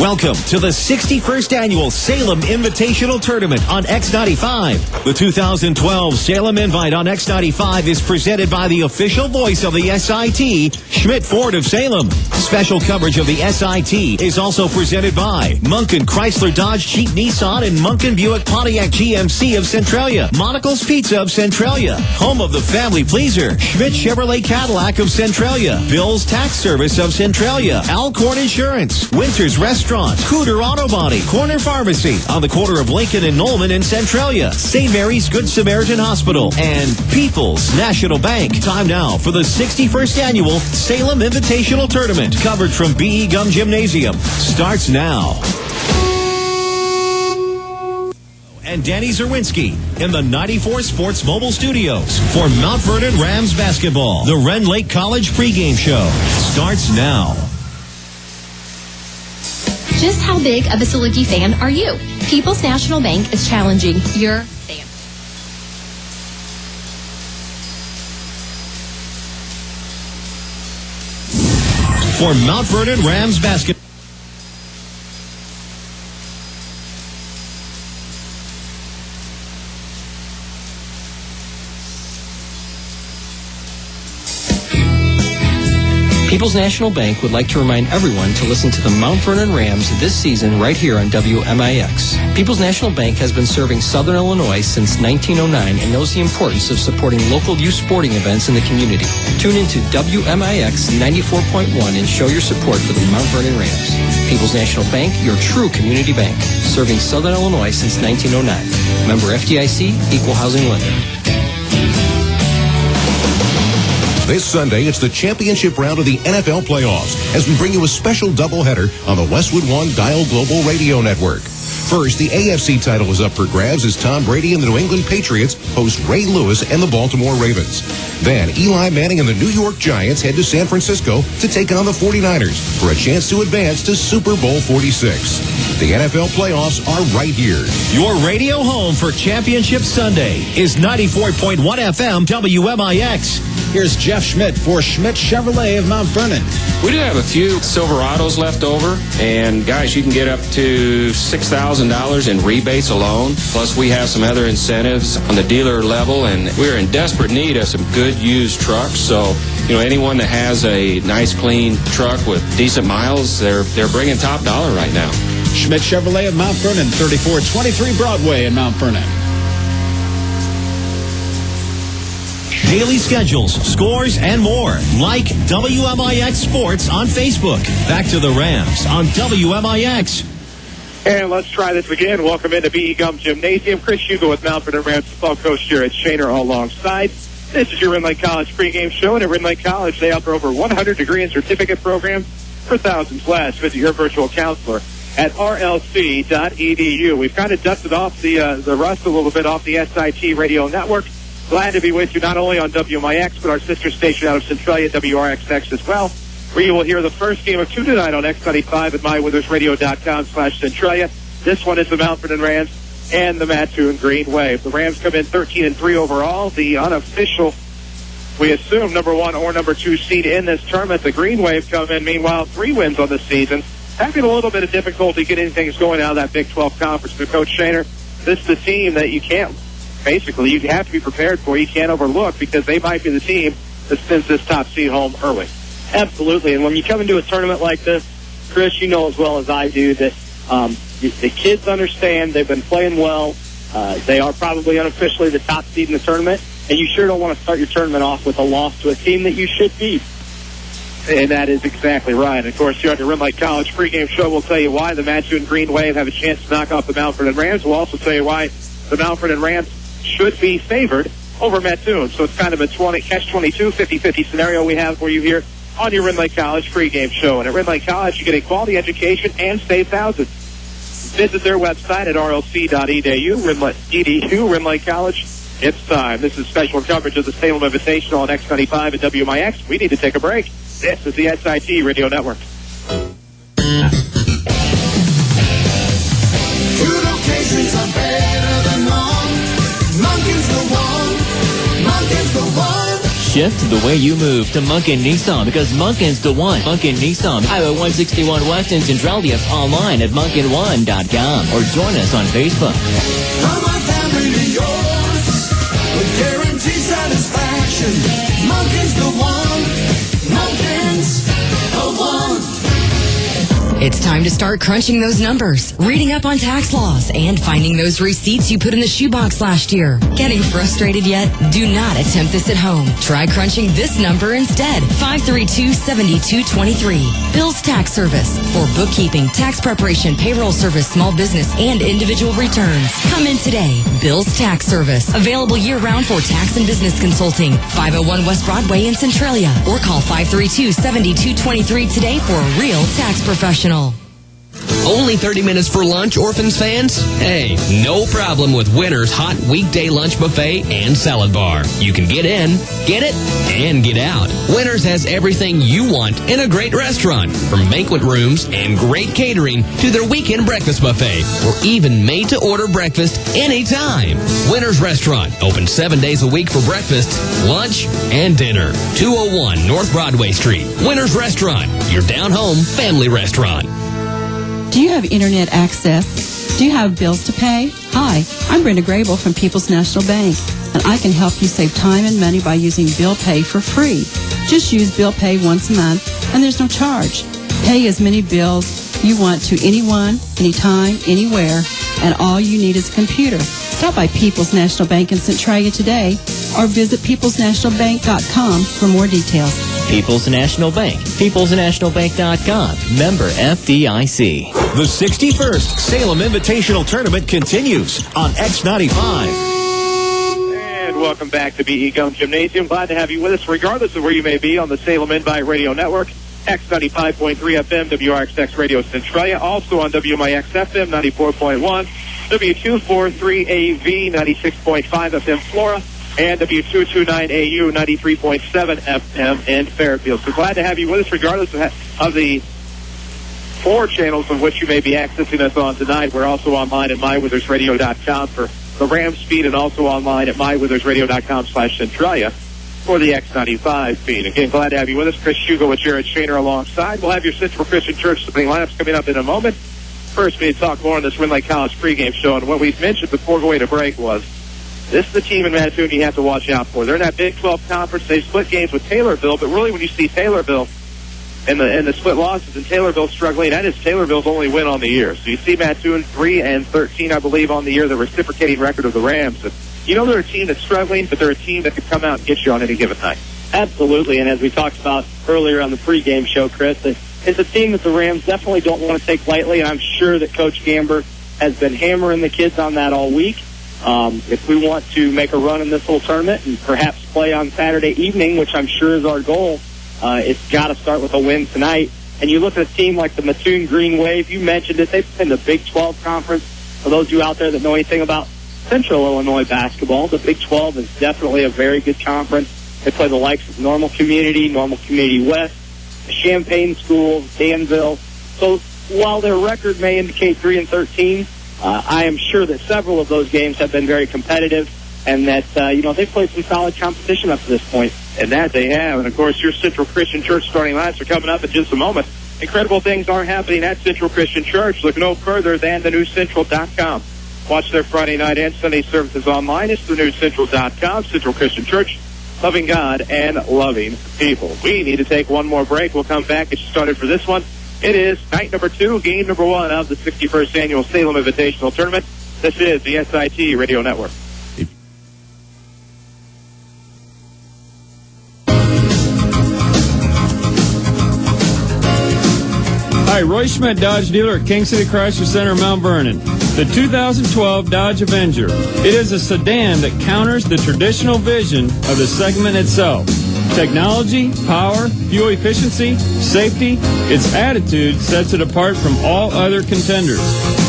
Welcome to the 61st Annual Salem Invitational Tournament on X95. The 2012 Salem Invite on X95 is presented by the official voice of the SIT, Schmidt Ford of Salem. Special coverage of the SIT is also presented by Munkin Chrysler Dodge Jeep Nissan and Munkin Buick Pontiac GMC of Centralia, Monocle's Pizza of Centralia, home of the Family Pleaser, Schmidt Chevrolet Cadillac of Centralia, Bill's Tax Service of Centralia, Alcorn Insurance, Winter's Restaurant, Cooter Auto Body, Corner Pharmacy on the corner of Lincoln and Nolman in Centralia, St. Mary's Good Samaritan Hospital, and People's National Bank. Time now for the 61st Annual Salem Invitational Tournament. Coverage from B.E. Gum Gymnasium starts now. And Danny Zerwinski in the 94 Sports Mobile Studios for Mount Vernon Rams basketball. The Ren Lake College pregame show starts now. Just how big of a Saluki fan are you? People's National Bank is challenging your fan. For Mount Vernon Rams basketball. People's National Bank would like to remind everyone to listen to the Mount Vernon Rams this season right here on WMIX. People's National Bank has been serving Southern Illinois since 1909 and knows the importance of supporting local youth sporting events in the community. Tune into WMIX 94.1 and show your support for the Mount Vernon Rams. People's National Bank, your true community bank, serving Southern Illinois since 1909. Member FDIC, Equal Housing Lender. This Sunday, it's the championship round of the NFL playoffs as we bring you a special doubleheader on the Westwood One Dial Global Radio Network. First, the AFC title is up for grabs as Tom Brady and the New England Patriots host Ray Lewis and the Baltimore Ravens. Then, Eli Manning and the New York Giants head to San Francisco to take on the 49ers for a chance to advance to Super Bowl 46. The NFL playoffs are right here. Your radio home for Championship Sunday is 94.1 FM WMIX. Here's Jeff Schmidt for Schmidt Chevrolet of Mount Vernon. We do have a few Silverados left over, and guys, you can get up to $6,000 in rebates alone. Plus, we have some other incentives on the dealer level, and we're in desperate need of some good used trucks. So, anyone that has a nice, clean truck with decent miles, they're bringing top dollar right now. Schmidt Chevrolet of Mount Vernon, 3423 Broadway in Mount Vernon. Daily schedules, scores, and more. Like WMIX Sports on Facebook. Back to the Rams on WMIX. And let's try this again. Welcome into B.E. Gum Gymnasium. Chris Hugo with Mount Vernon Rams football coach Jared Shaner alongside. This is your Ren Lake College pregame show. And at Ren Lake College, they offer over 100 degree and certificate programs for thousands less. Visit your virtual counselor at rlc.edu. We've kind of dusted off the rust a little bit off the SIT radio network. Glad to be with you not only on WMIX, but our sister station out of Centralia, WRXX as well, where you will hear the first game of two tonight on X95 at mywithersradio.com/Centralia. This one is the Mount Vernon Rams and the Mattoon Green Wave. The Rams come in 13-3 overall. The unofficial, we assume, number 1 or number 2 seed in this tournament. The Green Wave come in, meanwhile, 3 wins on the season. Having a little bit of difficulty getting things going out of that Big 12 conference. But Coach Shaner, this is the team that you can't, basically, you have to be prepared for. You can't overlook because they might be the team that sends this top seed home early. Absolutely. And when you come into a tournament like this, Chris, you know as well as I do that the kids understand they've been playing well. They are probably unofficially the top seed in the tournament, and you sure don't want to start your tournament off with a loss to a team that you should beat. And that is exactly right. And of course, here on the Ren Lake College pregame show, we'll tell you why the Mattoon Green Wave have a chance to knock off the Mount Vernon Rams. We'll also tell you why the Mount Vernon Rams should be favored over Mattoon. So it's kind of a catch-22, 50-50 scenario we have for you here on your Ren Lake College pregame show. And at Ren Lake College, you get a quality education and save thousands. Visit their website at rlc.edu, Ren Lake College. It's time. This is special coverage of the Salem Invitational on X95 and WMIX. We need to take a break. This is the SIT Radio Network. 2 locations are better than one. Munkin's the one. Munkin's the one. Shift the way you move to Munkin Nissan because Munkin's the one. Munkin Nissan, Highway 161 West in Centralia, online at munkin1.com or join us on Facebook. From my family to yours, with guaranteed satisfaction. Munkin's the one. Munkin's the one. It's time to start crunching those numbers, reading up on tax laws, and finding those receipts you put in the shoebox last year. Getting frustrated yet? Do not attempt this at home. Try crunching this number instead. 532-7223. Bill's Tax Service. For bookkeeping, tax preparation, payroll service, small business, and individual returns. Come in today. Bill's Tax Service. Available year-round for tax and business consulting. 501 West Broadway in Centralia. Or call 532-7223 today for a real tax professional. Only 30 minutes for lunch, Orphans fans? Hey, no problem with Winter's hot weekday lunch buffet and salad bar. You can get in, get it, and get out. Winter's has everything you want in a great restaurant, from banquet rooms and great catering to their weekend breakfast buffet, or even made-to-order breakfast anytime. Winter's Restaurant, open 7 days a week for breakfast, lunch, and dinner. 201 North Broadway Street. Winter's Restaurant, your down-home family restaurant. Do you have internet access? Do you have bills to pay? Hi, I'm Brenda Grable from People's National Bank, and I can help you save time and money by using Bill Pay for free. Just use Bill Pay once a month, and there's no charge. Pay as many bills you want to anyone, anytime, anywhere, and all you need is a computer. Stop by People's National Bank in Centralia today, or visit peoplesnationalbank.com for more details. People's National Bank. peoplesnationalbank.com. Member FDIC. The 61st Salem Invitational Tournament continues on X95. And welcome back to BE Gum Gymnasium. Glad to have you with us, regardless of where you may be on the Salem Invite Radio Network. X95.3 FM, WRXX Radio Centralia. Also on WMIX FM 94.1, W243AV 96.5 FM Flora, and W229AU 93.7 FM in Fairfield. So glad to have you with us, regardless of the 4 channels of which you may be accessing us on tonight. We're also online at mywithersradio.com for the Rams feed, and also online at mywithersradio.com/Centralia for the X95 feed. Again, glad to have you with us. Chris Hugo with Jared Shaner alongside. We'll have your Central Christian Church opening lineups coming up in a moment. First, we need to talk more on this Win Lake College pregame show, and what we mentioned before going to break was this is the team in Mattoon you have to watch out for. They're in that Big 12 conference. They split games with Taylorville, but really when you see Taylorville and the split losses and Taylorville struggling, that is Taylorville's only win on the year. So you see Mattoon 3-13, I believe, on the year, the reciprocating record of the Rams. And you know they're a team that's struggling, but they're a team that can come out and get you on any given night. Absolutely, and as we talked about earlier on the pregame show, Chris, it's a team that the Rams definitely don't want to take lightly, and I'm sure that Coach Gamber has been hammering the kids on that all week. If we want to make a run in this little tournament and perhaps play on Saturday evening, which I'm sure is our goal, it's got to start with a win tonight. And you look at a team like the Mattoon Green Wave, you mentioned it, they've been in the Big 12 conference. For those of you out there that know anything about Central Illinois basketball, the Big 12 is definitely a very good conference. They play the likes of Normal Community West, the Champaign Schools, Danville. So while their record may indicate 3-13, I am sure that several of those games have been very competitive, and that they've played some solid competition up to this point. And that they have. And, of course, your Central Christian Church starting lineups are coming up in just a moment. Incredible things are happening at Central Christian Church. Look no further than thenewcentral.com. Watch their Friday night and Sunday services online. It's thenewcentral.com. Central Christian Church, loving God and loving people. We need to take one more break. We'll come back. Get you started for this one. It is night number 2, game number 1 of the 61st Annual Salem Invitational Tournament. This is the SIT Radio Network. Hi, Roy Schmidt, Dodge dealer at King City Chrysler Center, Mount Vernon. The 2012 Dodge Avenger. It is a sedan that counters the traditional vision of the segment itself. Technology, power, fuel efficiency, safety, its attitude sets it apart from all other contenders.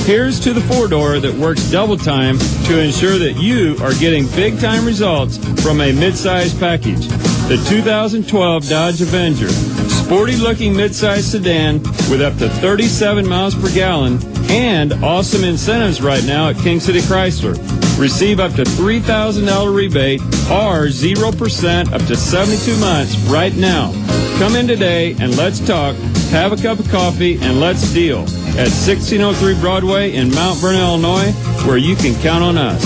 Here's to the 4-door that works double time to ensure that you are getting big-time results from a mid-size package. The 2012 Dodge Avenger. Sporty-looking mid-size sedan with up to 37 miles per gallon and awesome incentives right now at King City Chrysler. Receive up to $3,000 rebate or 0% up to 72 months right now. Come in today and let's talk, have a cup of coffee, and let's deal at 1603 Broadway in Mount Vernon, Illinois, where you can count on us.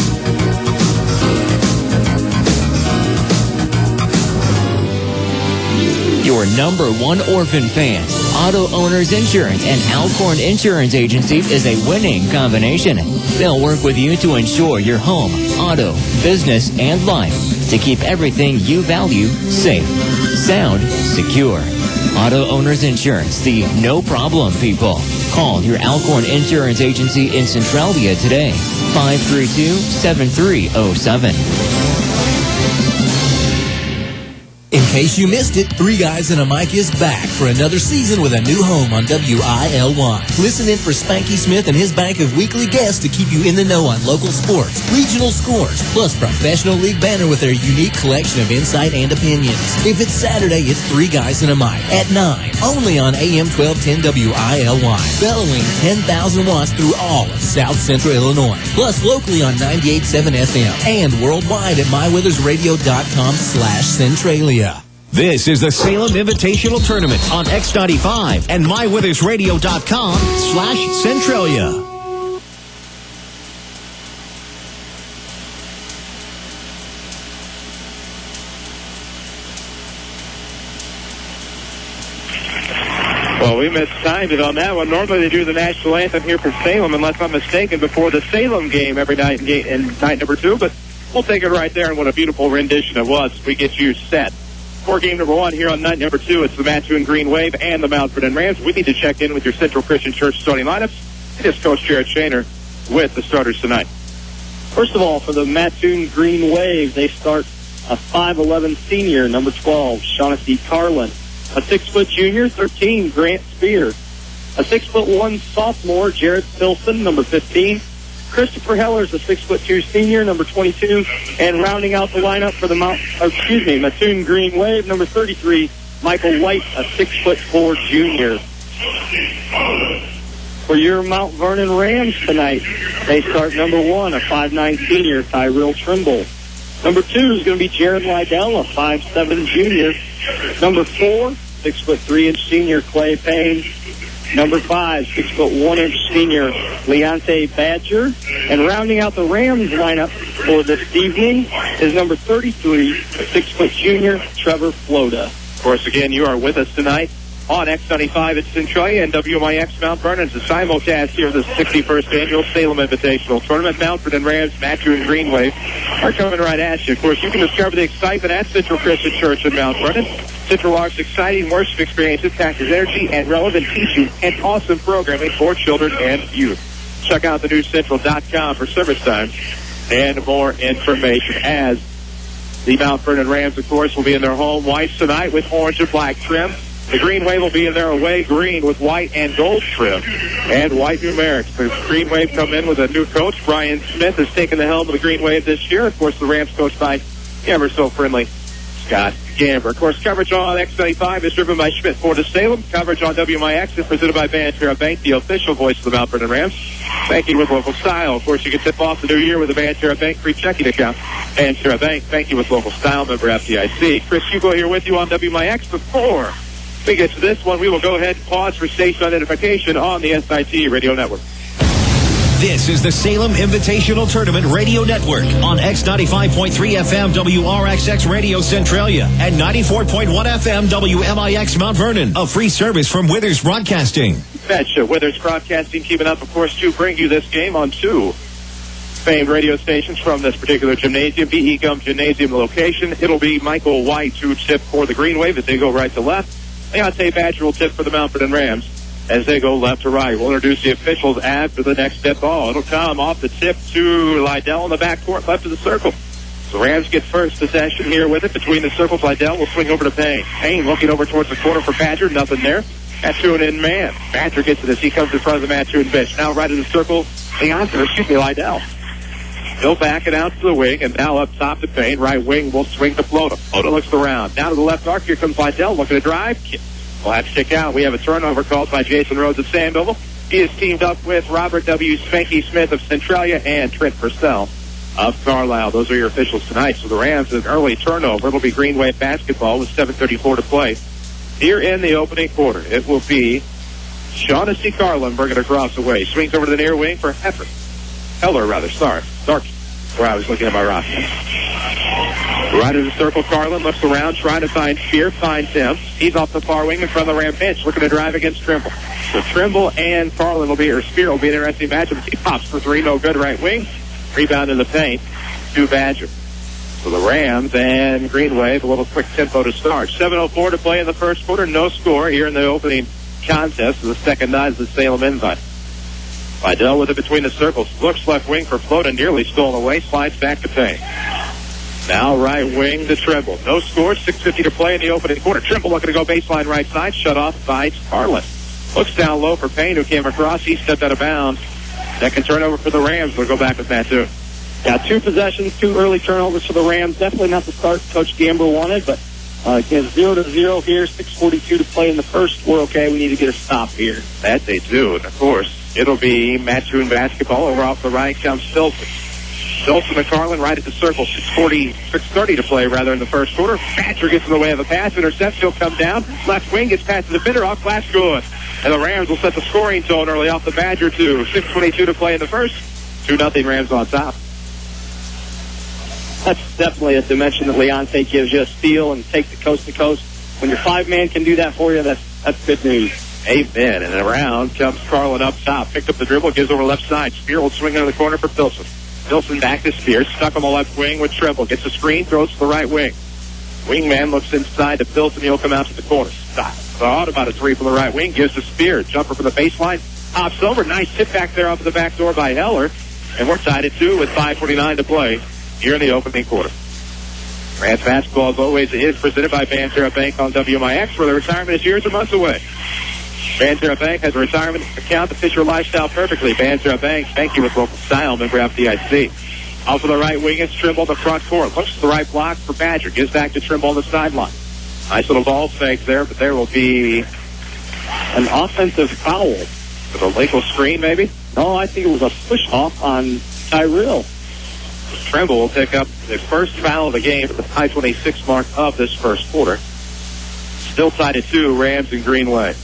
Your number one orphan fan, Auto Owners Insurance and Alcorn Insurance Agency is a winning combination. They'll work with you to insure your home, auto, business, and life to keep everything you value safe, sound, secure. Auto Owners Insurance, the no-problem people. Call your Alcorn Insurance Agency in Centralia today, 532-7307. In case you missed it, Three Guys and a Mic is back for another season with a new home on WILY. Listen in for Spanky Smith and his bank of weekly guests to keep you in the know on local sports, regional scores, plus professional league banner with their unique collection of insight and opinions. If it's Saturday, it's Three Guys and a Mic at 9, only on AM 1210 WILY, bellowing 10,000 watts through all of South Central Illinois, plus locally on 98.7 FM and worldwide at mywithers.radio.com/Centralia. This is the Salem Invitational Tournament on X95 and mywithers.radio.com/Centralia. Well, we mistimed it on that one. Normally they do the national anthem here for Salem, unless I'm mistaken, before the Salem game every night in night number 2. But we'll take it right there, and what a beautiful rendition it was. We get you set. For game number 1 here on night number 2, it's the Mattoon Green Wave and the Mount Vernon Rams. We need to check in with your Central Christian Church starting lineups. It is Coach Jared Shaner with the starters tonight. First of all, for the Mattoon Green Wave, they start a 5'11 senior, number 12, Shaughnessy Carlin. A 6-foot junior, 13, Grant Spear. A 6'1 sophomore, Jared Pilson, number 15. Christopher Heller's a 6'2 senior, number 22. And rounding out the lineup for the Mattoon Green Wave, number 33, Michael White, a 6'4 junior. For your Mount Vernon Rams tonight, they start number 1, a 5'9 senior, Tyrell Trimble. Number 2 is going to be Jared Lydell, a 5'7 junior. Number 4, 6'3" senior, Clay Payne. Number 5, 6'1" senior, Leonte Badger. And rounding out the Rams lineup for this evening is number 33, 6' junior, Trevor Floda. Of course, again, you are with us tonight on X95 at Centralia and WMIX Mount Vernon. It's a simulcast here of the 61st Annual Salem Invitational Tournament. Mount Vernon Rams, Mattoon Green Wave are coming right at you. Of course, you can discover the excitement at Central Christian Church in Mount Vernon. Central offers exciting immersive experiences, packed with energy and relevant teaching and awesome programming for children and youth. Check out the new Central.com for service times and more information. As the Mount Vernon Rams, of course, will be in their home whites tonight with orange and black trim. The Green Wave will be in their away green with white and gold trim and white numerics. The Green Wave come in with a new coach. Brian Smith has taken the helm of the Green Wave this year. Of course, the Rams coached by ever so friendly Scott Gamber. Of course, coverage on X95 is driven by Schmidt Ford of Salem. Coverage on WMIX is presented by Banterra Bank, the official voice of the Mount Vernon Rams. Banking with local style. Of course, you can tip off the new year with a Banterra Bank free checking account. Banterra Bank, banking with local style, member FDIC. Chris Hugo here with you on WMIX. Before we get to this one, we will go ahead and pause for station identification on the SIT Radio Network. This is the Salem Invitational Tournament Radio Network on X95.3 FM WRXX Radio Centralia and 94.1 FM WMIX Mount Vernon. A free service from Withers Broadcasting. Betcha. Withers Broadcasting keeping up, of course, to bring you this game on 2 famed radio stations from this particular gymnasium, B.E. Gum Gymnasium location. It'll be Michael White who tip for the Green Wave as they go right to left. Leonte Badger will tip for the Mount Vernon Rams as they go left to right. We'll introduce the officials after the next tip ball. It'll come off the tip to Lydell in the backcourt, left of the circle. The Rams get first possession here with it between the circles. Lydell will swing over to Payne. Payne looking over towards the corner for Badger. Nothing there. Mattoon in man. Badger gets to this. He comes in front of the Mattoon bench. Now right in the circle, Lydell. He'll back it out to the wing, and now up top to Payne. Right wing will swing to Floda. Floda looks around. Now to the left arc. Here comes Lydell looking to drive. We'll have to kick out. We have a turnover called by Jason Rhodes of Sandoval. He is teamed up with Robert W. Spanky Smith of Centralia and Trent Purcell of Carlisle. Those are your officials tonight. So the Rams, an early turnover. It'll be Green Wave basketball with 7:34 to play here in the opening quarter. It will be Shaughnessy Carlin bringing it across the way. Swings over to the near wing for Heller, sorry. Dark, where I was looking at my roster. Right in the circle, Carlin looks around, trying to find Spear, finds him. He's off the far wing in front of the Ram bench, looking to drive against Trimble. So Trimble and Carlin Spear will be an interesting matchup. He pops for three, no good, right wing. Rebound in the paint to Badger. So the Rams and Green Wave, a little quick tempo to start. 7:04 to play in the first quarter. No score here in the opening contest of the second night of the Salem Invite. Vidal with it between the circles. Looks left wing for Floda, nearly stolen away. Slides back to Payne. Now right wing to Trimble. No score, 6:50 to play in the opening quarter. Trimble looking to go baseline right side. Shut off by Carlin. Looks down low for Payne, who came across. He stepped out of bounds. Second turnover for the Rams. They'll go back with Mattoon. Yeah, 2 possessions, 2 early turnovers for the Rams. Definitely not the start Coach Gamber wanted, but again, 0-0 here, 6:42 to play in the first. We're okay. We need to get a stop here. That they do, and of course, it'll be Mattoon basketball. Over off the right comes Filson. Filson and Carlin right at the circle. 6:30 to play, rather, in the first quarter. Badger gets in the way of the pass. Intercepts. He'll come down. Left wing gets past the defender. Off glass, good. And the Rams will set the scoring tone early off the Badger, too. 6:22 to play in the first. 2-0 Rams on top. That's definitely a dimension that Leonte gives you, a steal and take the coast to coast. When your 5-man can do that for you, that's good news. Amen. And around comes Carlin up top. Picked up the dribble, gives over left side. Spear will swing into the corner for Filson. Filson back to Spear. Stuck on the left wing with Trimble. Gets a screen, throws to the right wing. Wingman looks inside to Filson. He'll come out to the corner. Stop. Thought about a three from the right wing. Gives to Spear. Jumper from the baseline. Hops over. Nice hit back there off the back door by Heller. And we're tied at 2 with 5:49 to play here in the opening quarter. Rams basketball, as always, is presented by Banterra Bank on WMIX, where the retirement is years or months away. Banterra Bank has a retirement account that fits your lifestyle perfectly. Banterra Bank, thank you with local style, member FDIC. Off to the right wing is Trimble in the front court. Looks to the right block for Badger. Gives back to Trimble on the sideline. Nice little ball fake there, but there will be an offensive foul. With a legal screen, maybe? No, I think it was a push-off on Tyrell. Trimble will pick up the first foul of the game at the 5:26 mark of this first quarter. Still tied at 2, Rams and Green Wave.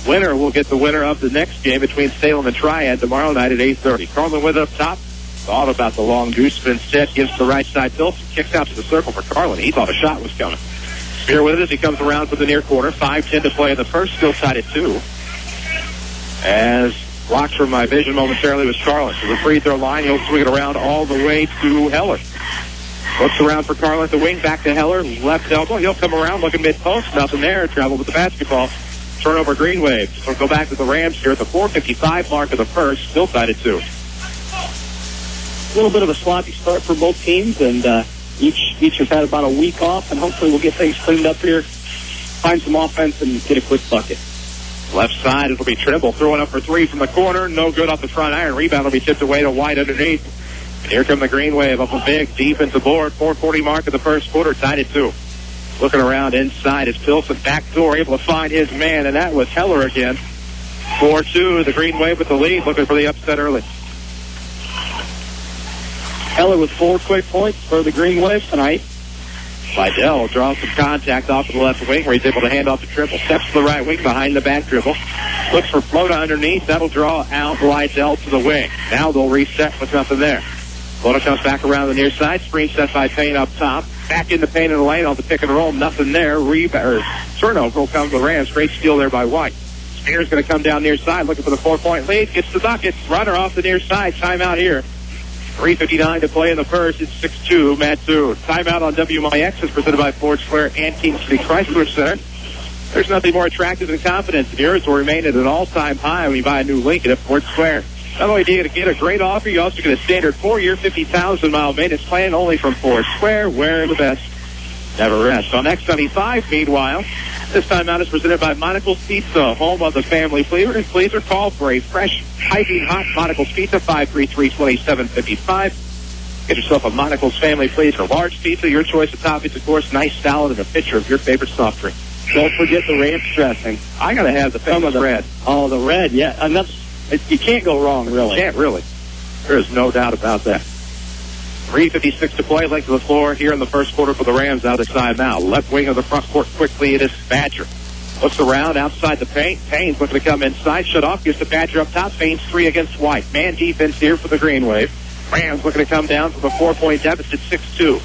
Winner will get the winner of the next game between Salem and Triad tomorrow night at 8:30. Carlin with it up top. Thought about the long goose spin set. Gives to the right side. Filson kicks out to the circle for Carlin. He thought a shot was coming. Spear with it as he comes around from the near corner. 5:10 to play in the first. Still tied at 2. As blocked from my vision momentarily was Carlin. To the free throw line, he'll swing it around all the way to Heller. Looks around for Carlin at the wing, back to Heller, left elbow. He'll come around, looking mid-post, nothing there. Travel with the basketball. Turnover Green Wave. So we'll go back to the Rams here at the 4:55 mark of the first. Still tied at 2. A little bit of a sloppy start for both teams, and each have had about a week off, and hopefully we'll get things cleaned up here, find some offense, and get a quick bucket. Left side, it'll be Trimble throwing up for 3 from the corner. No good off the front iron. Rebound will be tipped away to White underneath. And here come the Green Wave up a big, deep into board. 4:40 mark of the first quarter, tied at 2. Looking around inside is Filson, back door, able to find his man, and that was Heller again. 4-2, the Green Wave with the lead, looking for the upset early. Heller with 4 quick points for the Green Wave tonight. Vidal draws some contact off of the left wing where he's able to hand off the Trimble. Steps to the right wing behind the back dribble. Looks for Floda underneath. That'll draw out Lydell to the wing. Now they'll reset with nothing there. Floda comes back around the near side. Screen set by Payne up top. Back in the paint in the lane on the pick and roll. Nothing there. Turnover will come to the Rams. Great steal there by White. Spear's going to come down near side looking for the 4-point lead. Gets the bucket. Runner off the near side. Timeout here. 3:59 to play in the first. It's 6-2, Mattoon. Timeout on WMIX is presented by Ford Square and King City Chrysler Center. There's nothing more attractive than confidence, and yours will remain at an all-time high when you buy a new Lincoln at Ford Square. Not only do you get a great offer, you also get a standard 4-year, 50,000-mile maintenance plan only from Ford Square, where the best never rests. On X95, meanwhile, this timeout is presented by Monocle's Pizza, home of the family pleaser. Call for a fresh, piping hot Monocle's Pizza, 533-2755. Get yourself a Monocle's family pleaser. Large pizza, your choice of toppings, of course, nice salad, and a pitcher of your favorite soft drink. Don't forget the ranch dressing. I got to have the famous red. Oh, the red, yeah. And you can't go wrong, really. You can't really. There is no doubt about that. 3:56 to play, length of the floor here in the first quarter for the Rams out of the timeout. Left wing of the front court quickly, it is Badger. Looks around outside the paint. Payne's looking to come inside. Shut off, gives to Badger up top. Payne's 3 against White. Man defense here for the Green Wave. Rams looking to come down from a 4-point deficit, 6-2.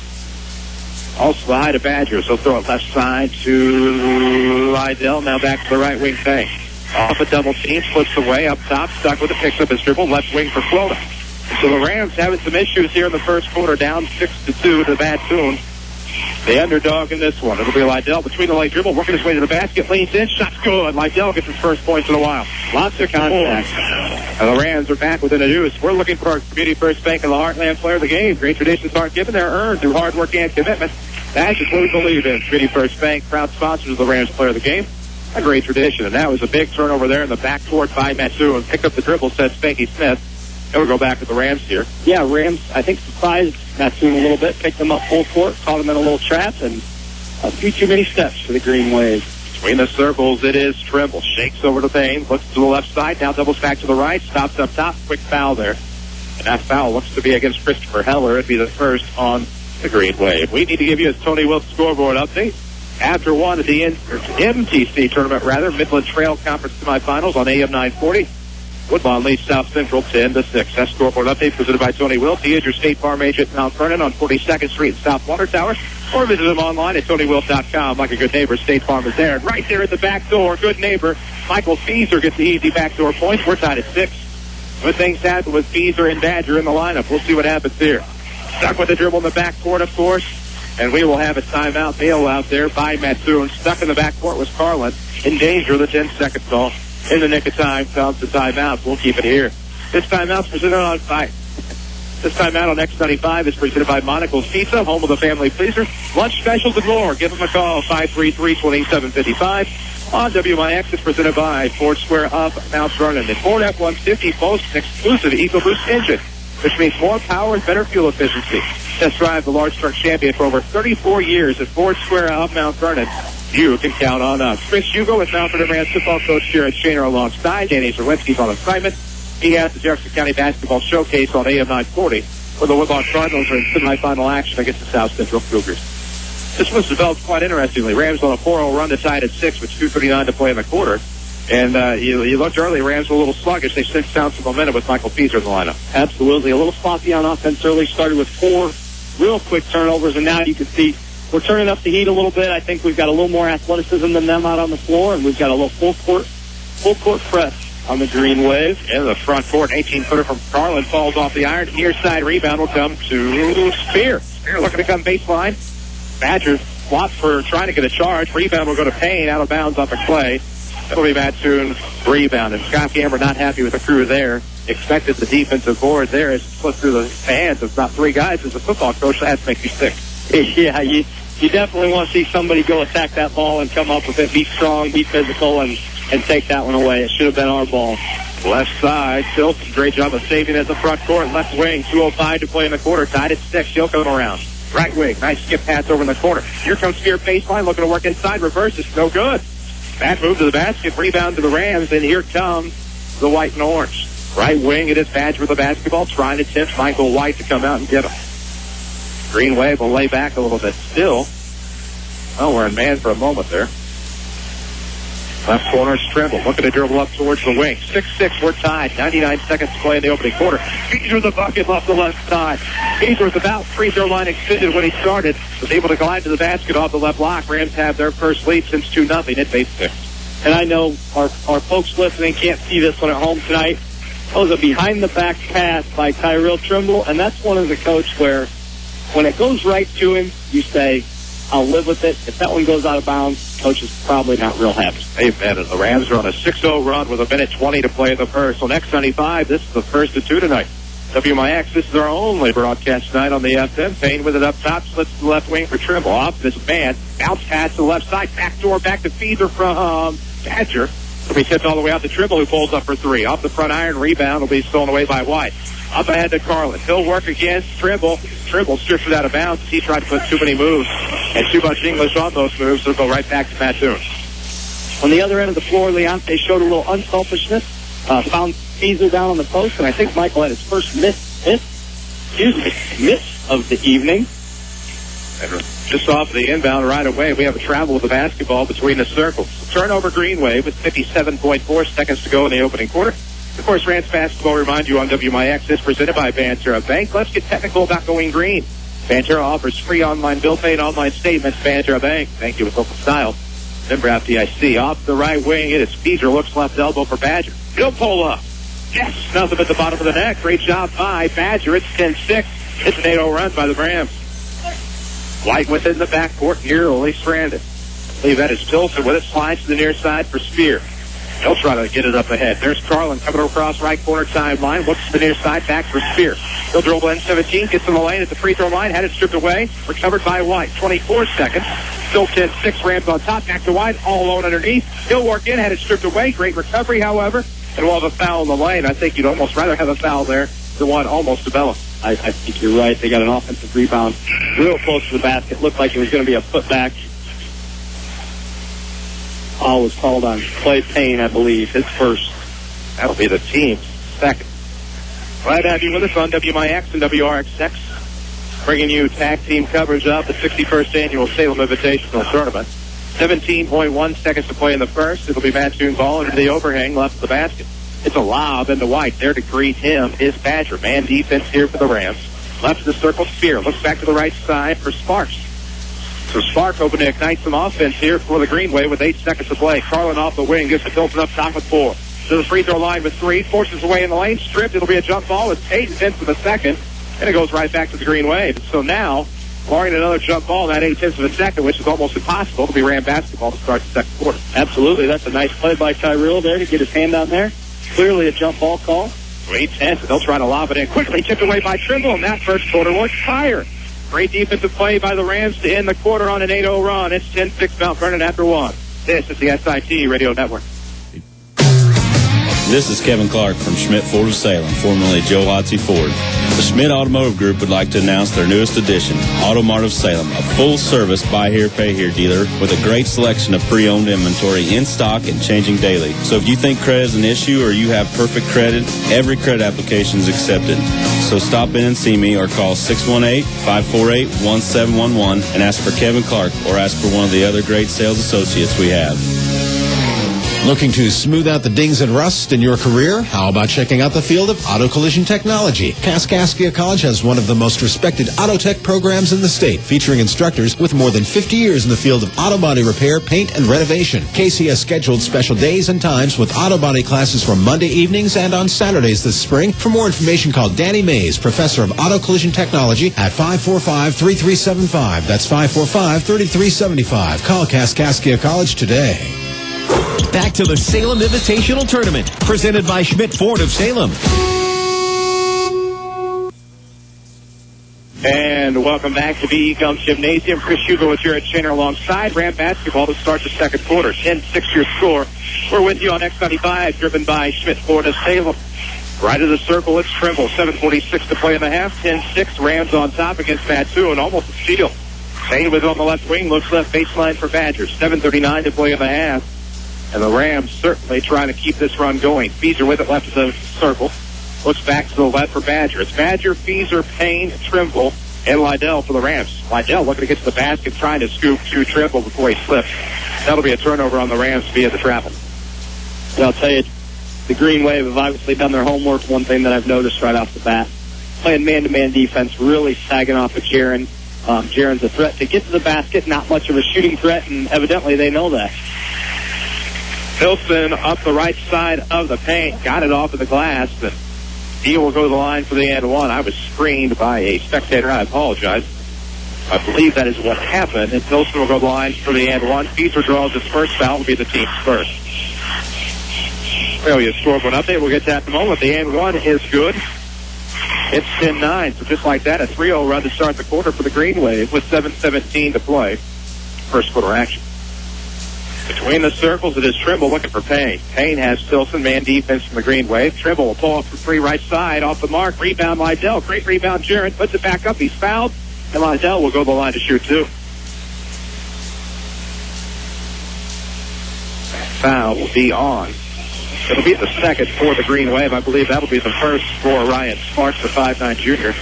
Also the high to Badger, so throw it left side to Lydell. Now back to the right wing Payne. Off a double team, flips away up top, stuck with it, picks up his dribble, left wing for Quota. So the Rams having some issues here in the first quarter, down 6-2 to Mattoon. The underdog in this one. It'll be Lydell between the leg dribble, working his way to the basket, leans in, shot's good. Lydell gets his first points in a while. Lots of contact. And the Rams are back within a deuce. We're looking for our Community First Bank and the Heartland player of the game. Great traditions aren't given, they're earned through hard work and commitment. That's just what we believe in. Community First Bank, proud sponsors of the Rams player of the game. A great tradition. And that was a big turnover there in the backcourt by Mattoon. Picked up the dribble, said Spanky Smith. And we'll go back to the Rams here. Yeah, Rams, I think, surprised Mattoon a little bit. Picked them up full court, caught them in a little trap, and a few too many steps for the Green Wave. Between the circles, it is Trimble. Shakes over to Payne, looks to the left side, now doubles back to the right, stops up top, quick foul there. And that foul looks to be against Christopher Heller. It'd be the first on the Green Wave. We need to give you a Tony Wilkes scoreboard update. After one at the MTC tournament, Midland Trail Conference semifinals on AM 940. Woodlawn leads South Central 10-6. That scoreboard update presented by Tony Wilkes. He is your State Farm agent in Mount Vernon on 42nd Street in South Water Tower. Or visit him online at TonyWilkes.com. Like a good neighbor, State Farm is there. And right there at the back door, good neighbor, Michael Feeser gets the easy backdoor points. We're tied at 6. Good things happen with Feeser and Badger in the lineup. We'll see what happens here. Stuck with the dribble in the backcourt, of course. And we will have a timeout bail out there by Mattoon. Stuck in the backcourt was Carlin. In danger of the 10-second call. In the nick of time comes the timeout. We'll keep it here. This timeout's presented on This timeout on X95 is presented by Monocle's Pizza, home of the family pleaser. Lunch specials and more. Give them a call, 533-2755. On WMIX, it's presented by Ford Square of Mount Vernon. The Ford F-150 boasts an exclusive EcoBoost engine, which means more power and better fuel efficiency. Test drive the large truck champion for over 34 years at Ford Square of Mount Vernon. You can count on us. Chris Hugo with Mount Vernon Rams football coach here at Shaner alongside. Danny Zerwinski's on assignment. He has the Jefferson County Basketball Showcase on AM 940, where the Woodlawn Cardinals are in semifinal action against the South Central Cougars. This was developed quite interestingly. Rams on a 4-0 run to tie it at 6 with 2:39 to play in the quarter. And you looked early, Rams were a little sluggish. They since found some momentum with Michael Feeser in the lineup. Absolutely. A little sloppy on offense early. Started with 4 real quick turnovers, and now you can see we're turning up the heat a little bit. I think we've got a little more athleticism than them out on the floor, and we've got a little full court press on the Green Wave. In the front court, 18-footer from Carlin falls off the iron. Near side rebound will come to Spear. Spear looking to come baseline. Badger flop for trying to get a charge. Rebound will go to Payne, out of bounds off the clay. That'll be Mattoon's rebound. And Scott Gamber not happy with the crew there. Expected the defensive board there is slipped through the hands of about 3 guys. As a football coach, that makes you sick. Yeah, you definitely want to see somebody go attack that ball and come up with it, be strong, be physical, and take that one away. It should have been our ball. Left side, Tilton, great job of saving at the front court. Left wing, 2:05 to play in the quarter. Tied at 6. He'll come around. Right wing, nice skip pass over in the corner. Here comes Spear baseline, looking to work inside. Reverse, it's no good. Back move to the basket, rebound to the Rams, and here comes the white and orange. Right wing, it is Badger with the basketball, trying to tempt Michael White to come out and get him. Green Wave will lay back a little bit still. Oh, we're in man for a moment there. Left corner is Trimble, looking to dribble up towards the wing. 6-6, we're tied. 99 seconds to play in the opening quarter. Feeser the bucket off the left side. Feeser was about free throw line extended when he started. Was able to glide to the basket off the left block. Rams have their first lead since 2-0 at base 6. And I know our folks listening can't see this one at home tonight. That was a behind-the-back pass by Tyrell Trimble, and that's one of the coach where when it goes right to him, you say, I'll live with it. If that one goes out of bounds, coach is probably not real happy. Amen. And the Rams are on a 6-0 run with 1:20 to play in the first. On X95, this is the first of 2 tonight. WMIX, this is our only broadcast tonight on the FM. Payne with it up top, splits to the left wing for Trimble. Off this man, bounce pass to the left side, back door, back to Feeser from Badger. It'll be tipped all the way out to Trimble, who pulls up for 3. Off the front iron, rebound will be stolen away by White. Up ahead to Carlin. He'll work against Trimble. Trimble strips it out of bounds. He tried to put too many moves and too much English on those moves, so it'll go right back to Mattoon. On the other end of the floor, Leonte showed a little unselfishness. Found Feeser down on the post, and I think Michael had his first miss of the evening. And just off the inbound right away, we have a travel with the basketball between the circles. Turnover Green Wave with 57.4 seconds to go in the opening quarter. Of course, Rams basketball, remind you on WMIX, is presented by Banterra Bank. Let's get technical about going green. Banterra offers free online bill pay and online statements. Banterra Bank. Thank you with local style. Member FDIC. Off the right wing, it is Feaser. Looks left elbow for Badger. He'll pull up. Yes, nothing at the bottom of the net. Great job by Badger. It's 10-6. It's an 8-0 run by the Rams. White within the backcourt, nearly stranded. I believe that is Pilsen with it. Slides to the near side for Spear. He'll try to get it up ahead. There's Carlin coming across right corner timeline. Looks to the near side, back for Spear. He'll dribble in 17, gets in the lane at the free throw line, had it stripped away. Recovered by White. 24 seconds. Still 10-6. Rams on top. Back to White, all alone underneath. He'll work in, had it stripped away. Great recovery, however. And we'll have a foul in the lane. I think you'd almost rather have a foul there than one almost developed. I think you're right. They got an offensive rebound real close to the basket. Looked like it was going to be a putback. Foul was called on Clay Payne, I believe, his first. That'll be the team's second. Glad to have you with us on WMIX and WRXX, bringing you tag team coverage of the 61st Annual Salem Invitational Tournament. 17.1 seconds to play in the first. It'll be Mattoon ball into the overhang left of the basket. It's a lob into White. There to greet him is Badger. Man defense here for the Rams. Left of the circle, Spear. Looks back to the right side for Sparks. So Spark hoping to ignite some offense here for the Green Wave with 8 seconds to play. Carlin off the wing. Gets the Pilsen up top with 4. To the free throw line with 3. Forces away in the lane. Stripped. It'll be a jump ball. It's Payton in for the second. And it goes right back to the Green Wave. So now, barring another jump ball, that 8/10 of a second, which is almost impossible, it'll be Ram basketball to start the second quarter. Absolutely. That's a nice play by Tyrell there to get his hand down there. Clearly a jump ball call. 8/10. They'll try to lob it in quickly. Tipped away by Trimble, and that first quarter was fire. Great defensive play by the Rams to end the quarter on an 8-0 run. It's 10-6 Mount Vernon after 1. This is the SIT Radio Network. This is Kevin Clark from Schmidt Ford of Salem, formerly Joe Hotsey Ford. The Schmidt Automotive Group would like to announce their newest addition, Auto Mart of Salem, a full-service buy-here, pay-here dealer with a great selection of pre-owned inventory in stock and changing daily. So if you think credit is an issue or you have perfect credit, every credit application is accepted. So stop in and see me or call 618-548-1711 and ask for Kevin Clark or ask for one of the other great sales associates we have. Looking to smooth out the dings and rust in your career? How about checking out the field of auto collision technology? Kaskaskia College has one of the most respected auto tech programs in the state, featuring instructors with more than 50 years in the field of auto body repair, paint, and renovation. KC has scheduled special days and times with auto body classes for Monday evenings and on Saturdays this spring. For more information, call Danny Mays, Professor of Auto Collision Technology, at 545-3375. That's 545-3375. Call Kaskaskia College today. Back to the Salem Invitational Tournament, presented by Schmidt Ford of Salem. And welcome back to BE Gums Gymnasium. Chris Hugo with Jared Shaner alongside Ram basketball to start the second quarter. 10-6 your score. We're with you on X95, driven by Schmidt Ford of Salem. Right of the circle, it's Trimble. 7:46 to play in the half. 10-6, Rams on top against Mattoon. Almost a steal. Payne was on the left wing, looks left baseline for Badgers. 7:39 to play in the half. And the Rams certainly trying to keep this run going. Feaser with it left of the circle. Looks back to the left for Badger. It's Badger, Feaser, Payne, Trimble, and Lydell for the Rams. Lydell looking to get to the basket, trying to scoop to Trimble before he slips. That'll be a turnover on the Rams via the travel. And I'll tell you, the Green Wave have obviously done their homework. One thing that I've noticed right off the bat, playing man-to-man defense, really sagging off of Jaron. Jaron's a threat to get to the basket, not much of a shooting threat, and evidently they know that. Pilsen up the right side of the paint, got it off of the glass, and he will go to the line for the and one. I was screened by a spectator. I apologize. I believe that is what happened, and Pilsen will go to the line for the and one. Feaser draws his first foul, will be the team's first. Well, you scoreboard update. We'll get to that in a moment. The and one is good. It's 10-9, so just like that, a 3-0 run to start the quarter for the Green Wave with 7:17 to play. First quarter action. Between the circles, it is Trimble looking for Payne. Payne has Pilsen, man defense from the Green Wave. Trimble will pull up for 3 right side, off the mark. Rebound Lydell. Great rebound, Jaron. Puts it back up. He's fouled. And Lydell will go to the line to shoot 2. Foul will be on. It'll be the second for the Green Wave. I believe that'll be the first for Ryan Sparks, the 5'9 junior.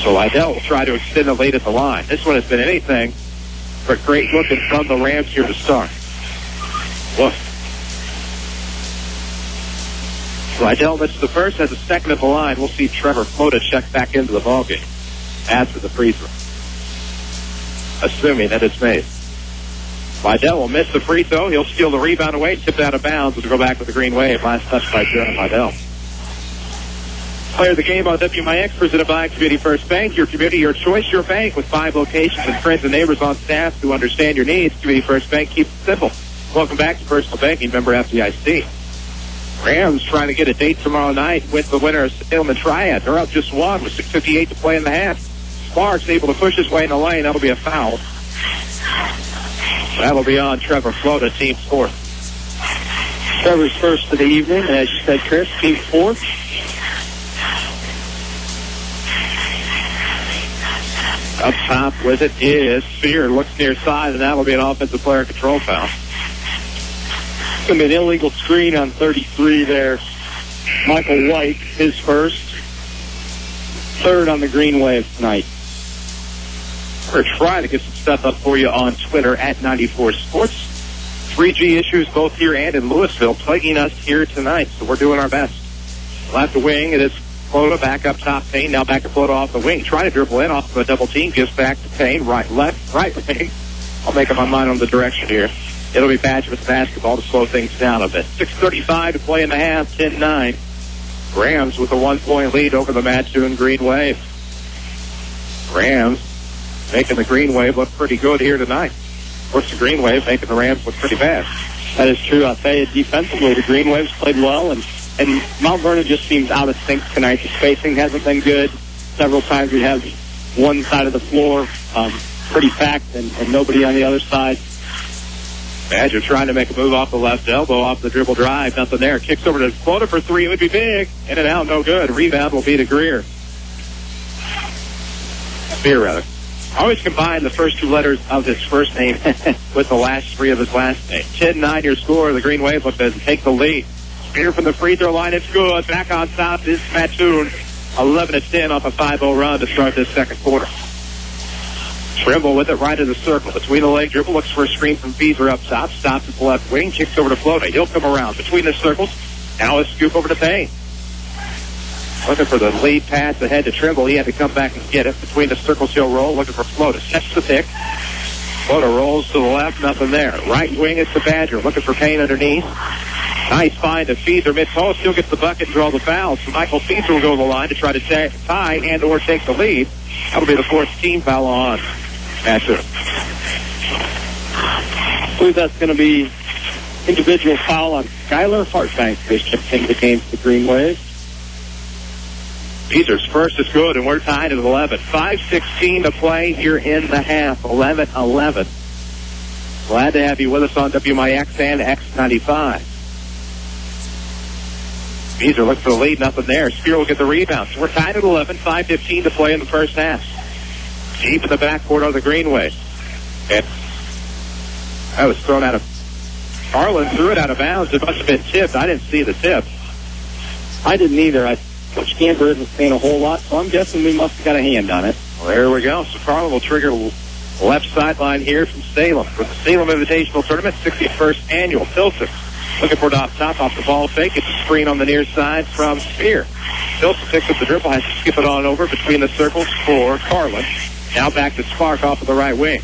So Liddell will try to extend the lead at the line. This one has been anything but great looking from the Rams here to start. Look. Liddell misses the first, has a second at the line. We'll see Trevor Flota check back into the ballgame after the free throw, assuming that it's made. Liddell will miss the free throw. He'll steal the rebound away, tipped out of bounds. It'll go back with the Green Wave. Last touch by Vernon Liddell. Player of the game on WMIX, presented by Community First Bank. Your community, your choice, your bank, with 5 locations and friends and neighbors on staff who understand your needs. Community First Bank keeps it simple. Welcome back to Personal Banking, member FDIC. Rams trying to get a date tomorrow night with the winner of Salem and Triad. They're up just one with 6:58 to play in the half. Sparks able to push his way in the lane. That'll be a foul. That'll be on Trevor Flota, team fourth. Trevor's first of the evening, and as you said, Chris, team fourth. Up top with it is Spear. Looks near side, and that'll be an offensive player control foul. It's going to be an illegal screen on 33 there. Michael White, his first. Third on the Green Wave tonight. We're trying to get some stuff up for you on Twitter at 94 Sports. 3G issues both here and in Louisville plaguing us here tonight, so we're doing our best. Left the wing, it is Flota back up top. Payne now back to Flota off the wing. Trying to dribble in off of a double team. Gives back to Payne. Right, left, right wing. I'll make up my mind on the direction here. It'll be Badger with the basketball to slow things down a bit. 6:35 to play in the half, 10-9. Rams with a 1-point lead over the Mattoon Green Wave. Rams making the Green Wave look pretty good here tonight. Of course, the Green Wave making the Rams look pretty bad. That is true. I'll tell you, defensively, the Green Waves played well, and Mount Vernon just seems out of sync tonight. The spacing hasn't been good. Several times we have one side of the floor pretty packed and nobody on the other side. Badger trying to make a move off the left elbow, off the dribble drive. Nothing there. Kicks over to Flota for three. It would be big. In and out, no good. Rebound will be to Greer. Spear, rather. Always combine the first two letters of his first name with the last three of his last name. 10-9 your score. The Green Wave look to take the lead. Spear from the free throw line. It's good. Back on top is Mattoon. 11-10 off a 5-0 run to start this second quarter. Trimble with it right in the circle. Between the leg dribble. Looks for a screen from Beaver up top. Stops at the left wing. Kicks over to Flota. He'll come around between the circles. Now a scoop over to Payne. Looking for the lead pass ahead to Trimble. He had to come back and get it. Between the circles, he'll roll. Looking for Flota. Sets the pick. Flota rolls to the left. Nothing there. Right wing is the Badger. Looking for Payne underneath. Nice find to Feether. Mid-post. He'll get the bucket and draw the foul. So Michael Feether will go to the line to try to tie and or take the lead. That'll be the fourth team foul on Mattoon. I believe that's going to be individual foul on Skylar Hartbank. They just take the game to the Green Wave. Feether's first is good, and we're tied at 11. 5:16 to play here in the half. 11-11. Glad to have you with us on WMIX and X95. Beezer looks for the lead, nothing there. Spear will get the rebound. So we're tied at 11, 5:15 to play in the first half. Deep in the backcourt of the Green Wave. And that was thrown out of... Harlan threw it out of bounds. It must have been tipped. I didn't see the tip. I didn't either. Coach Camper isn't saying a whole lot, so I'm guessing we must have got a hand on it. Well, there we go. So Harlan will trigger left sideline here from Salem for the Salem Invitational Tournament, 61st annual. Pilsen looking for it off top, off the ball fake. It's a screen on the near side from Spear. Pilsen picks up the dribble, has to skip it on over between the circles for Carlin. Now back to Spark off of the right wing.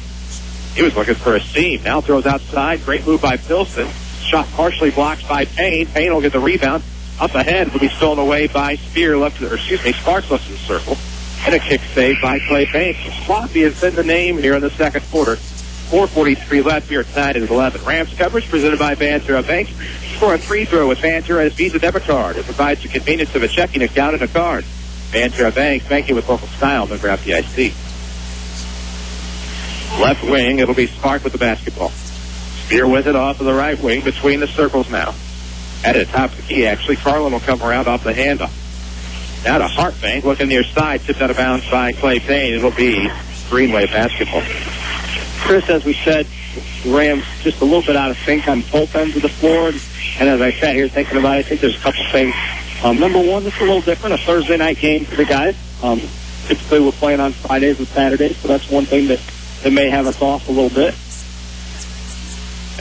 He was looking for a seam. Now throws outside. Great move by Pilsen. Shot partially blocked by Payne. Payne will get the rebound. Up ahead will be stolen away by Spear, Sparks left in the circle. And a kick save by Clay Payne. Sloppy has been the name here in the second quarter. 4:43 left here tied at 11. Rams coverage presented by Banter Bank. Score a free throw with Banter as Visa debit card. It provides the convenience of a checking account and a card. Banter Bank, banking with local style, member FDIC. Left wing, it'll be Spark with the basketball. Spear with it off of the right wing between the circles now. At the top of the key, actually. Carlin will come around off the handoff. Now to Hartbank, looking near side, tipped out of bounds by Clay Payne. It'll be Green Wave basketball. Chris, as we said, the Rams just a little bit out of sync on both ends of the floor. And as I sat here thinking about it, I think there's a couple things. Number one, this is a little different, a Thursday night game for the guys. Typically, we're playing on Fridays and Saturdays, so that's one thing that may have us off a little bit.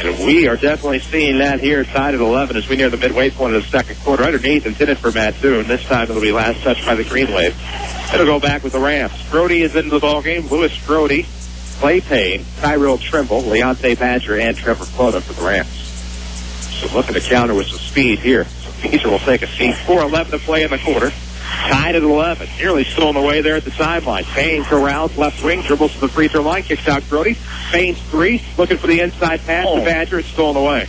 And we are definitely seeing that here, tied at 11 as we near the midway point of the second quarter. Underneath, intended for Mattoon. This time it'll be last touched by the Green Wave. It'll go back with the Rams. Brody is into the ballgame. Lewis Brody, Clay Payne, Tyrell Trimble, Leonte Badger, and Trevor Flota for the Rams. So looking to counter with some speed here. So Beezer will take a seat. 4:11 to play in the quarter. Tied at 11. Nearly stolen away there at the sideline. Payne corrals left wing, dribbles to the free throw line, kicks out Brody. Payne's three, looking for the inside pass to Badger. It's stolen away.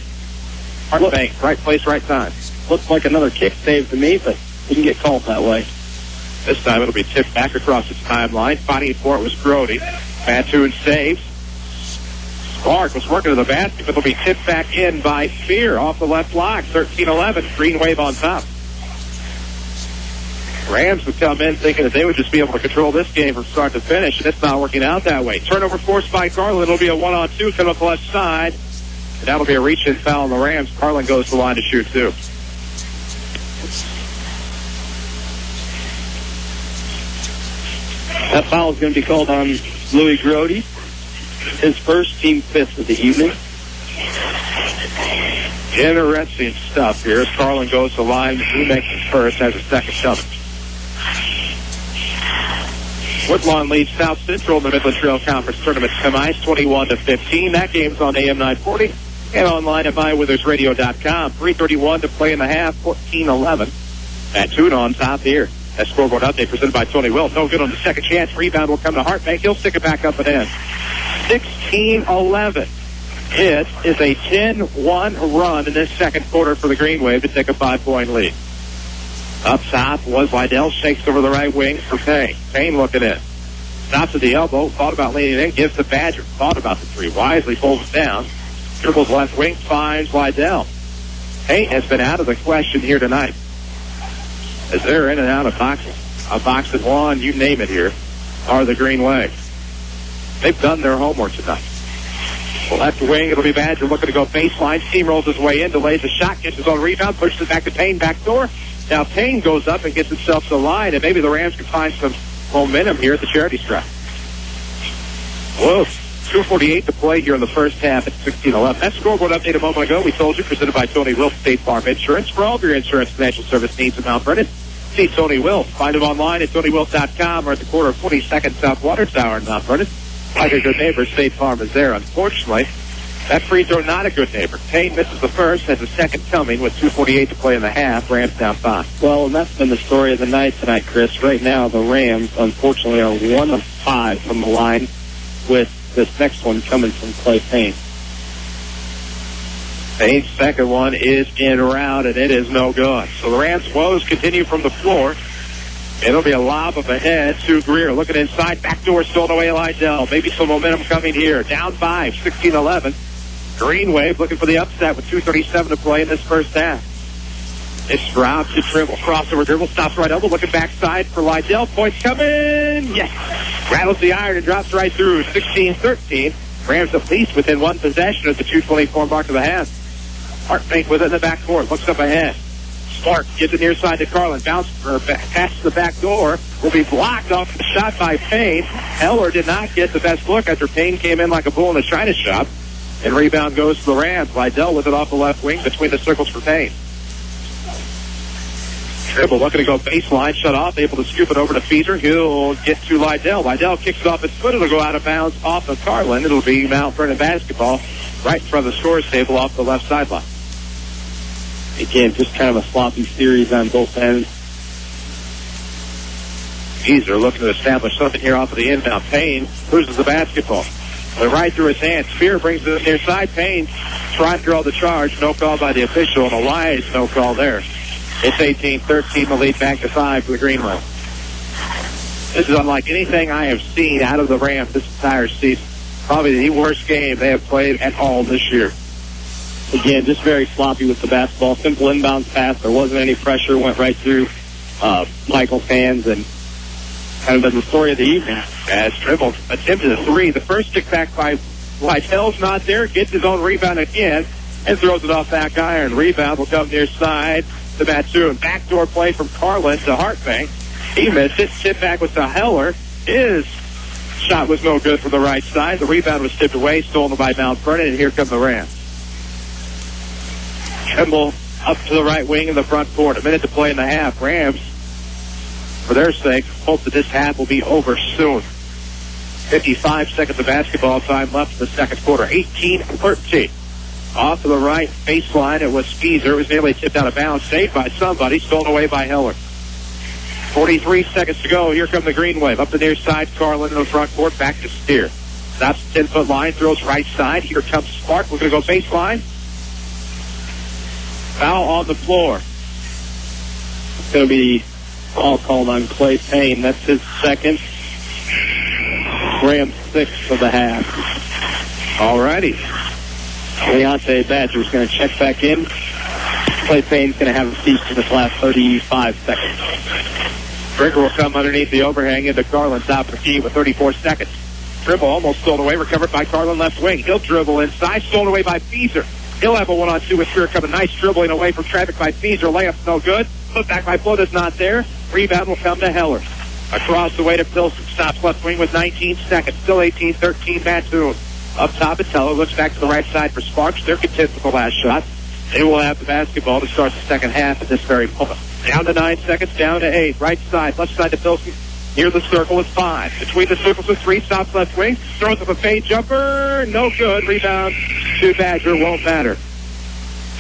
Hartbank, right place, right time. Looks like another kick save to me, but he can get called that way. This time it'll be tipped back across the timeline. Fighting for it was Brody. Mattoon saves. Clark was working to the basket, but it'll be tipped back in by Fear off the left block. 13-11. Green Wave on top. Rams would come in thinking that they would just be able to control this game from start to finish, and it's not working out that way. Turnover forced by Carlin. It'll be a 1-on-2 coming up the left side. And that'll be a reach-in foul on the Rams. Carlin goes to the line to shoot, too. That foul is going to be called on Louis Grody. His first, team fifth of the evening. Interesting stuff here. Carlin goes to the line. He makes his first, has a second coming. Woodlawn leads South Central in the Midland Trail Conference Tournament semis 21-15. That game's on AM 940 and online at mywithersradio.com. 3:31 to play in the half, 14-11. Mattoon on top here. That scoreboard update presented by Tony Will. No good on the second chance. Rebound will come to Hartbank. He'll stick it back up and in. 16-11. It is a 10-1 run in this second quarter for the Green Wave to take a 5-point lead. Up top was Liddell, shakes over the right wing for Payne. Payne looking in. Stops at the elbow, thought about leaning in, gives to Badger. Thought about the three, wisely pulls it down. Dribbles left wing, finds Liddell. Payne has been out of the question here tonight, as they're in and out of boxing. A box and one, you name it here, are the Green Wave. They've done their homework tonight. Left wing, it'll be Badger looking to go baseline. Steamrolls his way in, delays a shot, gets his own rebound, pushes it back to Payne, back door. Now Payne goes up and gets himself to the line, and maybe the Rams can find some momentum here at the charity stripe. Whoa, 2:48 to play here in the first half at 16-11. That scoreboard update a moment ago, we told you, presented by Tony Will, State Farm Insurance. For all of your insurance financial service needs in Mount Vernon, see Tony Will. Find him online at TonyWill.com or at the corner of 42nd South Water Tower in Mount Vernon. Like a good neighbor, State Farm is there. Unfortunately, that free throw not a good neighbor. Payne misses the first, has a second coming with 2:48 to play in the half. Rams down 5. Well, and that's been the story of the night tonight, Chris. Right now, the Rams, unfortunately, are 1 of 5 from the line, with this next one coming from Clay Payne. Payne's second one is in route, and it is no good. So the Rams' woes continue from the floor. It'll be a lob of a head to Greer. Looking inside, backdoor stolen away Liddell. Maybe some momentum coming here. Down 5, 16-11. Green Wave looking for the upset with 2:37 to play in this first half. It's Stroud to dribble. Crossover dribble. Stops right elbow. Looking backside for Liddell. Points coming. Yes. Rattles the iron and drops right through. 16-13. Rams at least within one possession at the 2:24 mark of the half. Hartbank with it in the backcourt. Looks up ahead. Clark gives it near side to Carlin. Passes the back door. Will be blocked off the shot by Payne. Heller did not get the best look after Payne came in like a bull in a china shop. And rebound goes to the Rams. Liddell with it off the left wing between the circles for Payne. Dribble looking to go baseline. Shut off. Able to scoop it over to Feezer. He'll get to Liddell. Liddell kicks it off his foot. It'll go out of bounds off of Carlin. It'll be Mount Vernon basketball right in front of the scores table off the left sideline. Again, just kind of a sloppy series on both ends. Feezer looking to establish something here off of the inbound. Payne loses the basketball. But right through his hands. Spear brings it near side. Payne trying to draw the charge. No call by the official, and a wise no call there. It's 18-13. The lead back to 5 for the Green Wave. This is unlike anything I have seen out of the Rams this entire season. Probably the worst game they have played at all this year. Again, just very sloppy with the basketball. Simple inbounds pass. There wasn't any pressure. Went right through Michael's hands, and kind of been the story of the evening. As dribble attempted a three. The first kick back by Liddell's not there. Gets his own rebound again and throws it off back iron. Rebound will come near side to Mattoon. Backdoor play from Carlin to Hartbank. He missed it. Tip back was to Heller. His shot was no good from the right side. The rebound was tipped away, stolen by Mount Vernon, and here come the Rams. Trimble up to the right wing in the front court. A minute to play in the half. Rams, for their sake, hope that this half will be over soon. 55 seconds of basketball time left in the second quarter. 18-13. Off to the right baseline, it was Speezer. It was nearly tipped out of bounds. Saved by somebody. Stolen away by Heller. 43 seconds to go. Here come the Green Wave. Up the near side, Carlin in the front court. Back to Steer. Stops the 10-foot line. Throws right side. Here comes Spark. We're going to go baseline. Foul on the floor. It's going to be all called on Clay Payne. That's his second. Rams 6 of the half. All righty. Leonte Badger's going to check back in. Clay Payne's going to have a seat for this last 35 seconds. Brinker will come underneath the overhang into Carlin, top of the key with 34 seconds. Dribble almost stolen away, recovered by Carlin left wing. He'll dribble inside, stolen away by Feezer. He'll have a 1-on-2 with Spear coming. Nice dribbling away from traffic by Feezer. Layup's no good. Put back by Flota's not there. Rebound will come to Heller. Across the way to Pilsen. Stops left wing with 19 seconds. Still 18-13 Mattoon. Up top it's Heller. Looks back to the right side for Sparks. They're content with the last shot. They will have the basketball to start the second half at this very moment. Down to 9 seconds, down to 8. Right side, left side to Pilsen. Near the circle is 5. Between the circles is 3. Stops left wing. Throws up a fade jumper. No good. Rebound to Badger. Won't matter.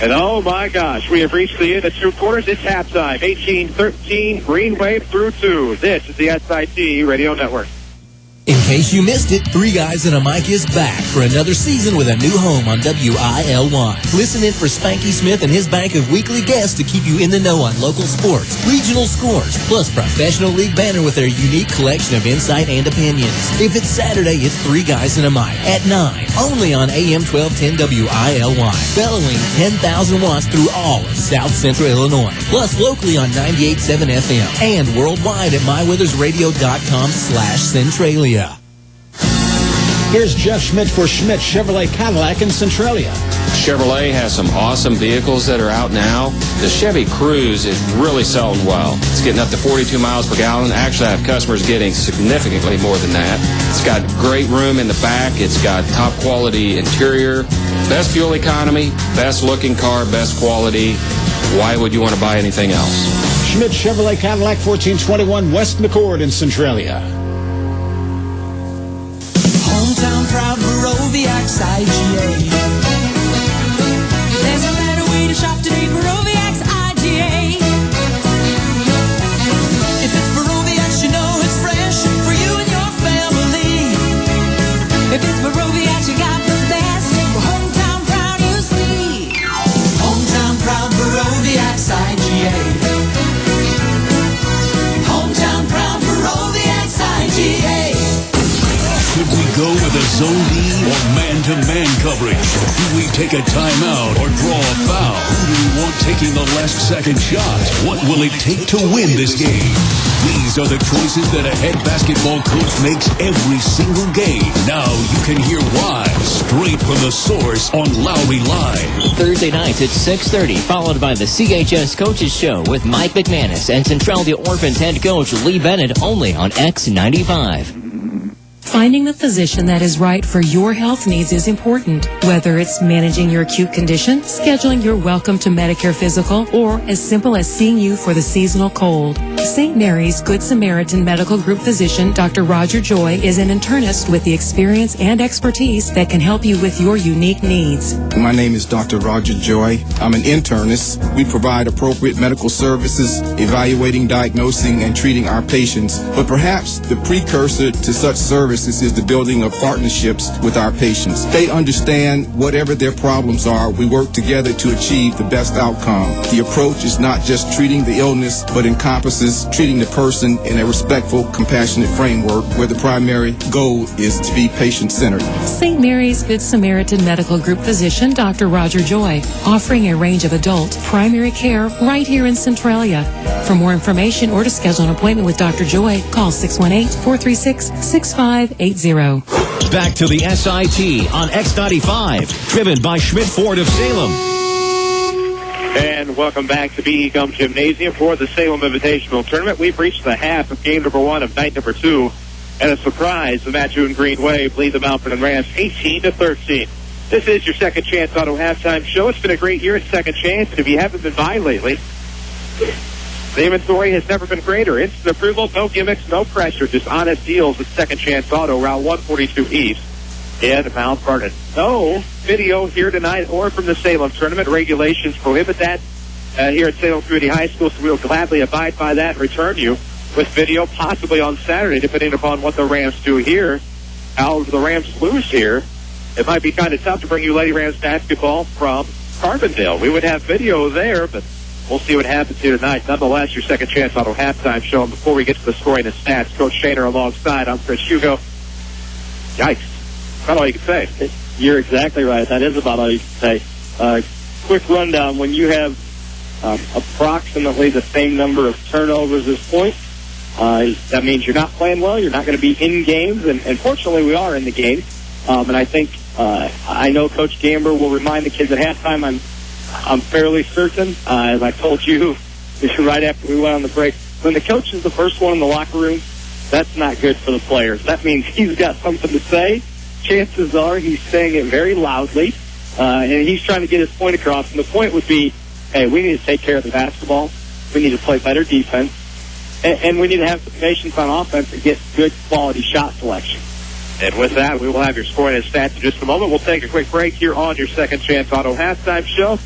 And oh my gosh, we have reached the end of 2 quarters. It's halftime. 18-13, Green Wave through 2. This is the SIT Radio Network. In case you missed it, Three Guys and a Mic is back for another season with a new home on WILY. Listen in for Spanky Smith and his bank of weekly guests to keep you in the know on local sports, regional scores, plus Professional League banner with their unique collection of insight and opinions. If it's Saturday, it's Three Guys and a Mic at 9, only on AM 1210 WILY, bellowing 10,000 watts through all of South Central Illinois, plus locally on 98.7 FM and worldwide at myweathersradio.com/Centralia. Here's Jeff Schmidt for Schmidt Chevrolet Cadillac in Centralia. Chevrolet has some awesome vehicles that are out now. The Chevy Cruze is really selling well. It's getting up to 42 miles per gallon. Actually, I have customers getting significantly more than that. It's got great room in the back. It's got top quality interior, best fuel economy, best looking car, best quality. Why would you want to buy anything else? Schmidt Chevrolet Cadillac, 1421 West McCord in Centralia. Hometown proud WMIX IGA. There's a better way to shop today, WMIX IGA. If it's WMIX, you know it's fresh for you and your family. If it's WMIX, you got the best. For hometown proud, you see. Hometown proud WMIX IGA. Hometown proud WMIX IGA. Should we go with a zone D or man-to-man coverage? Do we take a timeout or draw a foul? Who do we want taking the last second shot? What will it take to win this game? These are the choices that a head basketball coach makes every single game. Now you can hear why straight from the source on Lowry Live. Thursday nights at 6:30, followed by the CHS Coaches Show with Mike McManus and Centralia Orphans head coach Lee Bennett, only on X95. Finding the physician that is right for your health needs is important. Whether it's managing your acute condition, scheduling your Welcome to Medicare physical, or as simple as seeing you for the seasonal cold. St. Mary's Good Samaritan Medical Group physician Dr. Roger Joy is an internist with the experience and expertise that can help you with your unique needs. My name is Dr. Roger Joy. I'm an internist. We provide appropriate medical services, evaluating, diagnosing, and treating our patients. But perhaps the precursor to such services is the building of partnerships with our patients. They understand whatever their problems are, we work together to achieve the best outcome. The approach is not just treating the illness, but encompasses treating the person in a respectful, compassionate framework where the primary goal is to be patient-centered. St. Mary's Good Samaritan Medical Group physician Dr. Roger Joy, offering a range of adult primary care right here in Centralia. For more information or to schedule an appointment with Dr. Joy, call 618-436-6580. Back to the SIT on X95, driven by Schmidt Ford of Salem. And welcome back to B.E. Gump Gymnasium for the Salem Invitational Tournament. We've reached the half of game number 1 of night number 2. And a surprise, the Mattoon Green Wave lead the Mount Vernon Rams 18-13. This is your Second Chance Auto halftime show. It's been a great year at Second Chance, and if you haven't been by lately, the inventory has never been greater. Instant approval, no gimmicks, no pressure, just honest deals with Second Chance Auto, Route 142 East in Mount Vernon. No video here tonight or from the Salem Tournament. Regulations prohibit that here at Salem Community High School, so we'll gladly abide by that and return you with video possibly on Saturday, depending upon what the Rams do here. How the Rams lose here, it might be kind of tough to bring you Lady Rams basketball from Carbondale. We would have video there, but we'll see what happens here tonight. Nonetheless, your Second Chance Auto halftime show. And before we get to the scoring and stats, Coach Shaner alongside, I'm Chris Hugo. Yikes. That's all you can say. You're exactly right. That is about all you can say. Quick rundown. When you have approximately the same number of turnovers as points, that means you're not playing well. You're not going to be in games. And fortunately, we are in the game. And I think I know Coach Gamber will remind the kids at halftime. I'm fairly certain, as I told you right after we went on the break, when the coach is the first one in the locker room, that's not good for the players. That means he's got something to say. Chances are he's saying it very loudly, and he's trying to get his point across. And the point would be, hey, we need to take care of the basketball. We need to play better defense. And we need to have some patience on offense and get good quality shot selection. And with that, we will have your scoring and stats in just a moment. We'll take a quick break here on your Second Chance Auto halftime show.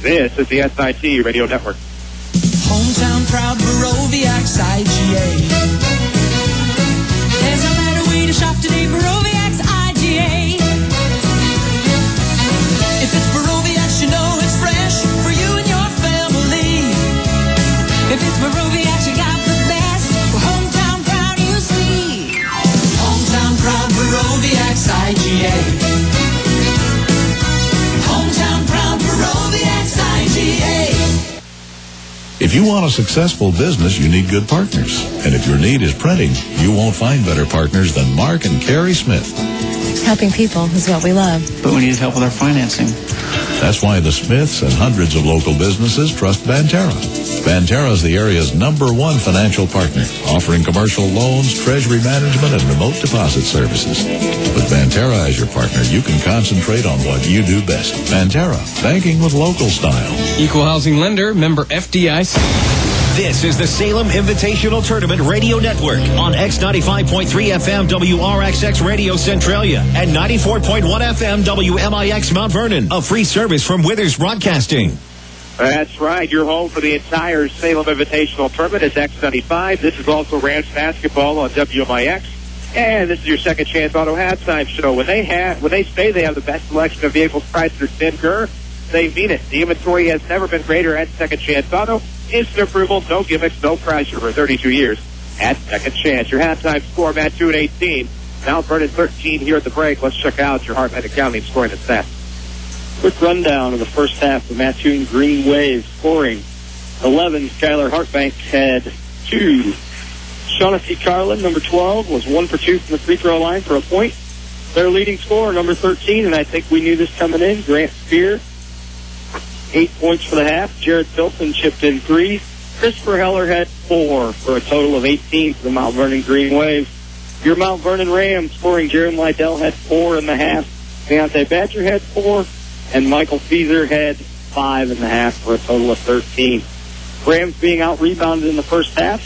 This is the SIT Radio Network. Hometown proud WMIX IGA. There's no better way to shop today, WMIX IGA. If it's WMIX, you know it's fresh for you and your family. If it's WMIX, you got the best. For hometown proud, you see. Hometown proud WMIX IGA. Hometown proud WMIX IGA. If you want a successful business, you need good partners. And if your need is printing, you won't find better partners than Mark and Carrie Smith. Helping people is what we love. But we need help with our financing. That's why the Smiths and hundreds of local businesses trust Banterra. Banterra is the area's #1 financial partner, offering commercial loans, treasury management, and remote deposit services. With Banterra as your partner, you can concentrate on what you do best. Banterra, banking with local style. Equal housing lender, member FDIC. This is the Salem Invitational Tournament Radio Network on X95.3 FM WRXX Radio Centralia and 94.1 FM WMIX Mount Vernon. A free service from Withers Broadcasting. That's right. You're home for the entire Salem Invitational Tournament. It's X95. This is also Rams basketball on WMIX. And this is your Second Chance Auto halftime show. When they say they have the best selection of vehicles priced through Sinclair, they mean it. The inventory has never been greater at Second Chance Auto. Instant approval, no gimmicks, no pressure for 32 years at Second Chance. Your halftime score, Mattoon 18, Mount Vernon 13 here at the break. Let's check out your Heartland Accounting scoring and stats. Quick rundown of the first half of Mattoon Green Wave scoring. 11, Skylar Hartbank had 2. Shaughnessy Carlin, number 12, was 1 for 2 from the free throw line for a point. Their leading scorer, number 13, and I think we knew this coming in, Grant Spear, 8 points for the half. Jared Pilson chipped in 3. Christopher Heller had 4 for a total of 18 for the Mount Vernon Green Wave. Your Mount Vernon Rams scoring, Jaron Lydell had 4 in the half. Deontay Badger had 4. And Michael Feeser had 5 in the half for a total of 13. Rams being out-rebounded in the first half,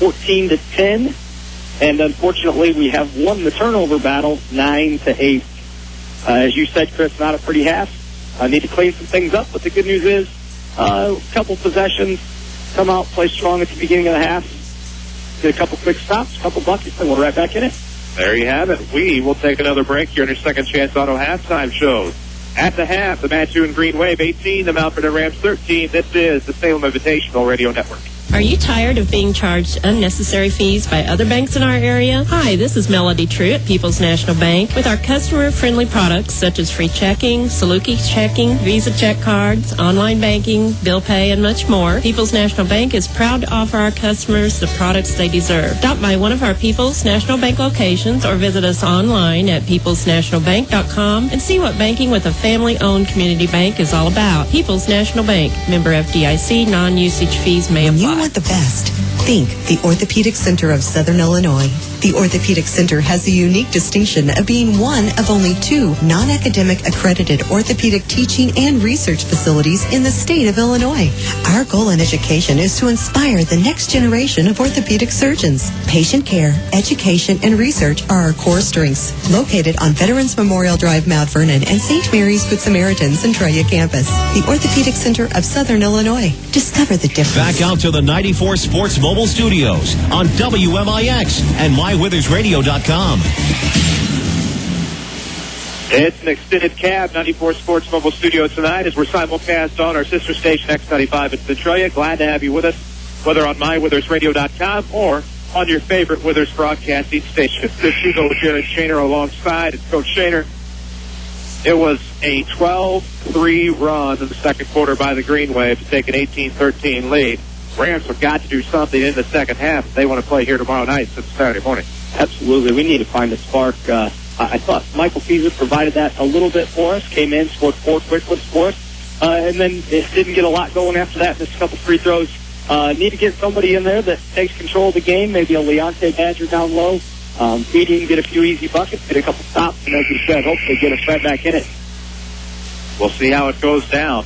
14-10. And unfortunately, we have won the turnover battle, 9-8. As you said, Chris, not a pretty half. I need to clean some things up, but the good news is a couple possessions, come out, play strong at the beginning of the half, get a couple quick stops, a couple buckets, and we're right back in it. There you have it. We will take another break here in your Second Chance Auto halftime show. At the half, the Mattoon Green Wave 18, the Mount Vernon Rams 13. This is the Salem Invitational Radio Network. Are you tired of being charged unnecessary fees by other banks in our area? Hi, this is Melody True at People's National Bank. With our customer-friendly products such as free checking, Saluki checking, Visa check cards, online banking, bill pay, and much more, People's National Bank is proud to offer our customers the products they deserve. Stop by one of our People's National Bank locations or visit us online at peoplesnationalbank.com and see what banking with a family-owned community bank is all about. People's National Bank. Member FDIC. Non-usage fees may apply. You want the best. Think the Orthopedic Center of Southern Illinois. The Orthopedic Center has the unique distinction of being one of only 2 non-academic accredited orthopedic teaching and research facilities in the state of Illinois. Our goal in education is to inspire the next generation of orthopedic surgeons. Patient care, education, and research are our core strengths. Located on Veterans Memorial Drive, Mount Vernon, and St. Mary's Good Samaritans Centralia campus. The Orthopedic Center of Southern Illinois. Discover the difference. Back out to the 94 Sports Mobile Studios on WMIX and MyWithersRadio.com. It's an extended cab, 94 Sports Mobile Studio tonight as we're simulcast on our sister station X95 in Centralia. Glad to have you with us, whether on MyWithersRadio.com or on your favorite Withers broadcasting station. This is Hugo with Jared Shaner alongside. It's Coach Shaner. It was a 12-3 run in the second quarter by the Green Wave to take an 18-13 lead. Rams have got to do something in the second half if they want to play here tomorrow night since Saturday morning. Absolutely. We need to find a spark. I thought Michael Feeser provided that a little bit for us, came in, scored 4 quick ones for us, and then it didn't get a lot going after that. Missed a couple free throws. Need to get somebody in there that takes control of the game, maybe a Leonte Badger down low. Feed him, get a few easy buckets, get a couple stops, and as you said, hopefully get us right back in it. We'll see how it goes down.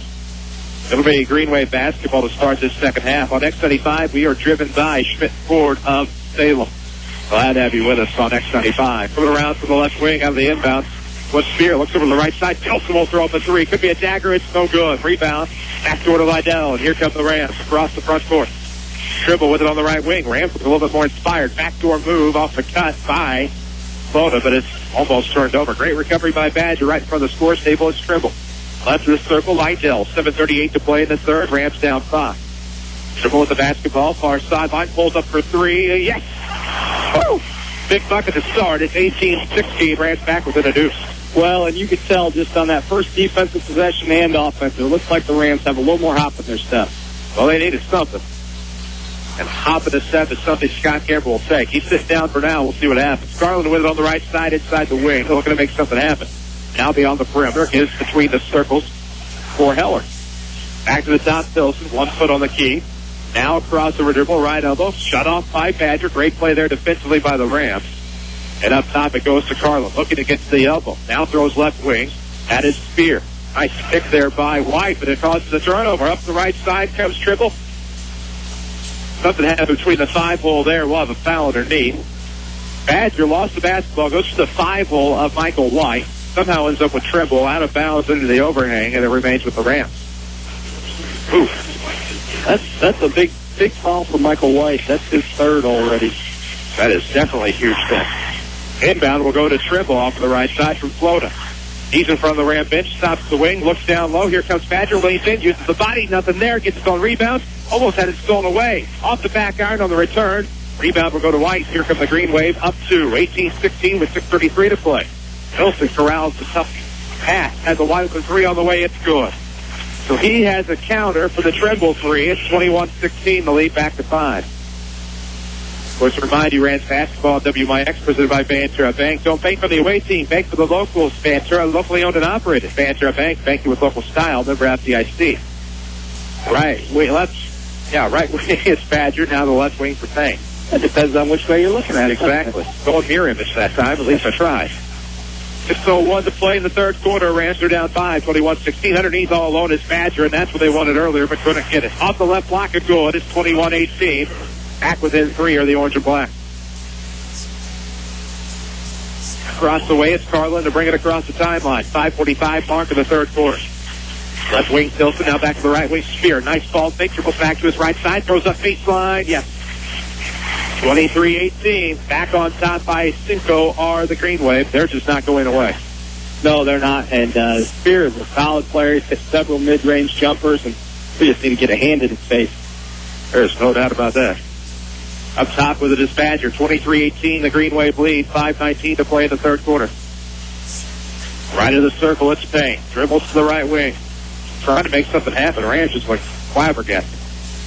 It'll be Green Wave basketball to start this second half. On X95, we are driven by Schmidt Ford of Salem. Glad to have you with us on X95. Coming around from the left wing out of the inbound. What's Spear? Looks over to the right side. Tilson will throw up a 3. Could be a dagger. It's no good. Rebound. Back door to Liddell. And here come the Rams across the front court. Dribble with it on the right wing. Rams look a little bit more inspired. Backdoor move off the cut by Flota, but it's almost turned over. Great recovery by Badger right in front of the score table. It's Trimble. Left of the circle, Liddell. 7:38 to play in the third. Rams down 5. Trimble with the basketball. Far sideline. Pulls up for 3. Yes! Woo! Big bucket to start. It's 18-16. Rams back within a deuce. Well, and you could tell just on that first defensive possession and offensive, it looks like the Rams have a little more hop in their step. Well, they needed something. And hop in the step is something Scott Campbell will take. He's sitting down for now. We'll see what happens. Garland with it on the right side inside the wing. They're looking to make something happen. Now beyond the perimeter is between the circles for Heller. Back to the top, Tilson. 1 foot on the key. Now across the dribble, right elbow. Shut off by Badger. Great play there defensively by the Rams. And up top it goes to Carlin. Looking to get to the elbow. Now throws left wing. That is Spear. Nice pick there by White, but it causes a turnover. Up the right side comes Tribble. Something happened between the 5-hole there. We'll have a foul underneath. Badger lost the basketball. Goes to the 5-hole of Michael White. Somehow ends up with Trimble out of bounds into the overhang, and it remains with the Rams. Oof. That's a big foul for Michael White. That's his third already. That is definitely a huge step. Inbound will go to Trimble off the right side from Flota. He's in front of the Ram bench, stops the wing, looks down low. Here comes Badger, leans in, uses the body, nothing there, gets his own rebound. Almost had it stolen away. Off the back iron on the return. Rebound will go to White. Here comes the Green Wave up to 18-16 with 6:33 to play. Wilson corrals the tough pass. Has a wide open 3 on the way. It's good. So he has a counter for the Trimble 3. It's 21-16. The lead back to 5. Of course, remind you, Rams basketball at WMIX presented by Banterra Bank. Don't bank for the away team. Bank for the locals. Banterra, locally owned and operated. Banterra Bank, banking with local style. Member FDIC. Right. Right wing is Badger. Now the left wing for Payne. That depends on which way you're looking at it. Exactly. Going mirror image that time. At least I tried. 6:01 to play in the third quarter. Rams are down 5, 21-16. Underneath all alone is Badger, and that's what they wanted earlier, but couldn't get it. Off the left block, a good. It's 21-18. Back within 3 are the orange and black. Across the way, it's Carlin to bring it across the timeline. 5:45 mark of the third quarter. Left wing Tilson, now back to the right wing. Spear, nice ball fake, dribbles back to his right side, throws up baseline. Yes. 23-18. Back on top by Cinco are the Green Wave. They're just not going away. No, they're not. And Spear is a solid player. He's hit several mid-range jumpers, and we just need to get a hand in his face. There's no doubt about that. Up top with it is Badger, 23-18, the Green Wave lead, 5:19 to play in the third quarter. Right of the circle, it's Payne. Dribbles to the right wing. Trying to make something happen. Rams just like flabbergasted.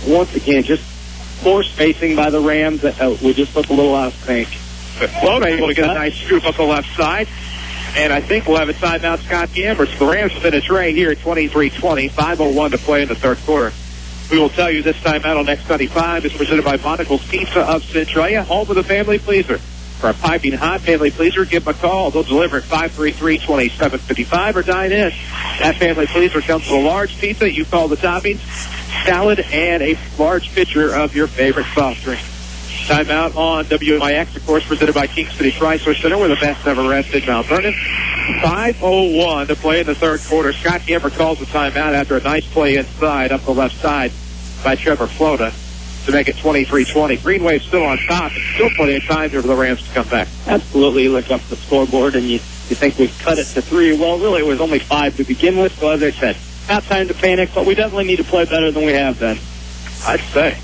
Once again, just poor spacing by the Rams. We just look a little out of sync. But Flota able to get a nice scoop up the left side. And I think we'll have a timeout, Scott Gambers. The Rams finish right here at 23-20, 5:01 to play in the third quarter. We will tell you this timeout on X95 is presented by Monocle's Pizza of Centralia, home of the Family Pleaser. For a piping hot Family Pleaser, give them a call. They'll deliver at 533-2755 or dine in. That Family Pleaser comes with a large pizza. You call the toppings, salad, and a large pitcher of your favorite soft drink. Timeout on WMIX, of course, presented by King City Chrysler Center, where the best ever rest in Mount Vernon. 5:01 to play in the third quarter. Scott Gamber calls the timeout after a nice play inside up the left side by Trevor Flota to make it 23-20. Green Wave still on top. Still plenty of time here for the Rams to come back. Absolutely. You look up the scoreboard and you think we've cut it to 3. Well, really, it was only 5 to begin with. So, as I said, not time to panic, but we definitely need to play better than we have been. I'd say.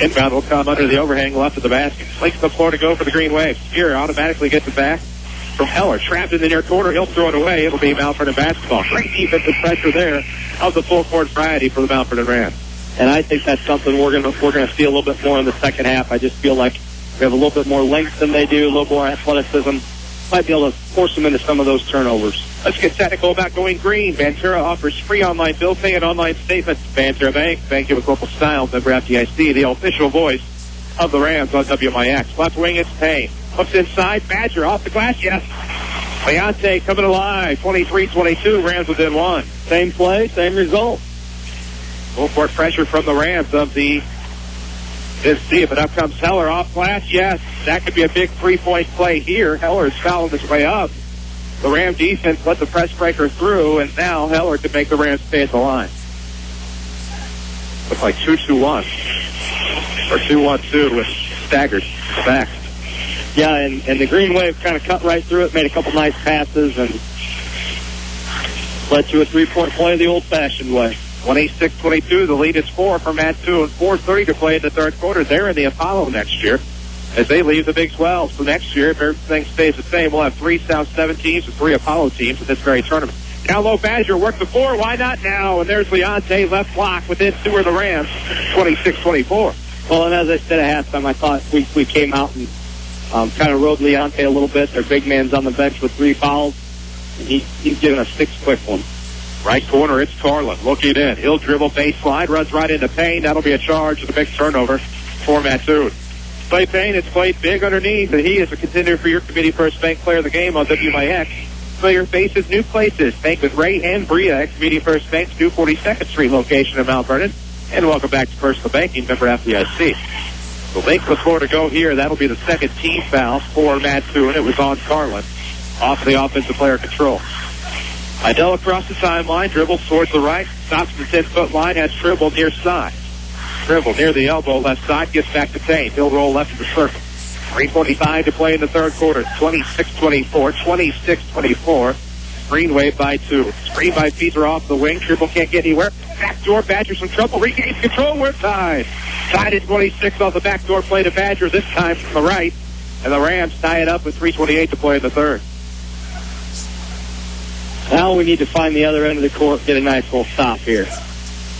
Inbound will come under the overhang left of the basket. Links the floor to go for the Green Wave. Spear automatically gets it back from Heller. Trapped in the near corner. He'll throw it away. It'll be Mount Vernon basketball. Great defensive pressure there of the full court variety for the Mount Vernon Rams. And I think that's something we're gonna see a little bit more in the second half. I just feel like we have a little bit more length than they do, a little more athleticism. Might be able to force them into some of those turnovers. Let's get technical about going green. Banterra offers free online bill pay and online statements. Banterra Bank, banking with local style. Member FDIC, the official voice of the Rams on WMIX. Left wing, it's Payne. Hooks inside. Badger off the glass. Yes. Leonte coming alive. 23-22. Rams within 1. Same play, same result. Full court pressure from the Rams of the. Let's see if it up comes Heller off glass. Yes, that could be a big 3-point play here. Heller is fouling his way up. The Ram defense let the press breaker through, and now Heller could make the Rams stay at the line. Looks like 2-2-1 or 2-1-2 with staggered back. Yeah, and the Green Wave kind of cut right through it, made a couple nice passes, and led to a 3-point play the old-fashioned way. 26-22, the lead is 4 for Mattoon. 4:30 to play in the third quarter. They're in the Apollo next year as they leave the Big 12. So next year, if everything stays the same, we'll have 3 South 7 teams and 3 Apollo teams in this very tournament. Now low Badger, work the 4. Why not now? And there's Leonte, left block within 2 of the Rams, 26-24. Well, and as I said at halftime, I thought we came out and kind of rode Leonte a little bit. Their big man's on the bench with 3 fouls. And he's given us 6 quick ones. Right corner, it's Carlin looking in. He'll dribble baseline, runs right into Payne. That'll be a charge and a big turnover for Mattoon. Clay Payne has played big underneath, and he is a contender for your Committee First Bank Player of the Game on WMIX. Familiar faces, new places. Bank with Ray and Bria at Committee First Bank's 242nd Street location in Mount Vernon. And welcome back to Personal Banking, member FDIC. The link the floor to go here. That'll be the second team foul for Mattoon. It was on Carlin. Off the offensive player control. Idell across the timeline, dribbles towards the right, stops the 10-foot line, has dribble near side. Dribble near the elbow, left side, gets back to Payne. He'll roll left of the circle. 3:45 to play in the third quarter. 26-24, 26-24. Green Wave by 2. Screen by Feether off the wing. Dribble can't get anywhere. Backdoor, Badger some trouble. Regains control. We're tied. Tied at 26 off the backdoor play to Badger, this time from the right. And the Rams tie it up with 3:28 to play in the third. Now we need to find the other end of the court, get a nice little stop here.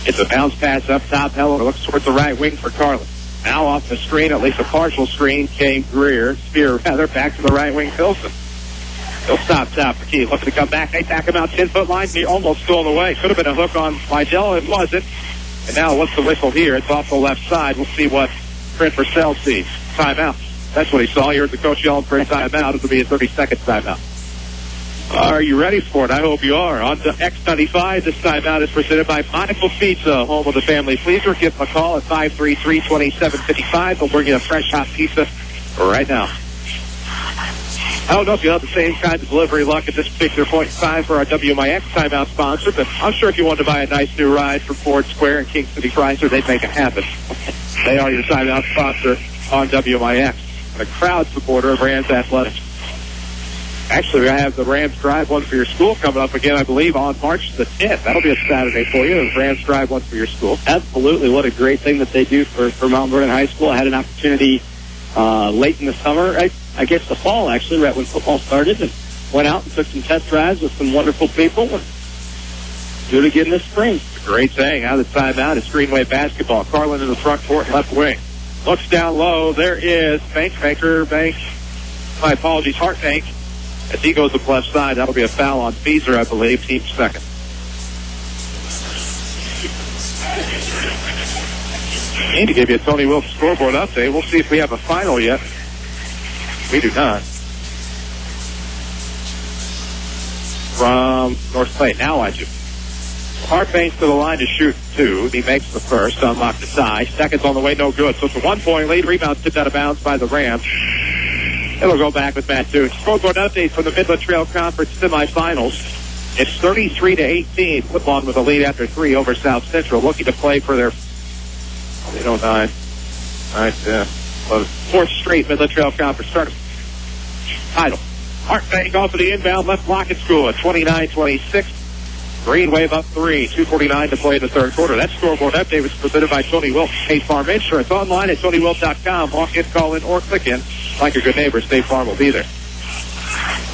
It's a bounce pass up top. Heller looks towards the right wing for Carlin. Now off the screen, at least a partial screen, came Spear rather, back to the right wing, Pilson. He'll stop top for Key. Looks to come back. They tack him out 10-foot line. He almost stolen away. Could have been a hook on Lydell. It wasn't. And now what's the whistle here? It's off the left side. We'll see what Trent Purcell sees. Timeout. That's what he saw. He heard the coach yelling for a timeout. It'll be a 30-second timeout. Are you ready for it? I hope you are. On to X95. This timeout is presented by Monaco Pizza, home of the Family Pleaser. Give them a call at 533-2755. They'll bring you a fresh hot pizza right now. I don't know if you'll have the same kind of delivery luck at this particular point in time for our WMIX timeout sponsor, but I'm sure if you wanted to buy a nice new ride from Ford Square and King City Chrysler, they'd make it happen. They are your timeout sponsor on WMIX, and a proud supporter of Rams Athletics. Actually, I have the Rams Drive One for Your School coming up again, I believe, on March the 10th. That'll be a Saturday for you, the Rams Drive One for Your School. Absolutely. What a great thing that they do for Mount Vernon High School. I had an opportunity late in the summer, I guess the fall, actually, right when football started, and went out and took some test drives with some wonderful people. And do it again this spring. It's a great thing. Out of the timeout, it's Green Wave basketball. Carlin in the front court, left wing. Looks down low. There is Bank. My apologies, Hartbank. As he goes to the left side, that'll be a foul on Feeser, I believe, team second. Need to give you a Tony Wilkes scoreboard update. We'll see if we have a final yet. We do not. From North Platte. Now I do. Hartbank to the line to shoot 2. He makes the first. Unlock the side. Second's on the way, no good. So it's a 1-point lead. Rebound tipped out of bounds by the Rams. It'll go back with Mattoon. Scoreboard update from the Midland Trail Conference semifinals. It's 33-18. Woodlawn with a lead after 3 over South Central. Looking to play for their 4th straight Midland Trail Conference tournament title. Hartbank off of the inbound left block at school at 29-26. Green Wave up 3, 2:49 to play in the third quarter. That scoreboard update was presented by Tony Wilkes, State Farm Insurance. Online at TonyWilkes.com. Walk in, call in, or click in. Like your good neighbor, State Farm will be there.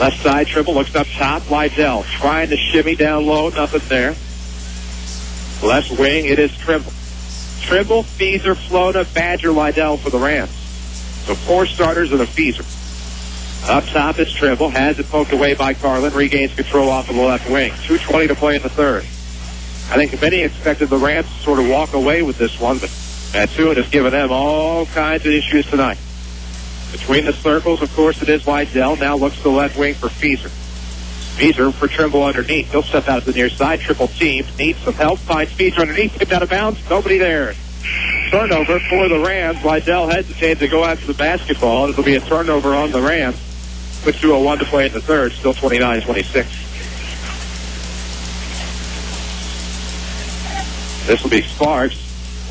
Left side dribble, looks up top. Lydell trying to shimmy down low, nothing there. Left wing, it is Trimble. Trimble, Feeser, Flota, Badger, Lydell for the Rams. So 4 starters and a Feeser. Up top is Trimble, has it poked away by Carlin, regains control off of the left wing. 2:20 to play in the third. I think many expected the Rams to sort of walk away with this one, but Mattoon has given them all kinds of issues tonight. Between the circles, of course, it is Lydell. Now looks to the left wing for Feeser. Feeser for Trimble underneath. He'll step out to the near side. Triple team. Needs some help. Finds Feeser underneath. Tipped out of bounds. Nobody there. Turnover for the Rams. Lydell hesitated to go after the basketball. It'll be a turnover on the Rams. With 2:01 to play in the third. Still 29-26. This will be Sparks.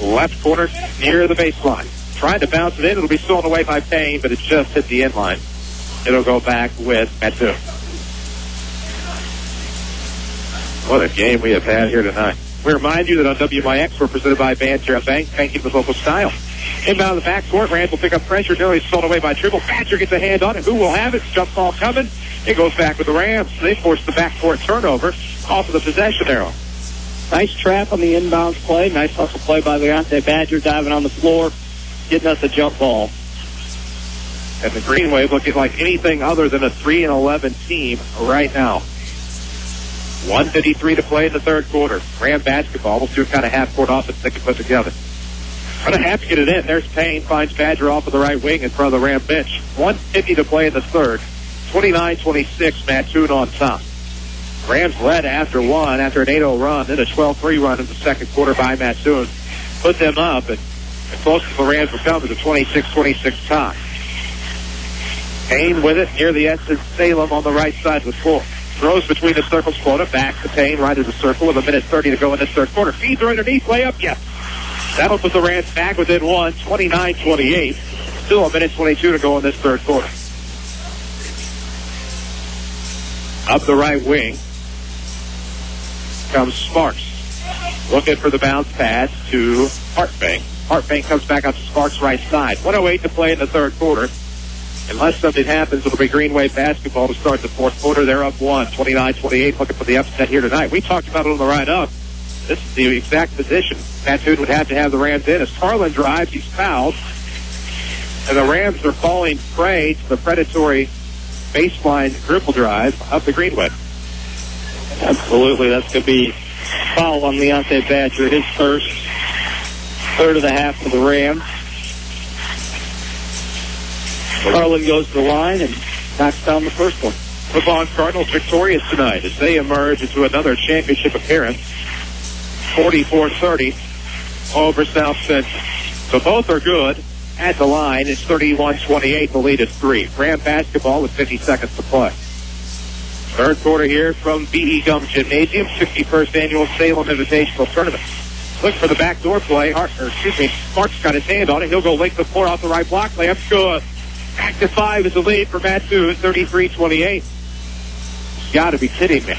Left corner near the baseline. Trying to bounce it in. It'll be stolen away by Payne, but it just hit the inline. It'll go back with Mattoon. What a game we have had here tonight. We remind you that on WMIX, we're presented by Banterra Bank, banking with local style. Inbound the backcourt, Rams will pick up pressure. Nearly stolen away by Trimble. Badger gets a hand on it. Who will have it? Jump ball coming. It goes back with the Rams. They force the backcourt turnover off of the possession arrow. Nice trap on the inbounds play. Nice hustle play by Leonte Badger, diving on the floor, getting us a jump ball. And the Green Wave looking like anything other than a 3-11 team right now. 1:53 to play in the third quarter. Ram basketball. We'll see what kind of half-court offense they can put together. Going to have to get it in. There's Payne. Finds Badger off of the right wing in front of the Ram bench. 1:50 to play in the third. 29-26, Mattoon on top. Rams led after an 8-0 run, then a 12-3 run in the second quarter by Mattoon. Put them up, and the closest the Rams will come is a 26-26 tie. Payne with it near the Essence Salem on the right side of the floor. Throws between the circles, Flota, back to Payne, right of the circle with 1:30 to go in this third quarter. Feeser underneath, layup, yes. That'll put the Rams back within 29-28. Still 1:22 to go in this third quarter. Up the right wing comes Sparks. Looking for the bounce pass to Hartbank. Hartbank comes back up to Sparks' right side. 1:08 to play in the third quarter. Unless something happens, it'll be Green Wave basketball to start the fourth quarter. They're up 29-28, looking for the upset here tonight. We talked about it on the ride up. This is the exact position Mattoon would have to have the Rams in. As Carlin drives, he's fouled. And the Rams are falling prey to the predatory baseline dribble drive up the Green Wave. Absolutely. That's going to be foul on Leonte Badger. His first third of the half for the Rams. Carlin goes to the line and knocks down the first one. The Vaughn Cardinals victorious tonight as they emerge into another championship appearance. 44-30 over South Central. So both are good. At the line, it's 31-28. The lead is 3. Ram basketball with 50 seconds to play. Third quarter here from B.E. Gum Gymnasium, 61st annual Salem Invitational Tournament. Look for the backdoor play. Sparks got his hand on it. He'll go length the floor off the right block. Layup's good. Back to 5 is the lead for Mattoon, 33-28. Got to be kidding me.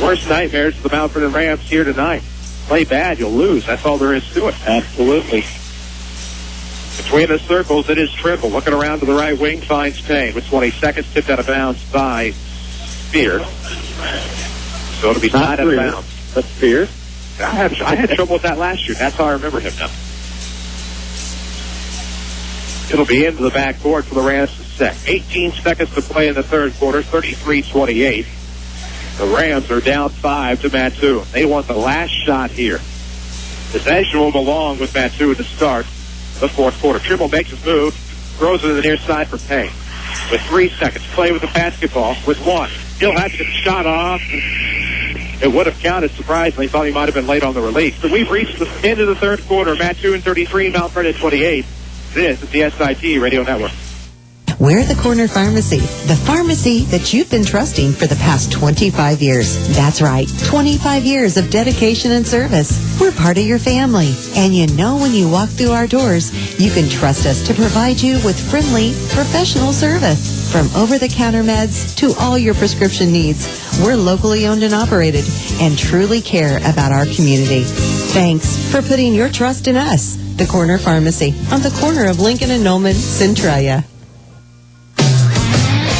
Worst nightmares for the Mount Vernon Rams here tonight. Play bad, you'll lose. That's all there is to it. Absolutely. Between the circles, it is Trimble. Looking around to the right wing, finds Payne. With 20 seconds, tipped out of bounds by Spear. So it'll be tied out of bounds. That's Spear. I had trouble with that last year. That's how I remember him now. It'll be into the backcourt for the Rams to set. 18 seconds to play in the third quarter, 33-28. The Rams are down 5 to Mattoon. They want the last shot here. Possession will belong with Mattoon to start the fourth quarter. Trimble makes his move, throws it to the near side for Payne. With 3 seconds, play with the basketball. With 1, he'll have to get the shot off. It would have counted, surprisingly. Thought he might have been late on the release. But we've reached the end of the third quarter. Mattoon 33, Mount Vernon 28. This is the SIT Radio Network. We're the Corner Pharmacy, the pharmacy that you've been trusting for the past 25 years. That's right, 25 years of dedication and service. We're part of your family. And you know when you walk through our doors, you can trust us to provide you with friendly, professional service. From over-the-counter meds to all your prescription needs, we're locally owned and operated and truly care about our community. Thanks for putting your trust in us, the Corner Pharmacy, on the corner of Lincoln and Nolan, Centralia.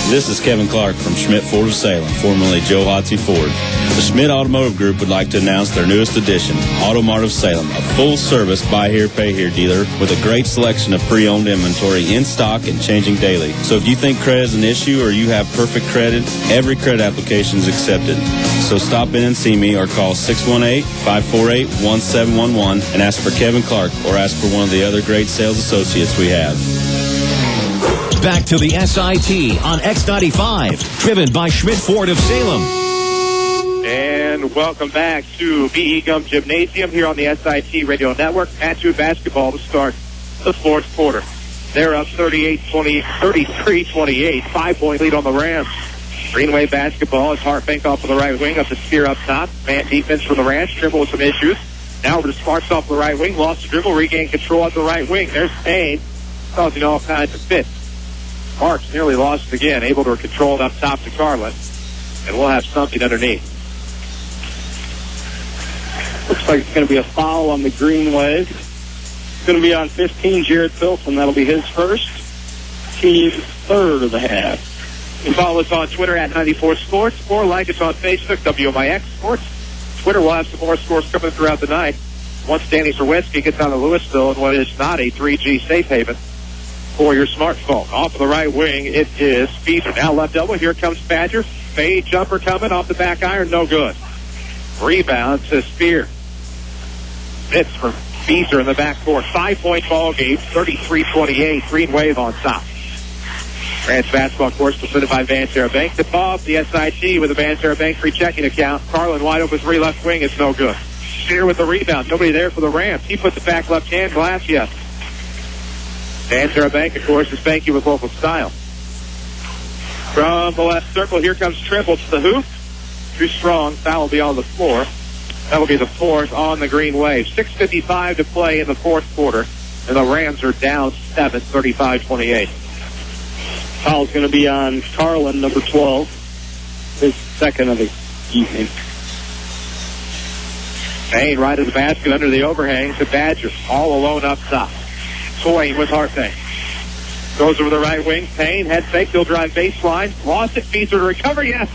This is Kevin Clark from Schmidt Ford of Salem, formerly Joe Hotsey Ford. The Schmidt Automotive Group would like to announce their newest edition, Auto Mart of Salem, a full-service buy-here, pay-here dealer with a great selection of pre-owned inventory in stock and changing daily. So if you think credit is an issue or you have perfect credit, every credit application is accepted. So stop in and see me or call 618-548-1711 and ask for Kevin Clark or ask for one of the other great sales associates we have. Back to the SIT on X95, driven by Schmidt Ford of Salem. And welcome back to B.E. Gum Gymnasium here on the SIT Radio Network. Mattoon basketball to start the fourth quarter. They're up 33-28, 5-point lead on the Rams. Green Wave basketball is Hartbank off of the right wing, up the Spear up top. Man defense from the Rams, Trimble with some issues. Now over to Sparks off the right wing, lost the dribble, regained control at the right wing. There's Payne, causing all kinds of fits. Sparks nearly lost again, able to control it up top to Carlin. And we'll have something underneath. Looks like it's going to be a foul on the Green Wave. It's going to be on 15, Jared Pilson. That'll be his first. Team's third of the half. You can follow us on Twitter at 94 Sports or like us on Facebook, WMIX Sports. Twitter will have some more scores coming throughout the night. Once Danny Zerwinski gets out of Louisville in what is not a 3G safe haven for your smartphone. Off of the right wing, it is Feaser. Now left elbow, here comes Badger. Fade jumper coming off the back iron, no good. Rebound to Spear. It's from Feaser in the backcourt. 5-point ball game, 33-28. Green Wave on top. Rams basketball course presented by Banterra Bank. The ball, the SIT with a Banterra Bank free checking account. Carlin wide open 3 left wing, it's no good. Spear with the rebound, nobody there for the Rams. He puts it back left hand, glass, yes. Banterra Bank, of course, is banky with local style. From the left circle, here comes Trimble to the hoop. Too strong, foul will be on the floor. That will be the fourth on the Green Wave. 6:55 to play in the fourth quarter, and the Rams are down 7, 35-28. Foul's going to be on Carlin, number 12. His second of the evening. Payne right at the basket under the overhang to Badger. All alone up top. Swain with Hartbank. Goes over the right wing. Payne, head fake, he'll drive baseline. Lost it, Feaser to recover, yes.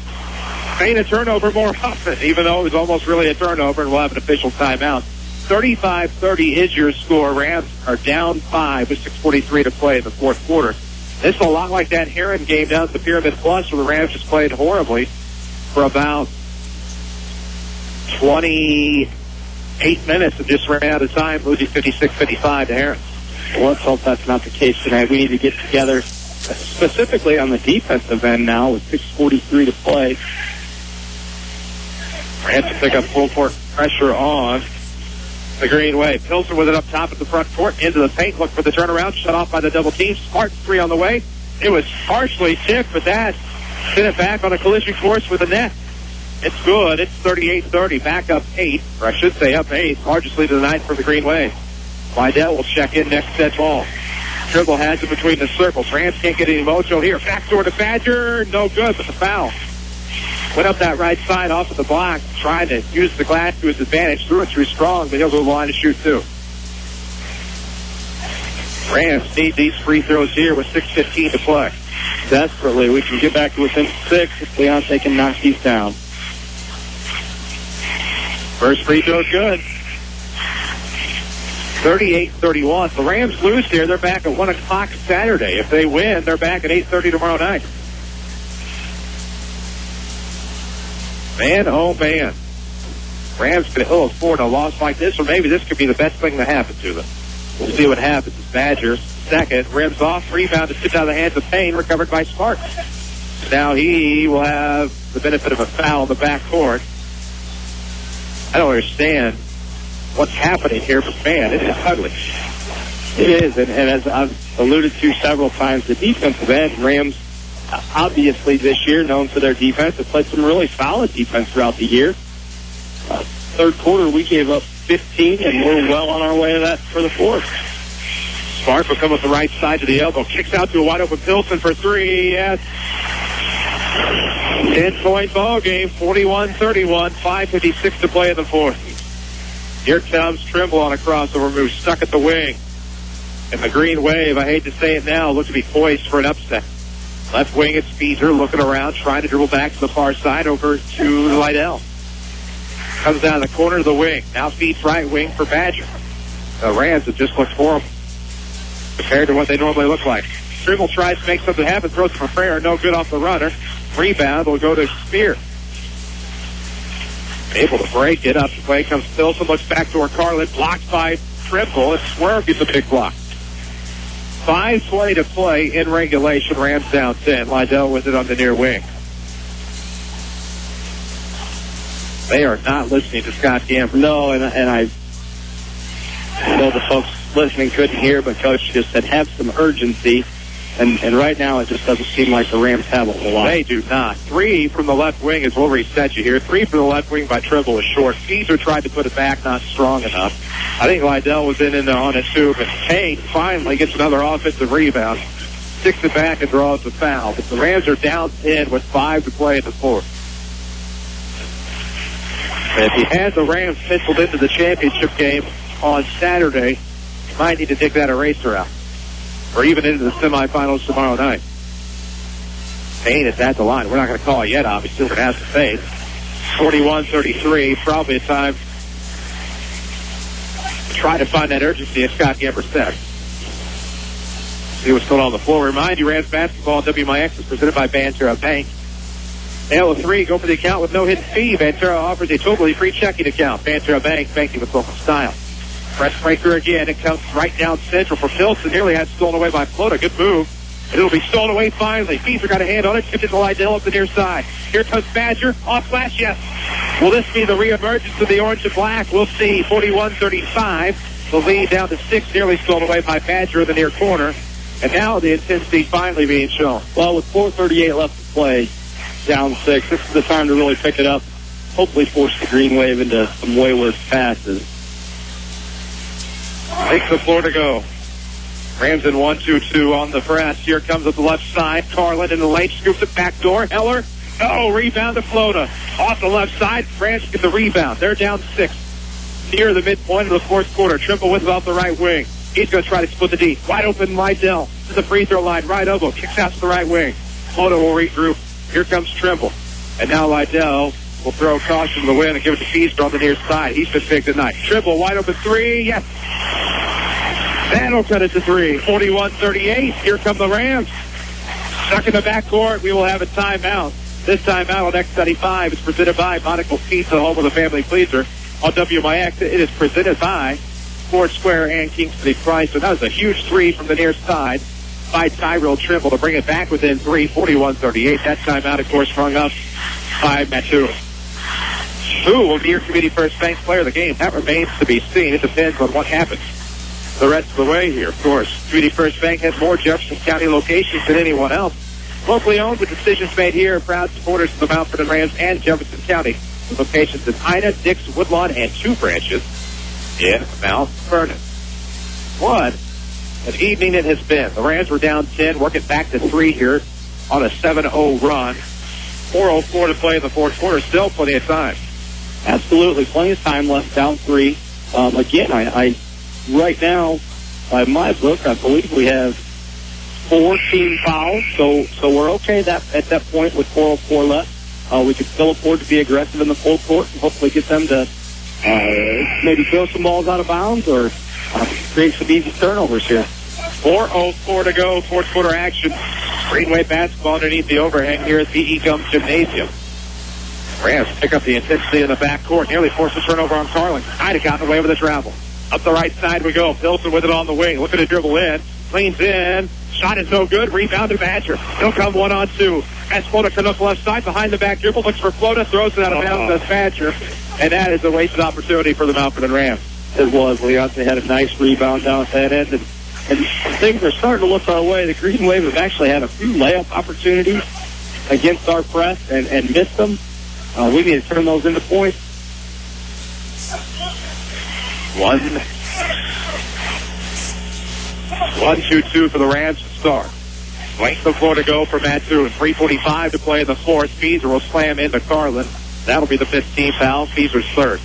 Payne a turnover more often, even though it was almost really a turnover, and we'll have an official timeout. 35-30 is your score. Rams are down 5 with 6:43 to play in the fourth quarter. This is a lot like that Heron game down at the Pyramid Plus where the Rams just played horribly for about 28 minutes and just ran out of time, losing 56-55 to Heron. Well, let's hope that's not the case tonight. We need to get together, specifically on the defensive end now with 6:43 to play. Rams to pick up full court pressure on the Green Wave. Pilsen with it up top at the front court, into the paint, look for the turnaround, shut off by the double team. Smart 3 on the way. It was partially tipped, but that sent it back on a collision course with the net. It's good. It's 38-30. Back up 8, or I should say up 8. Largest lead of the night for the Green Wave. Wydell will check in next set ball. Trimble has it between the circles. Rams can't get any mojo here. Backdoor to Badger. No good, but the foul. Went up that right side off of the block, trying to use the glass to his advantage. Threw it through strong, but he'll go to the line to shoot too. Rams need these free throws here with 6:15 to play. Desperately, we can get back to within 6 if Leonte can knock these down. First free throw is good. 38-31. The Rams lose here. They're back at 1 o'clock Saturday. If they win, they're back at 8:30 tomorrow night. Man, oh man. Rams could ill afford a loss like this, or maybe this could be the best thing to happen to them. We'll see what happens. It's Badgers second. Rims off. Rebound to sit out of the hands of Payne. Recovered by Sparks. Now he will have the benefit of a foul in the backcourt. I don't understand what's happening here, but man, it is ugly. It is, and as I've alluded to several times, the defensive end, Rams, obviously this year, known for their defense, have played some really solid defense throughout the year. Third quarter, we gave up 15, and we're well on our way to that for the fourth. Spark will come with the right side to the elbow. Kicks out to a wide-open Pilson for three. Yes. 10-point ball game, 41-31, 5:56 to play in the fourth. Here comes Trimble on a crossover move, stuck at the wing. And the Green Wave, I hate to say it now, looks to be poised for an upset. Left wing, it's Feeser looking around, trying to dribble back to the far side over to Lydell. Comes down the corner of the wing. Now feeds right wing for Badger. The Rams have just looked horrible compared to what they normally look like. Trimble tries to make something happen, throws from Frere, no good off the runner. Rebound will go to Spear. Able to break it up. Play comes Pilson, looks back toward Carlin, blocked by Trimble, and Swerve gets a big block. 5:20 to play in regulation. Rams down 10. Lydell with it on the near wing. They are not listening to Scott Gamble. No, and I know the folks listening couldn't hear, but Coach just said have some urgency. And right now, it just doesn't seem like the Rams have a whole lot. They do not. 3 from the left wing is what reset you here. 3 from the left wing by Trimble is short. Caesar tried to put it back, not strong enough. I think Lydell was in on it too, but Payne finally gets another offensive rebound. Sticks it back and draws the foul. But the Rams are down 10 with 5 to play in the fourth. And if he had the Rams penciled into the championship game on Saturday, he might need to dig that eraser out. Or even into the semifinals tomorrow night. Payne is at the line. We're not going to call it yet, obviously. We're going to have to face. 41-33. Probably a time to try to find that urgency, as Scott Gamber said. See what's going on the floor. Remind you, Rams basketball on WMIX is presented by Banterra Bank. Nail a 3, go for the account with no hidden fee. Banterra offers a totally free checking account. Banterra Bank, banking with local style. Press breaker again. It comes right down central for Pilson. Nearly had stolen away by Flota. Good move. And it'll be stolen away finally. Feeser got a hand on it. Tipped it to Lydell up the near side. Here comes Badger. Off glass, yes. Will this be the reemergence of the orange and black? We'll see. 41-35. The lead down to 6. Nearly stolen away by Badger in the near corner. And now the intensity finally being shown. Well, with 4:38 left to play, down 6, this is the time to really pick it up. Hopefully force the Green Wave into some wayward passes. Takes the floor to go. Rams in 1-2-2 on the press. Here comes up the left side. Carlin in the lane. Scoops it back door. Heller. No. Rebound to Flota. Off the left side. Rams get the rebound. They're down 6. Near the midpoint of the fourth quarter. Trimble with it off the right wing. He's going to try to split the D. Wide open Lydell. To the free throw line. Right elbow. Kicks out to the right wing. Flota will regroup. Here comes Trimble. And now Lydell will throw caution to the wind and give it to Feaster on the near side. He's been big tonight. Trimble wide open 3. Yes. That'll cut it to 3. 41-38. Here come the Rams. Stuck in the backcourt. We will have a timeout. This timeout on X95 is presented by Monaco Pizza, home of the family pleaser. On WMIX, it is presented by Ford Square and Kingston Price. So that was a huge 3 from the near side by Tyrell Trimble to bring it back within 3. 41-38. That timeout, of course, sprung up by Mattoon. Who will be your Community First Bank player of the game? That remains to be seen. It depends on what happens the rest of the way here, of course. Community First Bank has more Jefferson County locations than anyone else. Locally owned with decisions made here. Proud supporters of the Mount Vernon Rams and Jefferson County. With locations in Ida, Dix, Woodlawn, and 2 branches in Mount Vernon. One an evening it has been. The Rams were down 10, working back to 3 here on a 7-0 run. 4:04 to play in the fourth quarter. Still plenty of time. Absolutely, plenty of time left, down 3. Again, I right now, by my book, I believe we have 4 team fouls, so we're okay at that point with 4:04 left. We can still afford to be aggressive in the full court and hopefully get them to maybe throw some balls out of bounds or create some easy turnovers here. 4:04 to go, fourth quarter action. Green Wave basketball underneath the overhang here at the Gymnasium. Rams pick up the intensity in the backcourt. Nearly forced a turnover on Carlin. Kind of gotten away with a travel. Up the right side we go. Pilson with it on the wing. Looking to dribble in. Leans in. Shot is no good. Rebound to Badger. He'll come 1-on-2. As Flota comes up left side. Behind the back dribble. Looks for Flota. Throws it out of bounds to Badger. And that is a wasted opportunity for the Mount Rams. It was. Leonte had a nice rebound down at that end. And things are starting to look our way. The Green Wave have actually had a few layup opportunities against our press and missed them. We need to turn those into points. 1-2-2 for the Rams to start. Length of floor to go for Mattoon. 3:45 to play in the fourth. Feeser will slam into Carlin. That'll be the 15th foul. Feeser's third.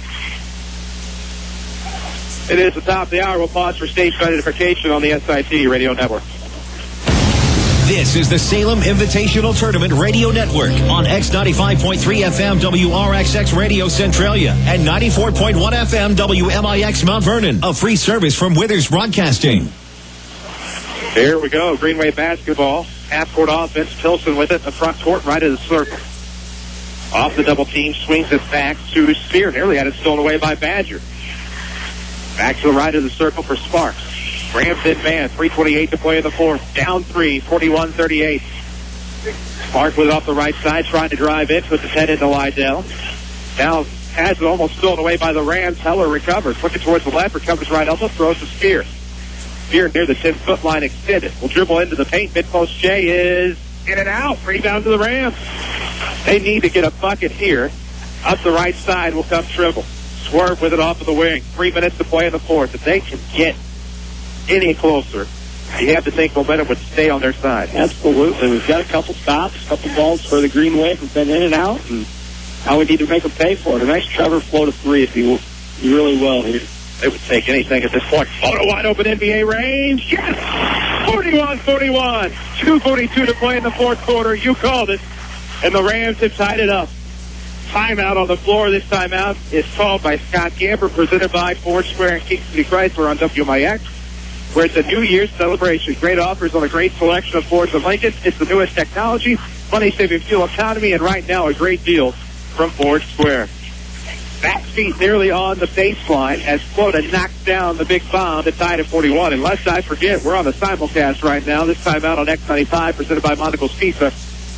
It is the top of the hour. We'll pause for station identification on the SIT Radio Network. This is the Salem Invitational Tournament Radio Network on X95.3 FM WRXX Radio Centralia and 94.1 FM WMIX Mount Vernon. A free service from Withers Broadcasting. Here we go. Green Wave basketball. Half-court offense. Pilson with it in the front court, right of the circle. Off the double team. Swings it back to Spear. Nearly had it stolen away by Badger. Back to the right of the circle for Sparks. Rams in man. 3:28 to play in the fourth. Down 3. 41-38. Sparks with it off the right side. Trying to drive in. Puts his head into Lydell. Now has it almost stolen away by the Rams. Heller recovers. Looking towards the left. Recovers right elbow. Throws to Spear. Spear near the 10-foot line extended. Will dribble into the paint. Mid-post Jay is in and out. Rebound to the Rams. They need to get a bucket here. Up the right side will come Tribble. Swerve with it off of the wing. 3 minutes to play in the fourth. If they can get any closer, you have to think momentum would stay on their side. Absolutely. We've got a couple stops, a couple balls for the Green Wave. We've been in and out, and now we need to make them pay for it. A nice Trevor float of 3 if he really will here. They would take anything at this point. Photo wide open NBA range. Yes! 41-41. 2:42 to play in the fourth quarter. You called it. And the Rams have tied it up. Timeout on the floor. This timeout is called by Scott Gamber, presented by Ford Square and King City Chrysler on WMIX, where it's a New Year's celebration. Great offers on a great selection of Fords and Lincolns. It's the newest technology, money-saving fuel economy, and right now a great deal from Ford Square. Back feet nearly on the baseline as Flota knocks down the big bomb to tie it at 41. And lest I forget, we're on the simulcast right now. This time out on X95, presented by Monticle's Pizza,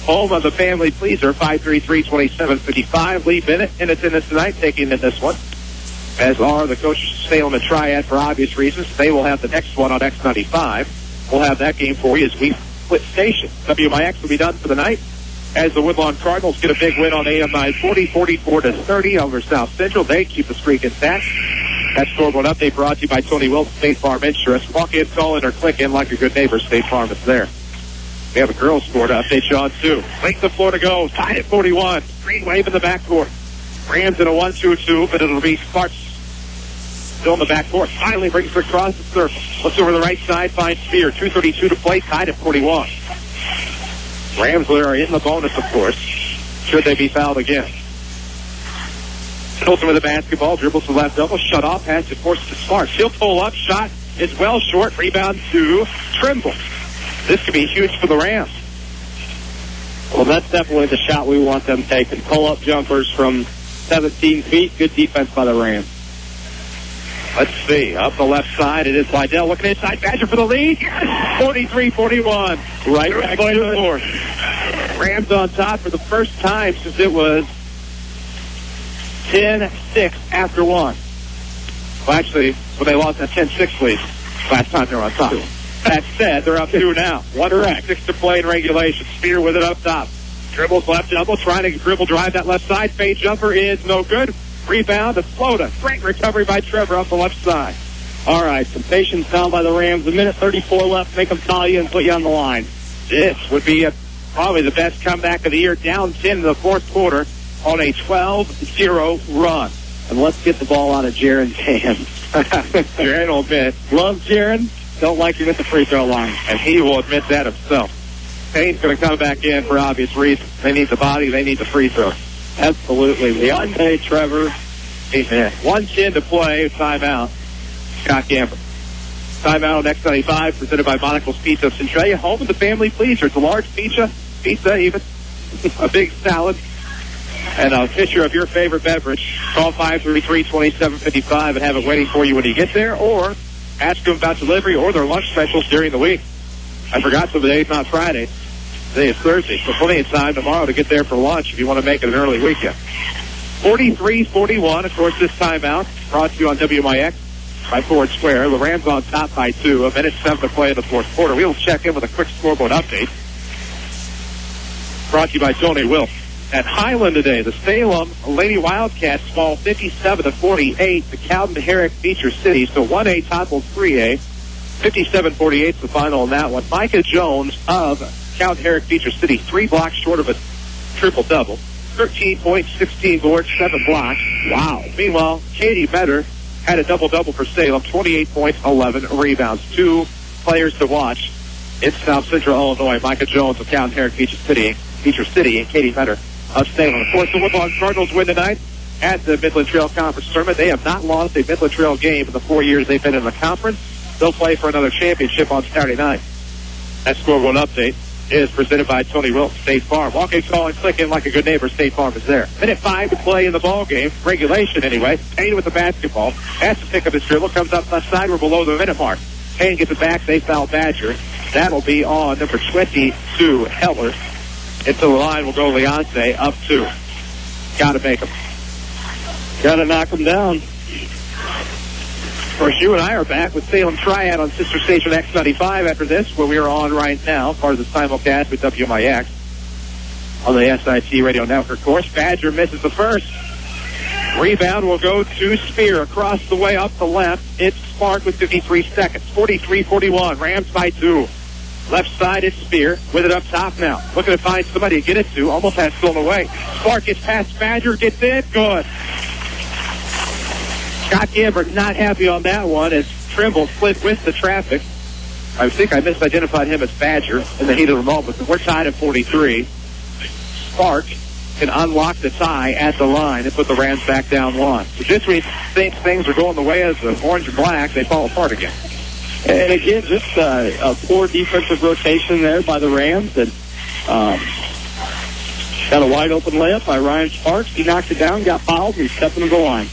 home of the family pleaser, 533-2755. Lee Bennett in attendance tonight, taking in this one, as are the coaches of Salem and Triad for obvious reasons. They will have the next one on X95. We'll have that game for you as we split station. WMIX will be done for the night as the Woodlawn Cardinals get a big win on AM 940, 44-30 over South Central. They keep the streak intact. That scoreboard update brought to you by Tony Wilson, State Farm Insurance. Walk in, call in, or click in like a good neighbor. State Farm is there. We have a girls' score to update you on, too. Length of floor to go. Tied at 41. Green Wave in the backcourt. Rams in a 1-2-2, but it'll be Sparks still in the backcourt. Finally brings it across the circle. Looks over the right side, finds Spear. 2:32 to play, tied at 41. Rams are in the bonus, of course, should they be fouled again. Pilson with the basketball, dribbles to the left elbow, shut off, pass it forces to Sparks. He'll pull up, shot is well short, rebound to Trimble. This could be huge for the Rams. Well, that's definitely the shot we want them taking. Pull-up jumpers from 17 feet. Good defense by the Rams. Let's see. Up the left side, it is Lydell looking inside. Badger for the lead. 43-41. Right back to the fourth. Rams on top for the first time since it was 10-6 after one. Well, actually, when they lost that 10-6 lead last time they were on top. That said, they're up 2 now. 1-6 to play in regulation. Spear with it up top. Dribbles left elbow, trying to dribble drive that left side. Fade jumper is no good. Rebound to Flota. Great recovery by Trevor off the left side. All right, some patience now by the Rams. A minute 34 left. Make them call you and put you on the line. This would be probably the best comeback of the year. Down 10 in the fourth quarter on a 12-0 run. And let's get the ball out of Jaron's hands. Jaron will admit. Love Jaron. Don't like him at the free throw line. And he will admit that himself. Payne's going to come back in for obvious reasons. They need the body. They need the free throw. Absolutely. Leonte, Trevor. Amen. 1:10 to play. Timeout. Scott Gamber. Timeout on X95, presented by Monocle's Pizza of Centralia. Home of the family pleaser. It's a large pizza even, a big salad, and a picture of your favorite beverage. Call 533-2755 and have it waiting for you when you get there, or ask them about delivery or their lunch specials during the week. I forgot today's not Friday. Today is Thursday, so plenty of time tomorrow to get there for lunch if you want to make it an early weekend. 43-41, of course, this timeout brought to you on WMIX by Ford Square. The Rams on top by 2. A minute 7 to play in the fourth quarter. We'll check in with a quick scoreboard update. Brought to you by Tony Wilk. At Highland today, the Salem Lady Wildcats fall 57-48 to Cowden Herrick Beecher City. So 1A topples 3A. 57-48 is the final on that one. Micah Jones of Cowden Herrick Beecher City, 3 blocks short of a triple-double. 13 points, 16 boards, 7 blocks. Wow. Meanwhile, Katie Metter had a double-double for Salem, 28 points, 11 rebounds. 2 players to watch in South Central Illinois. Micah Jones of Cowden Herrick Beecher City, and Katie Metter of Salem. Of course, the Woodlawn Cardinals win tonight at the Midland Trail Conference Tournament. They have not lost a Midland Trail game in the 4 years they've been in the conference. They'll play for another championship on Saturday night. That scoreboard update is presented by Tony Wilson, State Farm. Walking, tall, and clicking like a good neighbor. State Farm is there. Minute 5 to play in the ball game. Regulation, anyway. Payne with the basketball. Has to pick up his dribble. Comes up left side. We're below the minute mark. Payne gets it back. They foul Badger. That'll be on number 22, Heller. Into the line will go Leonte, up 2. Got to make him. Got to knock him down. Of course, you and I are back with Salem Triad on Sister Station X95 after this, where we are on right now, part of the simulcast with WMIX on the SIT radio network, of course. Badger misses the first. Rebound will go to Spear across the way up the left. It's Spark with 53 seconds. 43-41. Rams by 2. Left side is Spear with it up top now. Looking to find somebody to get it to. Almost has stolen away. Spark gets past Badger, gets in. Good. Scott Gambert not happy on that one as Trimble slid with the traffic. I think I misidentified him as Badger in the heat of the moment. We're tied at 43. Spark can unlock the tie at the line and put the Rams back down 1. So just when you think things are going the way of the orange and black, they fall apart again. And again, just a poor defensive rotation there by the Rams. And got a wide open layup by Ryan Sparks. He knocked it down, got fouled, and he's stepping to the line.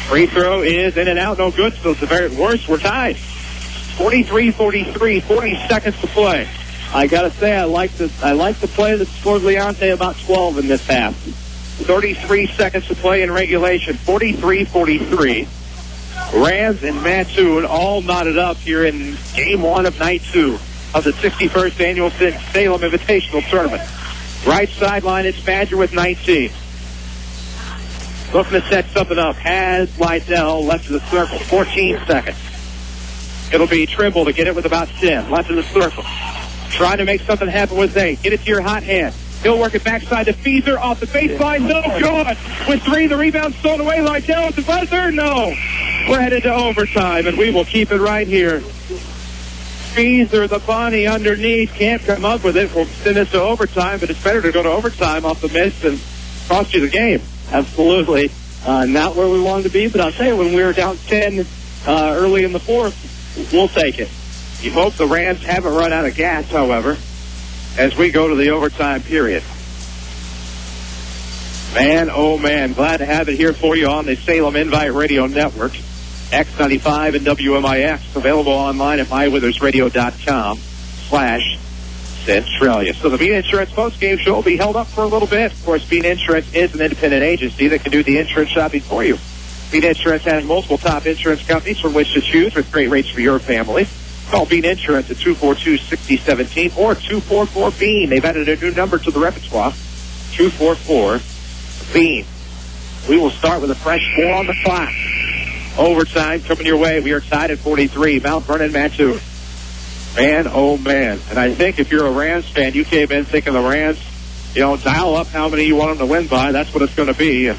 Free throw is in and out, no good. So it's the very worst. We're tied. 43-43, 40 seconds to play. I gotta say, I like the play that scored Leonte about 12 in this half. 33 seconds to play in regulation. 43-43. Rams and Mattoon all knotted up here in game 1 of night 2 of the 61st annual Salem Invitational Tournament. Right sideline, it's Badger with 19. Looking to set something up. Has Lydell left of the circle. 14 seconds. It'll be Trimble to get it with about 10. Left of the circle. Trying to make something happen with Zay. Get it to your hot hand. He'll work it backside to Feezer off the baseline. No good. With 3, the rebound stolen away. Lydell at the buzzer. No. We're headed to overtime, and we will keep it right here. Feezer, the bunny underneath, can't come up with it. We'll send this to overtime, but it's better to go to overtime off the miss than cost you the game. Absolutely. Not where we wanted to be, but I'll tell you, when we were down 10 early in the fourth, we'll take it. You hope the Rams haven't run out of gas, however, as we go to the overtime period. Man, oh man, glad to have it here for you on the Salem Invite Radio Network. X95 and WMIX, available online at mywithersradio.com/Centralia. So the Bean Insurance postgame show will be held up for a little bit. Of course, Bean Insurance is an independent agency that can do the insurance shopping for you. Bean Insurance has multiple top insurance companies from which to choose with great rates for your family. Call Bean Insurance at 242-6017 or 244-BEAN. They've added a new number to the repertoire, 244-BEAN. We will start with a fresh 4 on the clock. Overtime coming your way. We are tied at 43. Mount Vernon, Mattoon. Man, oh man. And I think if you're a Rams fan, you came in thinking the Rams, dial up how many you want them to win by. That's what it's going to be. And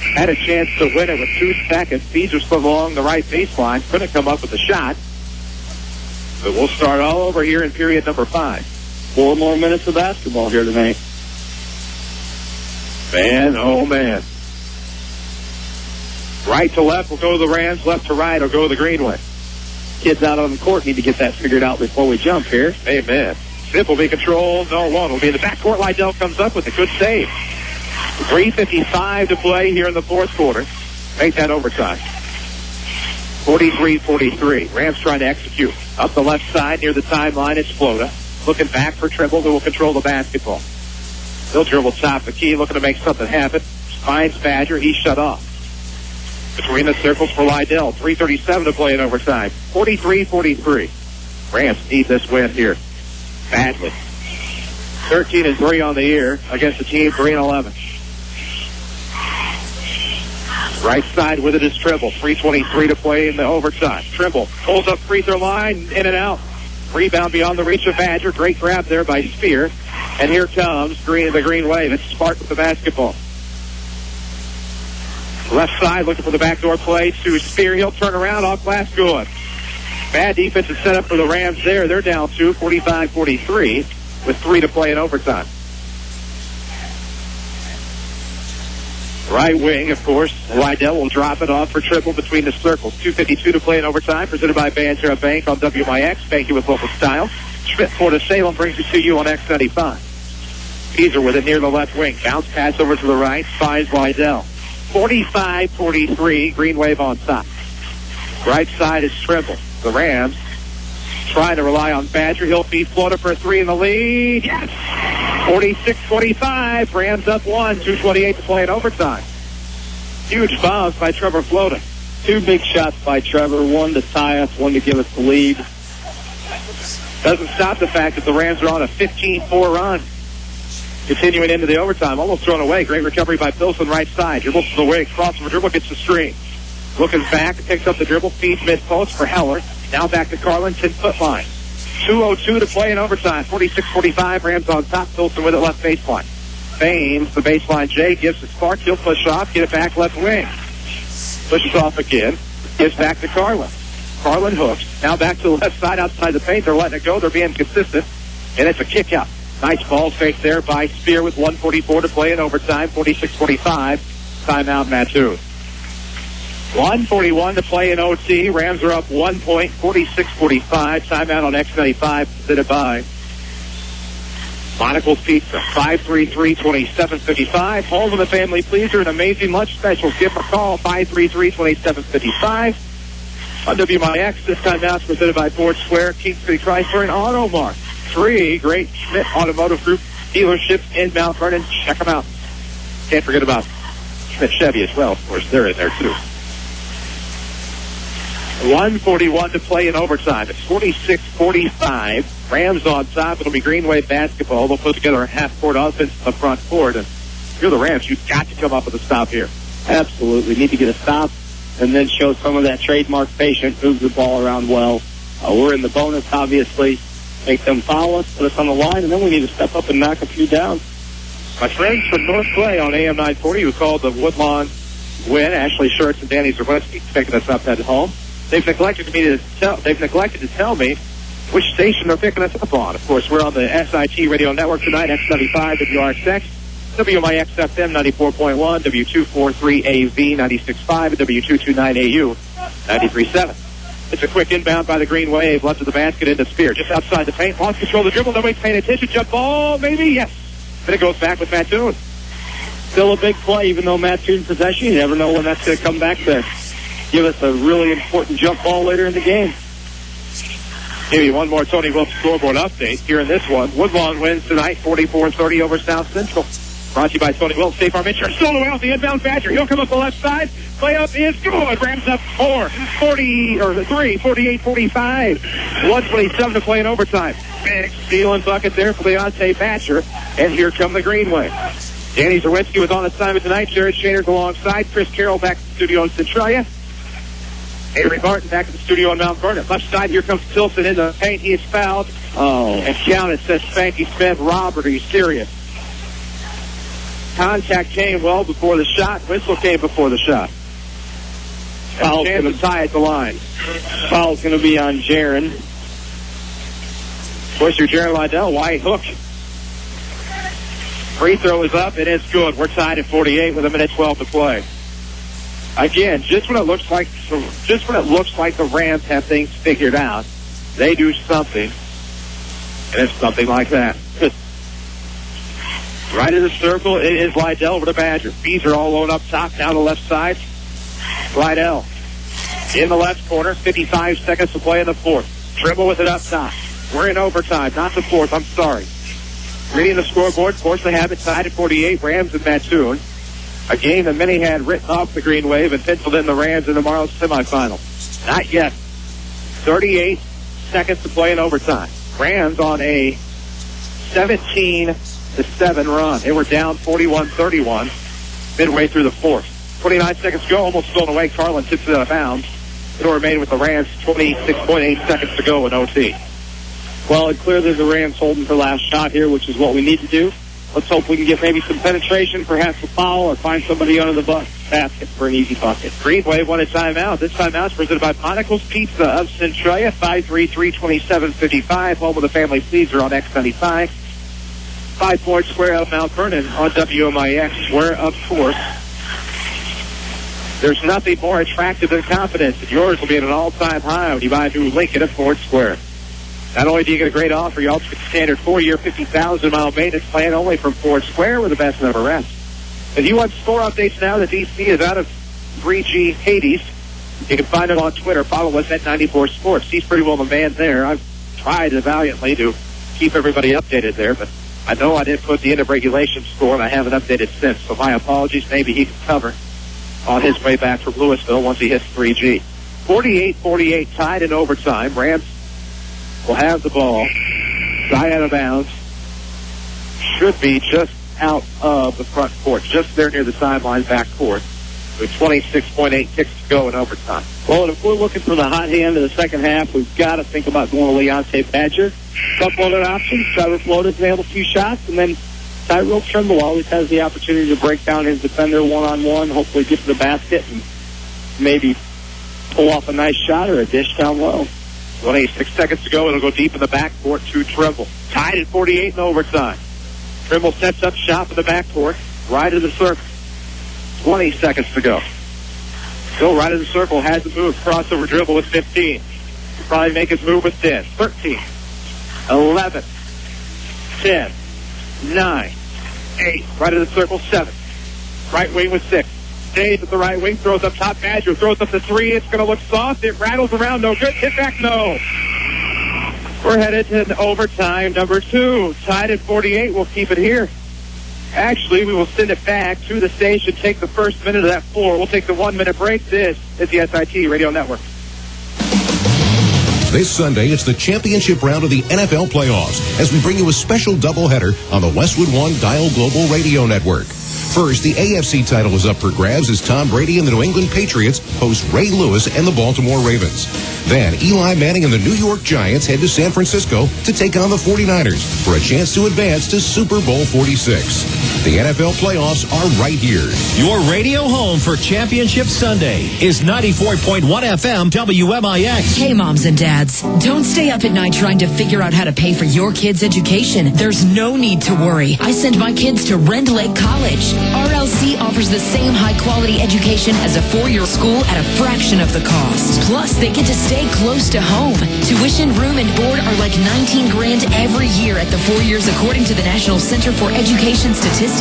had a chance to win it with 2 seconds. Caesar slid along the right baseline. Couldn't come up with a shot. But we'll start all over here in period number 5. 4 more minutes of basketball here tonight. Man, oh man. Right to left will go the Rams. Left to right will go the Green Wave. Kids out on the court need to get that figured out before we jump here. Amen. Zip will be controlled. No one will be in the backcourt. Lydell comes up with a good save. 3:55 to play here in the fourth quarter. Make that overtime. 43-43. Rams trying to execute. Up the left side near the timeline, it's Flota. Looking back for Trimble, who will control the basketball. He'll dribble top the key, looking to make something happen. Finds Badger. He's shut off. Between the circles for Lydell. 3:37 to play in overtime. 43-43. Rams need this win here badly. 13-3 on the year against the team 3-11. Right side with it is Trimble. 3:23 to play in the overtime. Trimble pulls up free throw line, in and out. Rebound beyond the reach of Badger. Great grab there by Spear. And here comes the Green Wave. It's Spark with the basketball. Left side looking for the backdoor play to Spear. He'll turn around, off glass good. Bad defensive setup for the Rams there. They're down 2, 45-43 with 3 to play in overtime. Right wing, of course, Lydell will drop it off for Triple between the circles. 2:52 to play in overtime, presented by Banterra Bank on WMIX. Thank you with local style. Schmidt, Florida Salem brings it to you on X95. Caesar with it near the left wing. Bounce pass over to the right, finds Lydell. 45-43, Green Wave on top. Right side is Trimble. The Rams trying to rely on Badger. He'll feed Florida for a 3 in the lead. Yes! 46-45. Rams up 1. 2:28 to play in overtime. Huge bounce by Trevor Flota. 2 big shots by Trevor. 1 to tie us, 1 to give us the lead. Doesn't stop the fact that the Rams are on a 15-4 run. Continuing into the overtime. Almost thrown away. Great recovery by Pilson right side. Dribble to the wing. Crossover dribble. Gets the screen. Looking back. Picks up the dribble. Feeds mid-post for Heller. Now back to Carlin. 10-foot line. 2:02 to play in overtime. 46-45. Rams on top. Pilson with it left baseline. Fames the baseline. Jay gives the Spark. He'll push off. Get it back left wing. Pushes off again. Gives back to Carlin. Carlin hooks. Now back to the left side outside the paint. They're letting it go. They're being consistent. And it's a kick out. Nice ball fake there by Spear with 1:44 to play in overtime. 46-45. Timeout Mattoon. 1:41 to play in OT. Rams are up 1 point. 46-45. Timeout on X95. Presented by Monocle's Pizza. 533-2755. Home of the Family Pleaser. An amazing lunch special. Give a call. 533-2755. On WMIX, this time now it's presented by Ford Square, King City Chrysler, and Auto Mart. 3 great Schmidt Automotive Group dealerships in Mount Vernon. Check them out. Can't forget about Schmidt Chevy as well. Of course, they're in there too. 1:41 to play in overtime. It's 46-45. Rams on top. It'll be Green Wave basketball. They'll put together a half-court offense up front court. And if you're the Rams, you've got to come up with a stop here. Absolutely. Need to get a stop and then show some of that trademark patience, move the ball around well. We're in the bonus, obviously. Make them foul us, put us on the line, and then we need to step up and knock a few down. My friends from North Clay on AM 940 who called the Woodlawn win, Ashley Schertz and Danny Zerwinski, picking us up at home. They've neglected to tell me which station they're picking us up on. Of course, we're on the SIT radio network tonight, X95 WRXX, WMIX FM 94.1, W243AV 96.5, and W229AU 93.7. It's a quick inbound by the Green Wave, left of the basket into Spear, just outside the paint, lost control of the dribble, nobody's paying attention, jump ball, maybe, yes. Then it goes back with Mattoon. Still a big play, even though Mattoon possession, you never know when that's going to come back to give us a really important jump ball later in the game. Maybe one more Tony Wilson scoreboard update here in this one. Woodlawn wins tonight, 44-30 over South Central. Brought to you by Tony Wilson, State Farm Insurance. Stolen away off the inbound Badger. He'll come up the left side. Play up is good. Rams up 48-45. 1:27 to play in overtime. Big steal and bucket there for Leonte Badger. And here come the Green Wave. Danny Zerwinski was on assignment tonight. Jared Shaner's alongside. Chris Carroll back to the studio in Centralia. Avery Martin back at the studio on Mount Vernon. Left side, here comes Tilson in the paint. He is fouled. And counted, says Spanky Smith. Robert, are you serious? Contact came well before the shot. Whistle came before the shot. Foul's going to tie at the line. Foul's going to be on Jaron. Pusher Jaron Lydell, wide hook. Free throw is up. It is good. We're tied at 48 with 1:12 to play. Again, just when it looks like the Rams have things figured out, they do something, and it's something like that. Right in the circle, it is Lydell over the Badger. Bees are all alone up top, down the left side. Lydell in the left corner, 55 seconds to play in the fourth. Dribble with it up top. We're in overtime, not the fourth, I'm sorry. Reading the scoreboard, of course, they have it tied at 48, Rams and Mattoon. A game that many had written off the Green Wave and penciled in the Rams in tomorrow's semifinal. Not yet. 38 seconds to play in overtime. Rams on a 17-7 run. They were down 41-31 midway through the fourth. 29 seconds to go, almost thrown away. Carlin tips it out of bounds. It'll remain with the Rams 26.8 seconds to go in OT. Well, it clearly the Rams holding for last shot here, which is what we need to do. Let's hope we can get maybe some penetration, perhaps a foul, or find somebody under the basket for an easy bucket. Green Wave won a timeout. This timeout is presented by Monocle's Pizza of Centralia, 533-2755, home of the family Caesar on X95. 5 Floyd Square of Mount Vernon on WMIX, where, of course, there's nothing more attractive than confidence, and yours will be at an all-time high when you buy a new Lincoln at Ford Square. Not only do you get a great offer, you also get the standard 4-year, 50,000-mile maintenance plan only from Ford Square with the best never rest. If you want store updates now that DC is out of 3G Hades, you can find it on Twitter. Follow us at 94 Sports. He's pretty well the man there. I've tried valiantly to keep everybody updated there, but I know I didn't put the end of regulation score, and I haven't updated since. So my apologies. Maybe he can cover on his way back from Louisville once he hits 3G. 48-48 tied in overtime. Rams will have the ball. Shy out of bounds. Should be just out of the front court, just there near the sideline back court. With 26.8 ticks to go in overtime. Well, if we're looking for the hot hand of the second half, we've got to think about going to Leonte Badger. Couple other options. Trevor Flotas nailed a few shots, and then Tyrell Trimble always has the opportunity to break down his defender one-on-one, hopefully get to the basket and maybe pull off a nice shot or a dish down low. 26 seconds to go. It'll go deep in the backcourt to Trimble. Tied at 48 in overtime. Trimble sets up shop in the backcourt. Right of the circle. 20 seconds to go. Still right of the circle. Has the move. Crossover dribble with 15. He'll probably make his move with 10. 13. 11. 10. 9. 8. Right of the circle. 7. Right wing with 6. Stays at the right wing, throws up top. Badger throws up the 3. It's going to look soft. It rattles around. No good. Hit back. No. We're headed to overtime number 2. Tied at 48. We'll keep it here. Actually, we will send it back to the station. Take the first minute of that 4. We'll take the 1-minute break. This is the SIT Radio Network. This Sunday, it's the championship round of the NFL playoffs as we bring you a special doubleheader on the Westwood One Dial Global Radio Network. First, the AFC title is up for grabs as Tom Brady and the New England Patriots host Ray Lewis and the Baltimore Ravens. Then, Eli Manning and the New York Giants head to San Francisco to take on the 49ers for a chance to advance to Super Bowl 46. The NFL playoffs are right here. Your radio home for Championship Sunday is 94.1 FM WMIX. Hey, moms and dads, don't stay up at night trying to figure out how to pay for your kids' education. There's no need to worry. I send my kids to Rend Lake College. RLC offers the same high-quality education as a 4-year school at a fraction of the cost. Plus, they get to stay close to home. Tuition, room, and board are like $19,000 every year at the 4 years, according to the National Center for Education Statistics.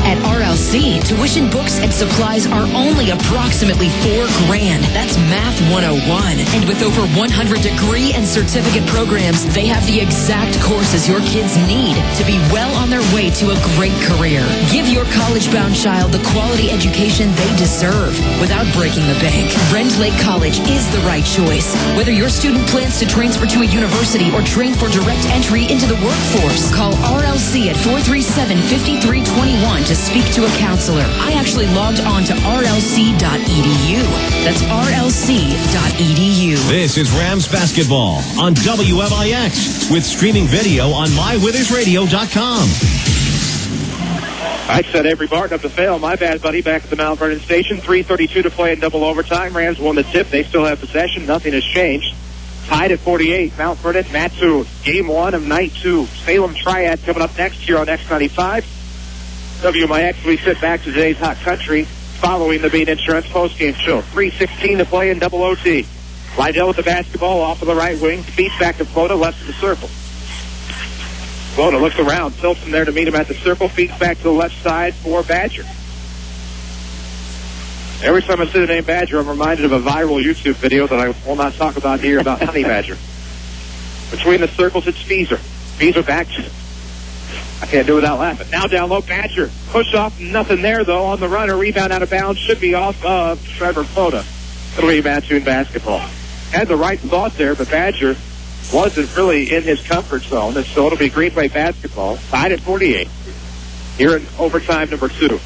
At RLC, tuition, books, and supplies are only approximately $4,000. That's Math 101. And with over 100 degree and certificate programs, they have the exact courses your kids need to be well on their way to a great career. Give your college-bound child the quality education they deserve without breaking the bank. Rend Lake College is the right choice. Whether your student plans to transfer to a university or train for direct entry into the workforce, call RLC at 437-5320 21 to speak to a counselor. I actually logged on to rlc.edu. That's rlc.edu. This is Rams basketball on WMIX with streaming video on mywithersradio.com. I set Avery Barton up to fail. My bad, buddy, back at the Mount Vernon station. 3:32 to play in double overtime. Rams won the tip. They still have possession. Nothing has changed. Tied at 48. Mount Vernon, Mattoon. Game 1 of night 2. Salem Triad coming up next here on X95. WMIX, we sit back to today's hot country following the Bean Insurance postgame show. 3:16 to play in double OT. Lydell with the basketball off of the right wing. Feeds back to Flota, left of the circle. Flota looks around, tilts him there to meet him at the circle, feeds back to the left side for Badger. Every time I see the name Badger, I'm reminded of a viral YouTube video that I will not talk about here about Honey Badger. Between the circles, it's Feezer. Feezer back. I can't do it without laughing. Now down low, Badger. Push off, nothing there, though. On the run, a rebound out of bounds. Should be off of Trevor Flota. It'll be Mattoon basketball. Had the right thought there, but Badger wasn't really in his comfort zone, and so it'll be Green Wave basketball. Tied at 48. Here in overtime number 2.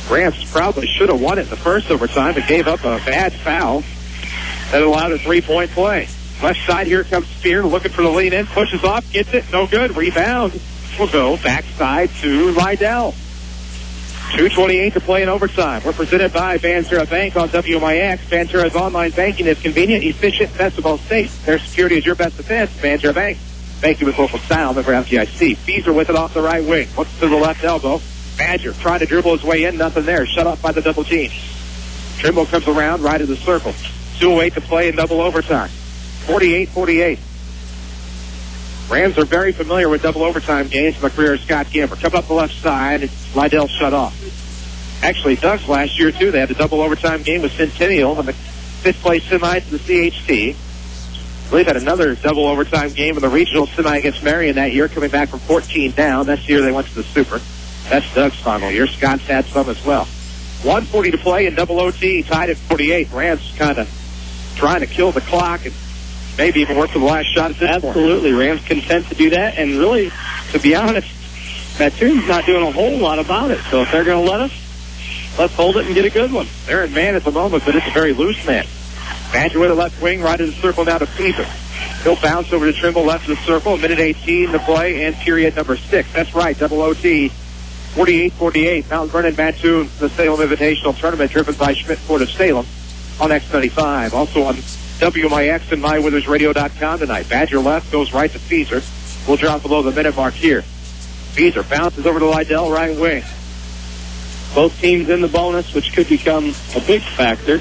Rams probably should have won it in the first overtime, but gave up a bad foul that allowed a three-point play. Left side, here comes Spear, looking for the lead in, pushes off, gets it, no good, rebound. Will go backside to Lydell. 2:28 to play in overtime. We're presented by Banterra Bank on WMIX. Banterra's online banking is convenient, efficient, best of all safe. Their security is your best defense. Banterra Bank. Thank you with local style. Member FDIC. Feezer with it off the right wing. Looks to the left elbow. Badger trying to dribble his way in. Nothing there. Shut off by the double team. Trimble comes around right of the circle. 2:08 to play in double overtime. 48-48. Rams are very familiar with double overtime games from the career of Scott Gamber. Coming up the left side, Lydell shut off. Actually, Ducks last year, too, they had a double overtime game with Centennial in the fifth-place semi to the CHT. I believe had another double overtime game in the regional semi against Marion that year, coming back from 14 down. This year they went to the Super. That's Doug's final year. Scott's had some as well. 1:40 to play in double OT, tied at 48. Rams kind of trying to kill the clock and maybe even work for the last shot at this point. Absolutely. Rams content to do that. And really, to be honest, Mattoon's not doing a whole lot about it. So if they're going to let us, let's hold it and get a good one. They're in man at the moment, but it's a very loose man. Badger with a left wing, right of the circle now to Feezer. He'll bounce over to Trimble, left of the circle. Minute 18 to play and period number 6. That's right, double OT. 48-48. Mount Vernon, Mattoon, the Salem Invitational Tournament, driven by Schmidt Ford of Salem on X95. Also on WMIX and mywithersradio.com tonight. Badger left, goes right to Feezer. We'll drop below the minute mark here. Feezer bounces over to Lydell, right wing. Both teams in the bonus, which could become a big factor.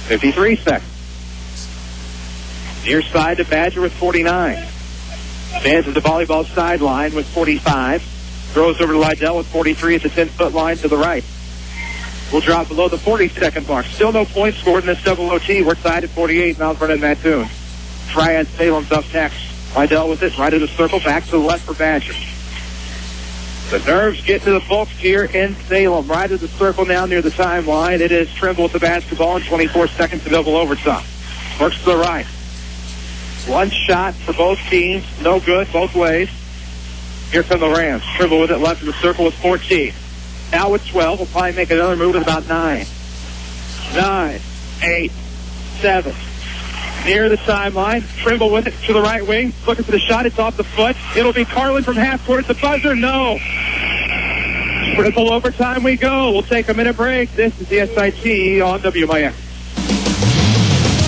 53 seconds. Near side to Badger with 49. Stands at the volleyball sideline with 45. Throws over to Lydell with 43 at the 10-foot line to the right. We'll drop below the 40-second mark. Still no points scored in this double OT. We're tied at 48, Mount Vernon, Mattoon. Triad Salem's up next. Lydell with it, right of the circle, back to the left for Badger. The nerves get to the folks here in Salem. Right of the circle now near the timeline. It is Trimble with the basketball in 24 seconds to double overtime. Works to the right. One shot for both teams. No good both ways. Here come the Rams. Trimble with it left of the circle with 14. Now with 12. We'll probably make another move at about 9. 9, 8, 7. Near the timeline. Trimble with it to the right wing. Looking for the shot. It's off the foot. It'll be Carlin from half court. The buzzer. No. Triple overtime we go. We'll take a minute break. This is the SIT on WMIX.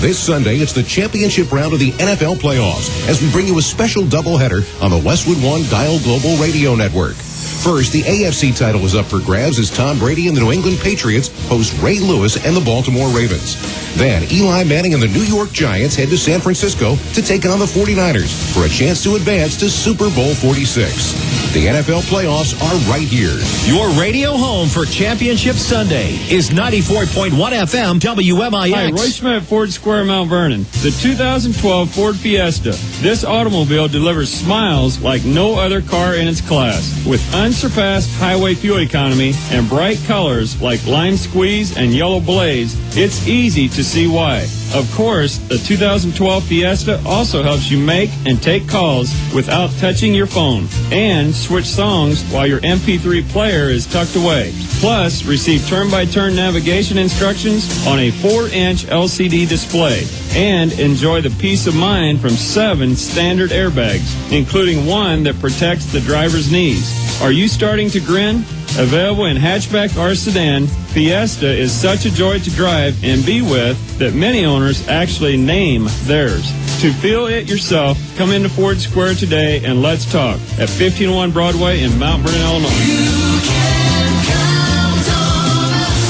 This Sunday, it's the championship round of the NFL playoffs as we bring you a special doubleheader on the Westwood One Dial Global Radio Network. First, the AFC title is up for grabs as Tom Brady and the New England Patriots host Ray Lewis and the Baltimore Ravens. Then, Eli Manning and the New York Giants head to San Francisco to take on the 49ers for a chance to advance to Super Bowl 46. The NFL playoffs are right here. Your radio home for Championship Sunday is 94.1 FM WMIX. Hi, Roy Schmidt, Ford Square, Mount Vernon. The 2012 Ford Fiesta. This automobile delivers smiles like no other car in its class. With unsurpassed highway fuel economy and bright colors like lime squeeze and yellow blaze, it's easy to see why. Of course, the 2012 Fiesta also helps you make and take calls without touching your phone. And switch songs while your MP3 player is tucked away. Plus, receive turn-by-turn navigation instructions on a 4-inch LCD display. And enjoy the peace of mind from 7 standard airbags, including one that protects the driver's knees. Are you starting to grin? Available in hatchback or sedan, Fiesta is such a joy to drive and be with that many owners actually name theirs. To feel it yourself, come into Ford Square today and let's talk at 1501 Broadway in Mount Vernon, Illinois. You can count on us.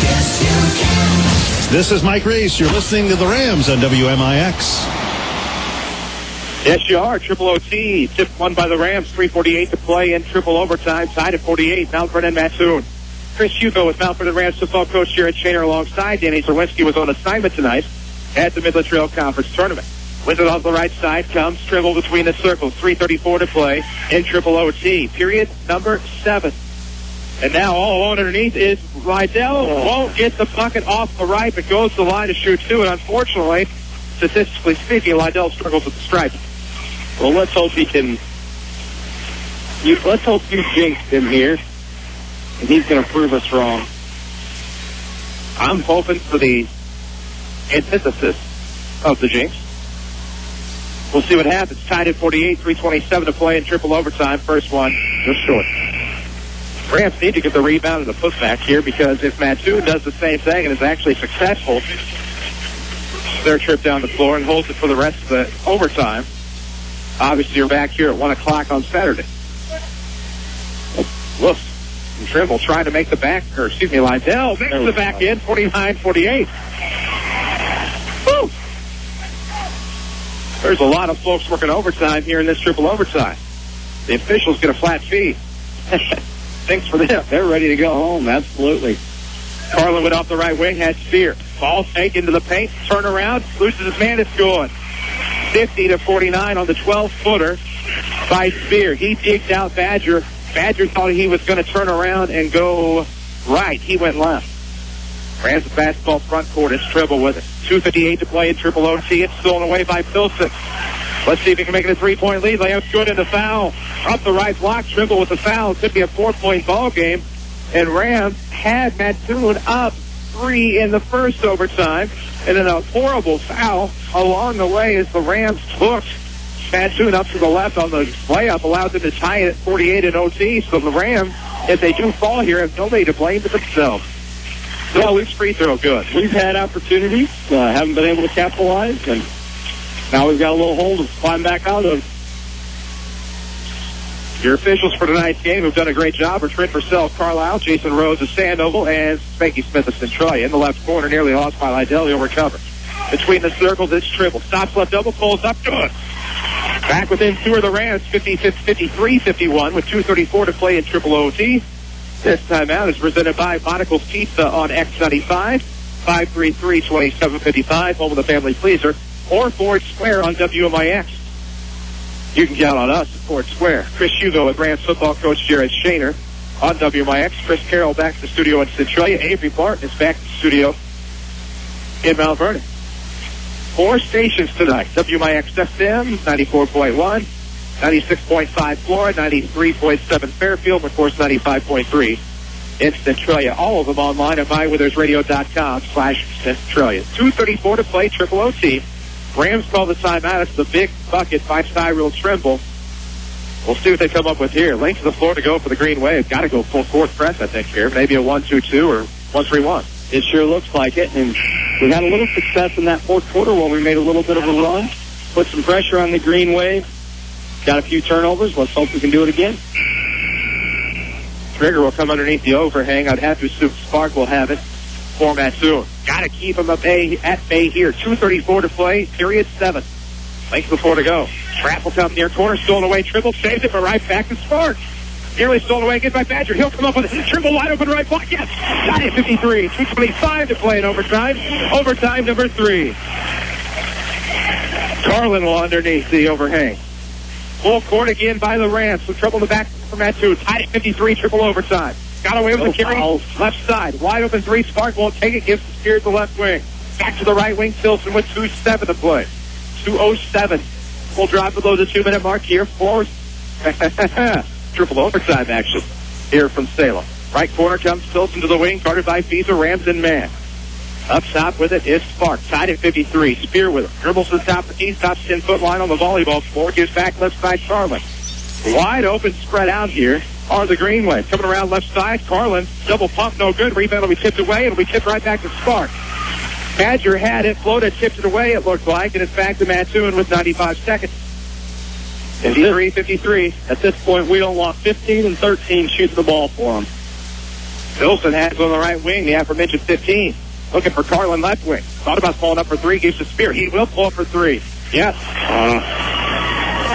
Yes, you can. This is Mike Reese. You're listening to the Rams on WMIX. Yes, you are. Triple OT. Tip won by the Rams. 3:48 to play in triple overtime. Tied at 48. Mount Vernon Mattoon. Chris Hugo with Mount Vernon Rams football coach here at Shaner alongside. Danny Zerwinski was on assignment tonight at the Midland Trail Conference Tournament. With it on the right side comes Trimble between the circles. 3:34 to play in triple OT. Period number 7. And now all alone underneath is Lydell. Won't get the bucket off the right, but goes to the line to shoot 2. And unfortunately, statistically speaking, Lydell struggles with the stripe. Well, let's hope he can. Let's hope you jinxed him here, and he's going to prove us wrong. I'm hoping for the antithesis of the jinx. We'll see what happens. Tied at 48, 3:27 to play in triple overtime. First one just short. Rams need to get the rebound and the putback here, because if Mattoon does the same thing and is actually successful, their trip down the floor and holds it for the rest of the overtime, obviously you're back here at 1 o'clock on Saturday. Look, and Trimble trying to make the back, or excuse me, Lydell makes the back in, 49-48. Woo! There's a lot of folks working overtime here in this triple overtime. The officials get a flat fee. Thanks for them. They're ready to go home, absolutely. Carlin went off the right wing, had Spear. Ball fake into the paint, turn around, loses his man, it's good. 50-49 on the 12-footer by Spear. He digged out Badger. Badger thought he was going to turn around and go right. He went left. Rams the basketball front court. It's Trimble with it. 2:58 to play in triple OT. It's stolen away by Pilsen. Let's see if he can make it a 3-point lead. Layup's good in the foul. Up the right block. Trimble with the foul. Could be a 4-point ball game. And Rams had Mattoon up 3 in the first overtime. And then a horrible foul along the way as the Rams took Mattoon up to the left on the layup, allowed them to tie it at 48 in OT. So the Rams, if they do fall here, have nobody to blame but themselves. So Luke's free throw good. We've had opportunities, haven't been able to capitalize, and now we've got a little hole to climb back out of. Your officials for tonight's game have done a great job are Trent Purcell, Carlisle, Jason Rose of Sandoval, and Spanky Smith of Centralia. In the left corner, nearly lost by Lydell. He'll recover. Between the circles, it's Trimble. Stops left double, pulls up, good. Back within 2 of the Rams, 53-51 with 2:34 to play in triple OT. This timeout is presented by Monocle's Pizza on X95, 533-2755, home of the family pleaser, or Ford Square on WMIX. You can count on us at Ford Square. Chris Hugo with Rams football coach Jared Shaner on WMIX. Chris Carroll back to the studio in Centralia. Avery Barton is back to the studio in Mount Vernon. 4 stations tonight. WMIX FM, 94.1, 96.5 Florida, 93.7 Fairfield, and of course 95.3 in Centralia. All of them online at mywithersradio.com/Centralia. 2:34 to play, triple OT. Rams call the timeout. It's the big bucket by Cyril Trimble. We'll see what they come up with here. Length of the floor to go for the Green Wave. Got to go full court press, I think, here. Maybe a 1-2-2 or 1-3-1. It sure looks like it, and we had a little success in that fourth quarter where we made a little bit of a run, put some pressure on the Green Wave, got a few turnovers. Let's hope we can do it again. Trigger will come underneath the overhang. I'd have to assume Spark will have it for Mattoon. Got to keep him at bay here. 2:34 to play, period 7. Length of the floor to go. Trap will come near corner, stolen away. Trimble saves it, but right back to Spark. Nearly stolen away again by Badger. He'll come up with it. Trimble wide open right block. Yes. Got it. 53. 2:25 to play in overtime. Overtime number 3. Carlin will underneath the overhang. Full court again by the Rams. So trouble in the back for Mattoon. Tied at 53. Triple overtime. Got away with the carry. Left side. Wide open 3. Spark won't take it. Gives the Spear to the left wing. Back to the right wing. Tilson with 2:07 to play. 2:07. Full drive below the 2-minute mark here. Triple overtime action here from Salem. Right corner comes Filson to the wing, guarded by Fiesa, Rams in man. Up top with it is Spark, tied at 53. Spear with it. Dribbles to the top of the key, stops 10-foot line on the volleyball floor, gives back left side Carlin. Wide open, spread out here are the Green Wave. Coming around left side, Carlin, double pump, no good. Rebound will be tipped away. It'll be tipped right back to Spark. Badger had it, floated, tipped it away, it looked like, and it's back to Mattoon with 95 seconds. 53-53. At this point, we don't want 15 and 13 shooting the ball for them. Filson has on the right wing, the aforementioned 15. Looking for Carlin left wing. Thought about pulling up for three, gives to Spear. He will pull up for three. Yes.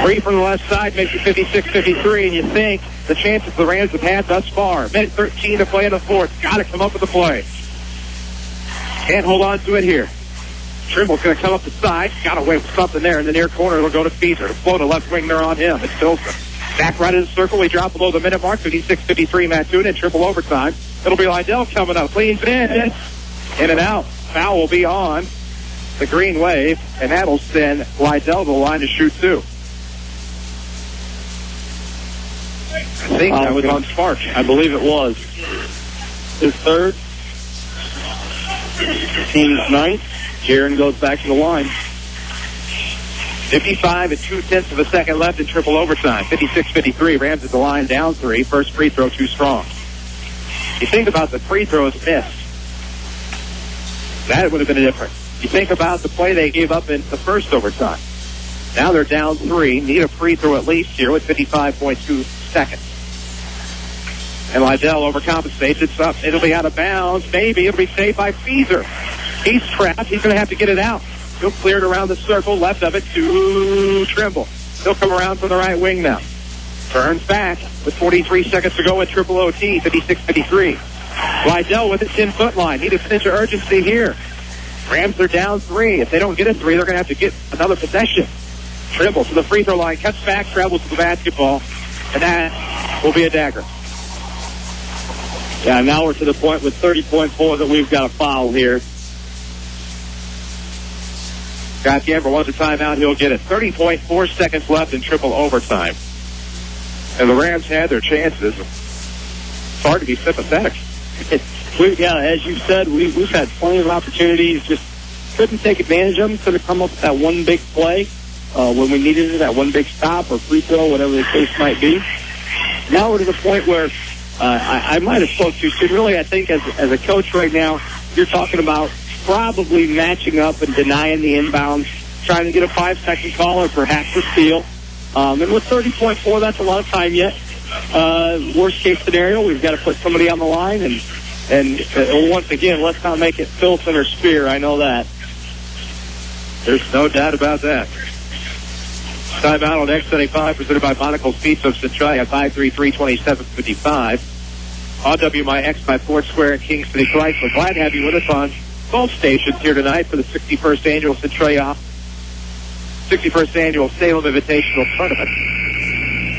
Three from the left side makes it 56-53, and you think the chances the Rams have had thus far. Minute 13 to play in the fourth. Got to come up with a play. Can't hold on to it here. Trimble's going to come up the side. Got away with something there in the near corner. It'll go to Fiesa. To float a left wing there on him. It's Filson. Back right in the circle. We drop below the minute mark. 56-53 Mattoon and triple overtime. It'll be Lydell coming up. Leans in. In and out. Foul will be on the Green Wave, and that'll send Lydell to the line to shoot two. I think that was on Spark. I believe it was. His third. Team's ninth. Jaron goes back to the line. 55 and 2/10 of a second left in triple overtime. 56-53. Rams at the line down three. First free throw too strong. You think about the free throws missed. That would have been a difference. You think about the play they gave up in the first overtime. Now they're down three. Need a free throw at least here with 55.2 seconds. And Lydell overcompensates. It's up. It'll be out of bounds. Maybe it'll be saved by Fiesa. He's trapped. He's going to have to get it out. He'll clear it around the circle. Left of it to Trimble. He'll come around from the right wing now. Turns back with 43 seconds to go at triple OT. 56-53. Lydell with a 10-foot line. Need a pinch of urgency here. Rams are down three. If they don't get a three, they're going to have to get another possession. Trimble to the free throw line. Cuts back. Travels to the basketball. And that will be a dagger. Yeah, now we're to the point with 30.4 that we've got a foul here. Scott Gamber wants a timeout. He'll get it. 30.4 seconds left in triple overtime. And the Rams had their chances. It's hard to be sympathetic. As you said, we've had plenty of opportunities. Just couldn't take advantage of them. Could have come up with that one big play when we needed it, that one big stop or free throw, whatever the case might be. Now we're to the point where I might have spoke too soon. Really, I think as a coach right now, you're talking about probably matching up and denying the inbounds, trying to get a 5-second call or perhaps a steal. And with 30.4, that's a lot of time yet. Worst case scenario, we've got to put somebody on the line, and once again, let's not make it Filson or Spear. I know that. There's no doubt about that. Timeout on X75 presented by Monocle's Pizza of Centralia, 533-2755. On WMIX by Ford Square in King City Chrysler. Glad to have you with us on both stations here tonight for the 61st annual Salem Invitational Tournament.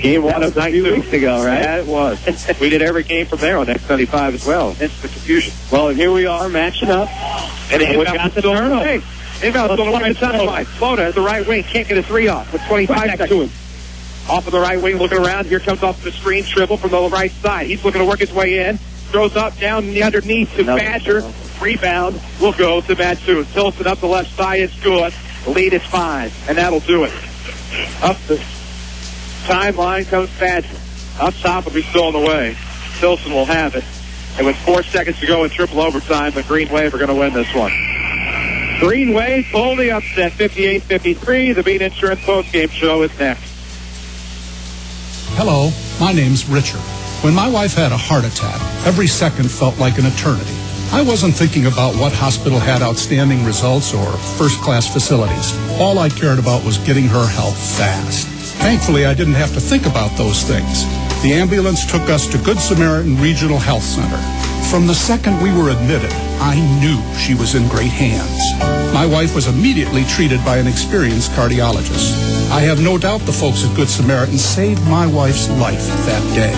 Game one of night 2 weeks ago, right? Yeah, it was. We did every game from there on X75 as well. Hence the confusion. Well, and here we are matching up. And we got the turnover. Hey, inbound still on the sideline. Flota at the right wing. Can't get a three off with 25 seconds to him. Off of the right wing, looking around. Here comes off the screen. Tribble from the right side. He's looking to work his way in. Throws up, down in the underneath to Badger. Rebound will go to Mattoon. Tilts it up the left side. It's good. The lead is 5, and that'll do it. Up the timeline comes Badger. Up top will be still in the way. Tilson will have it. And with 4 seconds to go in triple overtime, the Green Wave are going to win this one. Green Wave pulled the upset, 58-53. The Beat Insurance postgame show is next. Hello, my name's Richard. When my wife had a heart attack, every second felt like an eternity. I wasn't thinking about what hospital had outstanding results or first-class facilities. All I cared about was getting her help fast. Thankfully, I didn't have to think about those things. The ambulance took us to Good Samaritan Regional Health Center. From the second we were admitted, I knew she was in great hands. My wife was immediately treated by an experienced cardiologist. I have no doubt the folks at Good Samaritan saved my wife's life that day.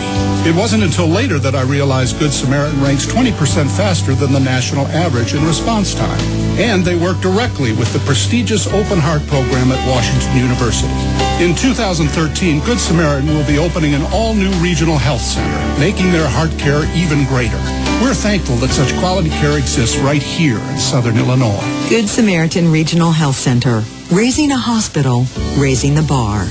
It wasn't until later that I realized Good Samaritan ranks 20% faster than the national average in response time. And they work directly with the prestigious Open Heart program at Washington University. In 2013, Good Samaritan will be opening an all-new regional health center, making their heart care even greater. We're thankful that such quality care exists right here in Southern Illinois. Good Samaritan Regional Health Center. Raising a hospital, raising the bar.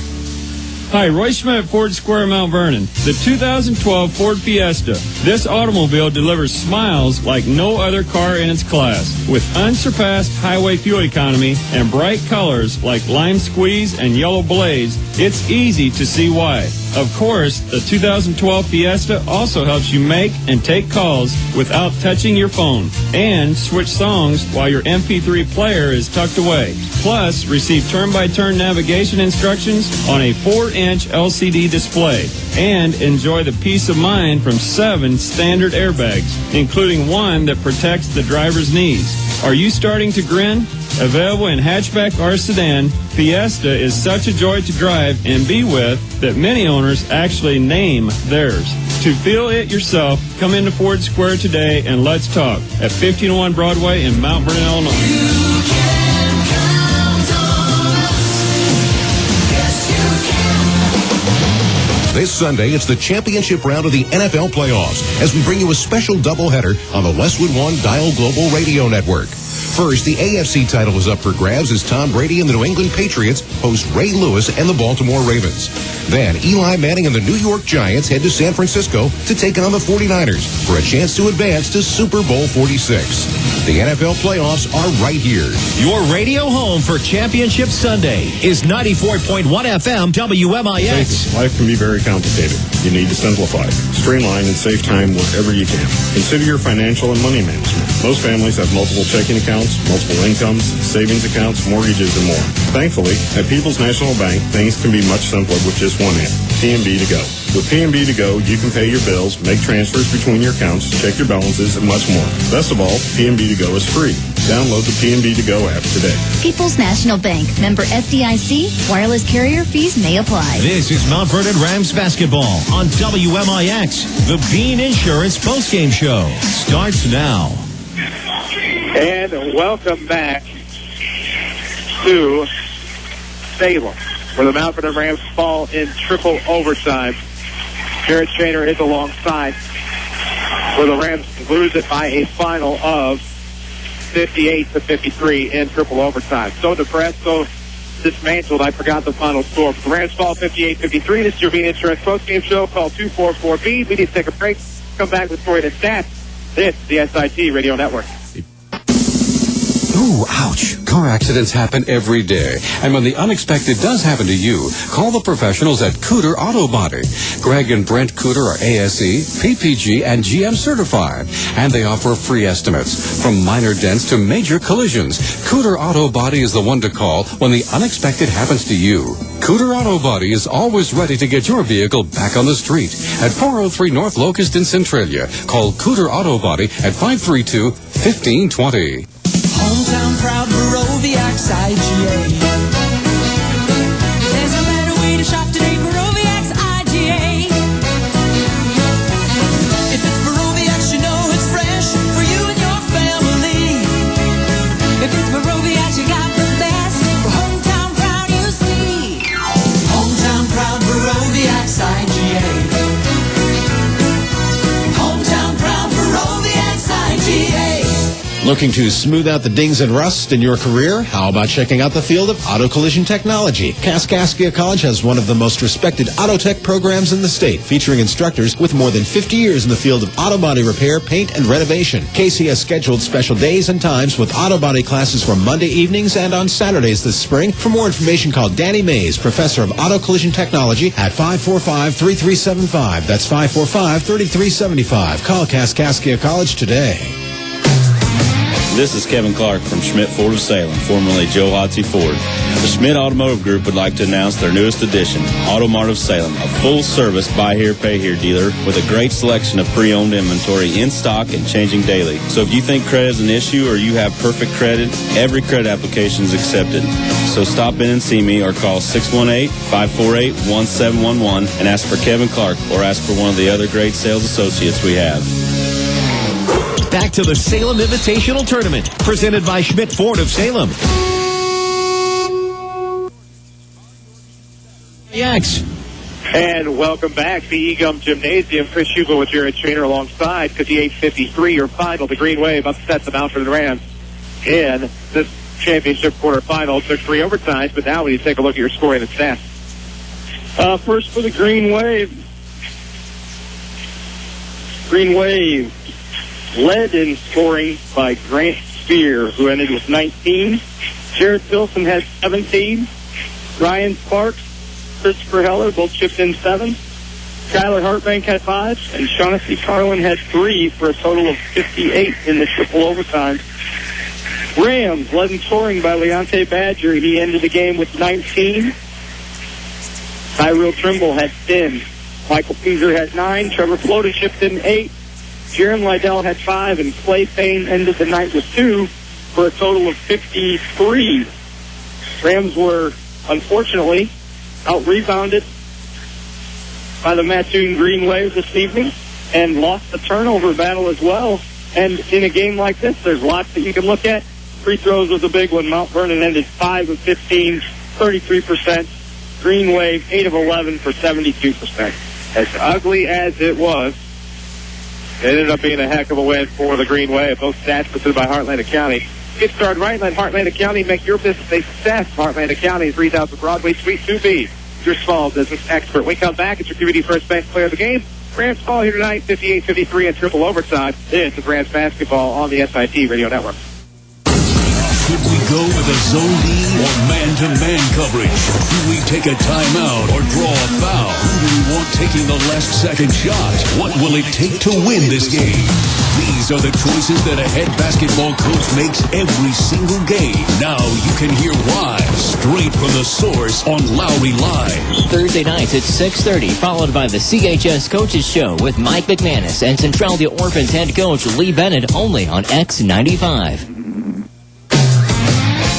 Hi, Roy Schmidt, Ford Square, Mount Vernon. The 2012 Ford Fiesta. This automobile delivers smiles like no other car in its class. With unsurpassed highway fuel economy and bright colors like lime squeeze and yellow blaze, it's easy to see why. Of course, the 2012 Fiesta also helps you make and take calls without touching your phone, and switch songs while your MP3 player is tucked away. Plus, receive turn-by-turn navigation instructions on a 4-inch LCD display, and enjoy the peace of mind from 7 standard airbags, including one that protects the driver's knees. Are you starting to grin? Available in hatchback or sedan, Fiesta is such a joy to drive and be with that many owners actually name theirs. To feel it yourself, come into Ford Square today and let's talk at 1501 Broadway in Mount Vernon, Illinois. This Sunday, it's the championship round of the NFL playoffs as we bring you a special doubleheader on the Westwood One Dial Global Radio Network. First, the AFC title is up for grabs as Tom Brady and the New England Patriots host Ray Lewis and the Baltimore Ravens. Then, Eli Manning and the New York Giants head to San Francisco to take on the 49ers for a chance to advance to Super Bowl 46. The NFL playoffs are right here. Your radio home for Championship Sunday is 94.1 FM WMIX. Life can be very complicated. You need to simplify, streamline, and save time wherever you can. Consider your financial and money management. Most families have multiple checking accounts, multiple incomes, savings accounts, mortgages, and more. Thankfully, at People's National Bank, things can be much simpler with just one app, PNB To Go. With PNB To Go, you can pay your bills, make transfers between your accounts, check your balances, and much more. Best of all, PNB To Go is free. Download the PNB To Go app today. People's National Bank, member FDIC, wireless carrier fees may apply. This is Mount Vernon Rams basketball on WMIX. The Bean Insurance postgame show starts now. And welcome back to Salem, where the Mount Vernon Rams fall in triple overtime. Jared Shaner is alongside, where the Rams lose it by a final of 58-53 in triple overtime. So depressed, so dismantled, I forgot the final score. The Rams fall 58-53. This is your Bean Insurance postgame show. Call 244-BEAN. We need to take a break. Come back with Troy and Stats. This is the SIT Radio Network. Ooh, ouch. Car accidents happen every day. And when the unexpected does happen to you, call the professionals at Cooter Auto Body. Greg and Brent Cooter are ASE, PPG, and GM certified. And they offer free estimates. From minor dents to major collisions, Cooter Auto Body is the one to call when the unexpected happens to you. Cooter Auto Body is always ready to get your vehicle back on the street. At 403 North Locust in Centralia, call Cooter Auto Body at 532-1520. Hometown proud WRXX IGA. There's a better way to shop today, WRXX IGA. If it's WRXX, you know it's fresh for you and your family. If it's WRXX, you got the best. For hometown proud, you see. Hometown proud WRXX IGA. Hometown proud WRXX IGA. Looking to smooth out the dings and rust in your career? How about checking out the field of auto collision technology? Kaskaskia College has one of the most respected auto tech programs in the state, featuring instructors with more than 50 years in the field of auto body repair, paint, and renovation. KC has scheduled special days and times with auto body classes for Monday evenings and on Saturdays this spring. For more information, call Danny Mays, Professor of Auto Collision Technology at 545-3375. That's 545-3375. Call Kaskaskia College today. This is Kevin Clark from Schmidt Ford of Salem, formerly Joe Hotsey Ford. The Schmidt Automotive Group would like to announce their newest edition, Auto Mart of Salem, a full-service buy-here, pay-here dealer with a great selection of pre-owned inventory in stock and changing daily. So if you think credit is an issue or you have perfect credit, every credit application is accepted. So stop in and see me or call 618-548-1711 and ask for Kevin Clark or ask for one of the other great sales associates we have. Back to the Salem Invitational Tournament, presented by Schmidt Ford of Salem. Yes. And welcome back. The Egum Gymnasium. Chris Hugo with your trainer alongside. 58-53, your final. The Green Wave upsets the Mattoon Rams in this championship quarterfinal. Took 3 overtimes, but now when you take a look at your scoring and stats. First for the Green Wave. Green Wave led in scoring by Grant Spear, who ended with 19. Jared Filson had 17. Ryan Sparks, Christopher Heller both chipped in 7. Skylar Hartbank had 5. And Shaughnessy Carlin had 3 for a total of 58 in the triple overtime. Rams led in scoring by Leonte Badger. He ended the game with 19. Tyrell Trimble had 10. Michael Peaser had 9. Trevor Floda chipped in 8. Jaron Lydell had 5, and Clay Payne ended the night with 2 for a total of 53. Rams were, unfortunately, out-rebounded by the Mattoon Green Wave this evening and lost the turnover battle as well. And in a game like this, there's lots that you can look at. Free throws was a big one. Mount Vernon ended 5 of 15, 33%. Green Wave, 8 of 11 for 72%. As ugly as it was, it ended up being a heck of a win for the Green Wave. Both stats presented by Heartland County. Get started right. Let Heartland County make your business a success. Heartland County, 3000 Broadway, Suite 2B. Your small business expert. We come back. It's your community first bank player of the game. Rams ball here tonight, 58-53 in triple overtime. This is Rams basketball on the SIT Radio Network. Should we go with a zone D or man-to-man coverage? Do we take a timeout or draw a foul? Who do we want taking the last second shot? What will it take to win this game? These are the choices that a head basketball coach makes every single game. Now you can hear why, straight from the source on Lowry Live. Thursday nights at 6:30, followed by the CHS Coaches Show with Mike McManus and Centralia Orphans head coach Lee Bennett, only on X95.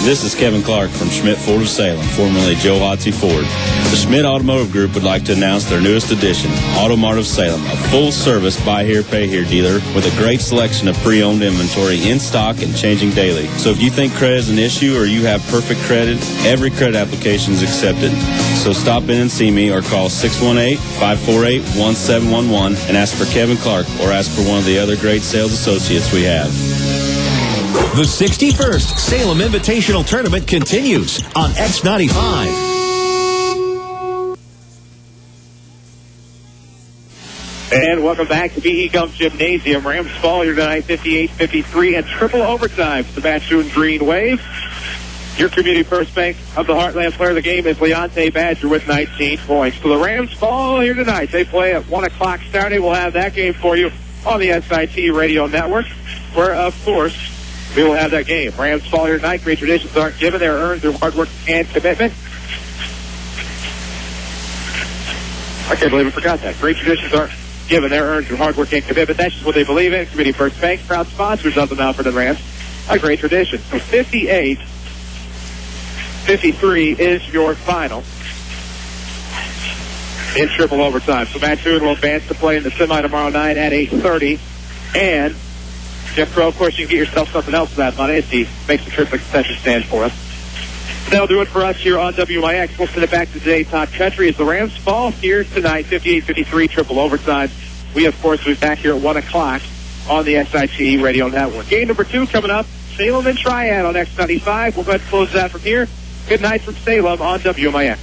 This is Kevin Clark from Schmidt Ford of Salem, formerly Joe Hotsey Ford. The Schmidt Automotive Group would like to announce their newest edition, Auto Mart of Salem, a full-service buy-here, pay-here dealer with a great selection of pre-owned inventory in stock and changing daily. So if you think credit is an issue or you have perfect credit, every credit application is accepted. So stop in and see me or call 618-548-1711 and ask for Kevin Clark or ask for one of the other great sales associates we have. The 61st Salem Invitational Tournament continues on X95. And welcome back to the Egum Gymnasium. Rams fall here tonight, 58-53, and triple overtime for the Mattoon Green Wave. Your community first bank of the Heartland player of the game is Leonte Badger with 19 points. So the Rams fall here tonight. They play at 1 o'clock Saturday. We'll have that game for you on the SIT Radio Network, where, of course, we will have that game. Rams fall here tonight. Great traditions aren't given. They're earned through hard work and commitment. I can't believe I forgot that. Great traditions aren't given. They're earned through hard work and commitment. That's just what they believe in. Committee First Bank, proud sponsors of the Mount Vernon Rams. A great tradition. So 58-53 is your final in triple overtime. So Mattoon will advance to play in the semi tomorrow night at 8:30. And Jeff Crow, of course, you can get yourself something else for that money if he makes the trip to the concession stand for us. That'll do it for us here on WMIX. We'll send it back to today's Hot Country as the Rams fall here tonight, 58-53, triple overtime. We, of course, will be back here at 1 o'clock on the SIT Radio Network. Game number 2 coming up, Salem and Triad on X95. We'll go ahead and close that from here. Good night from Salem on WMIX.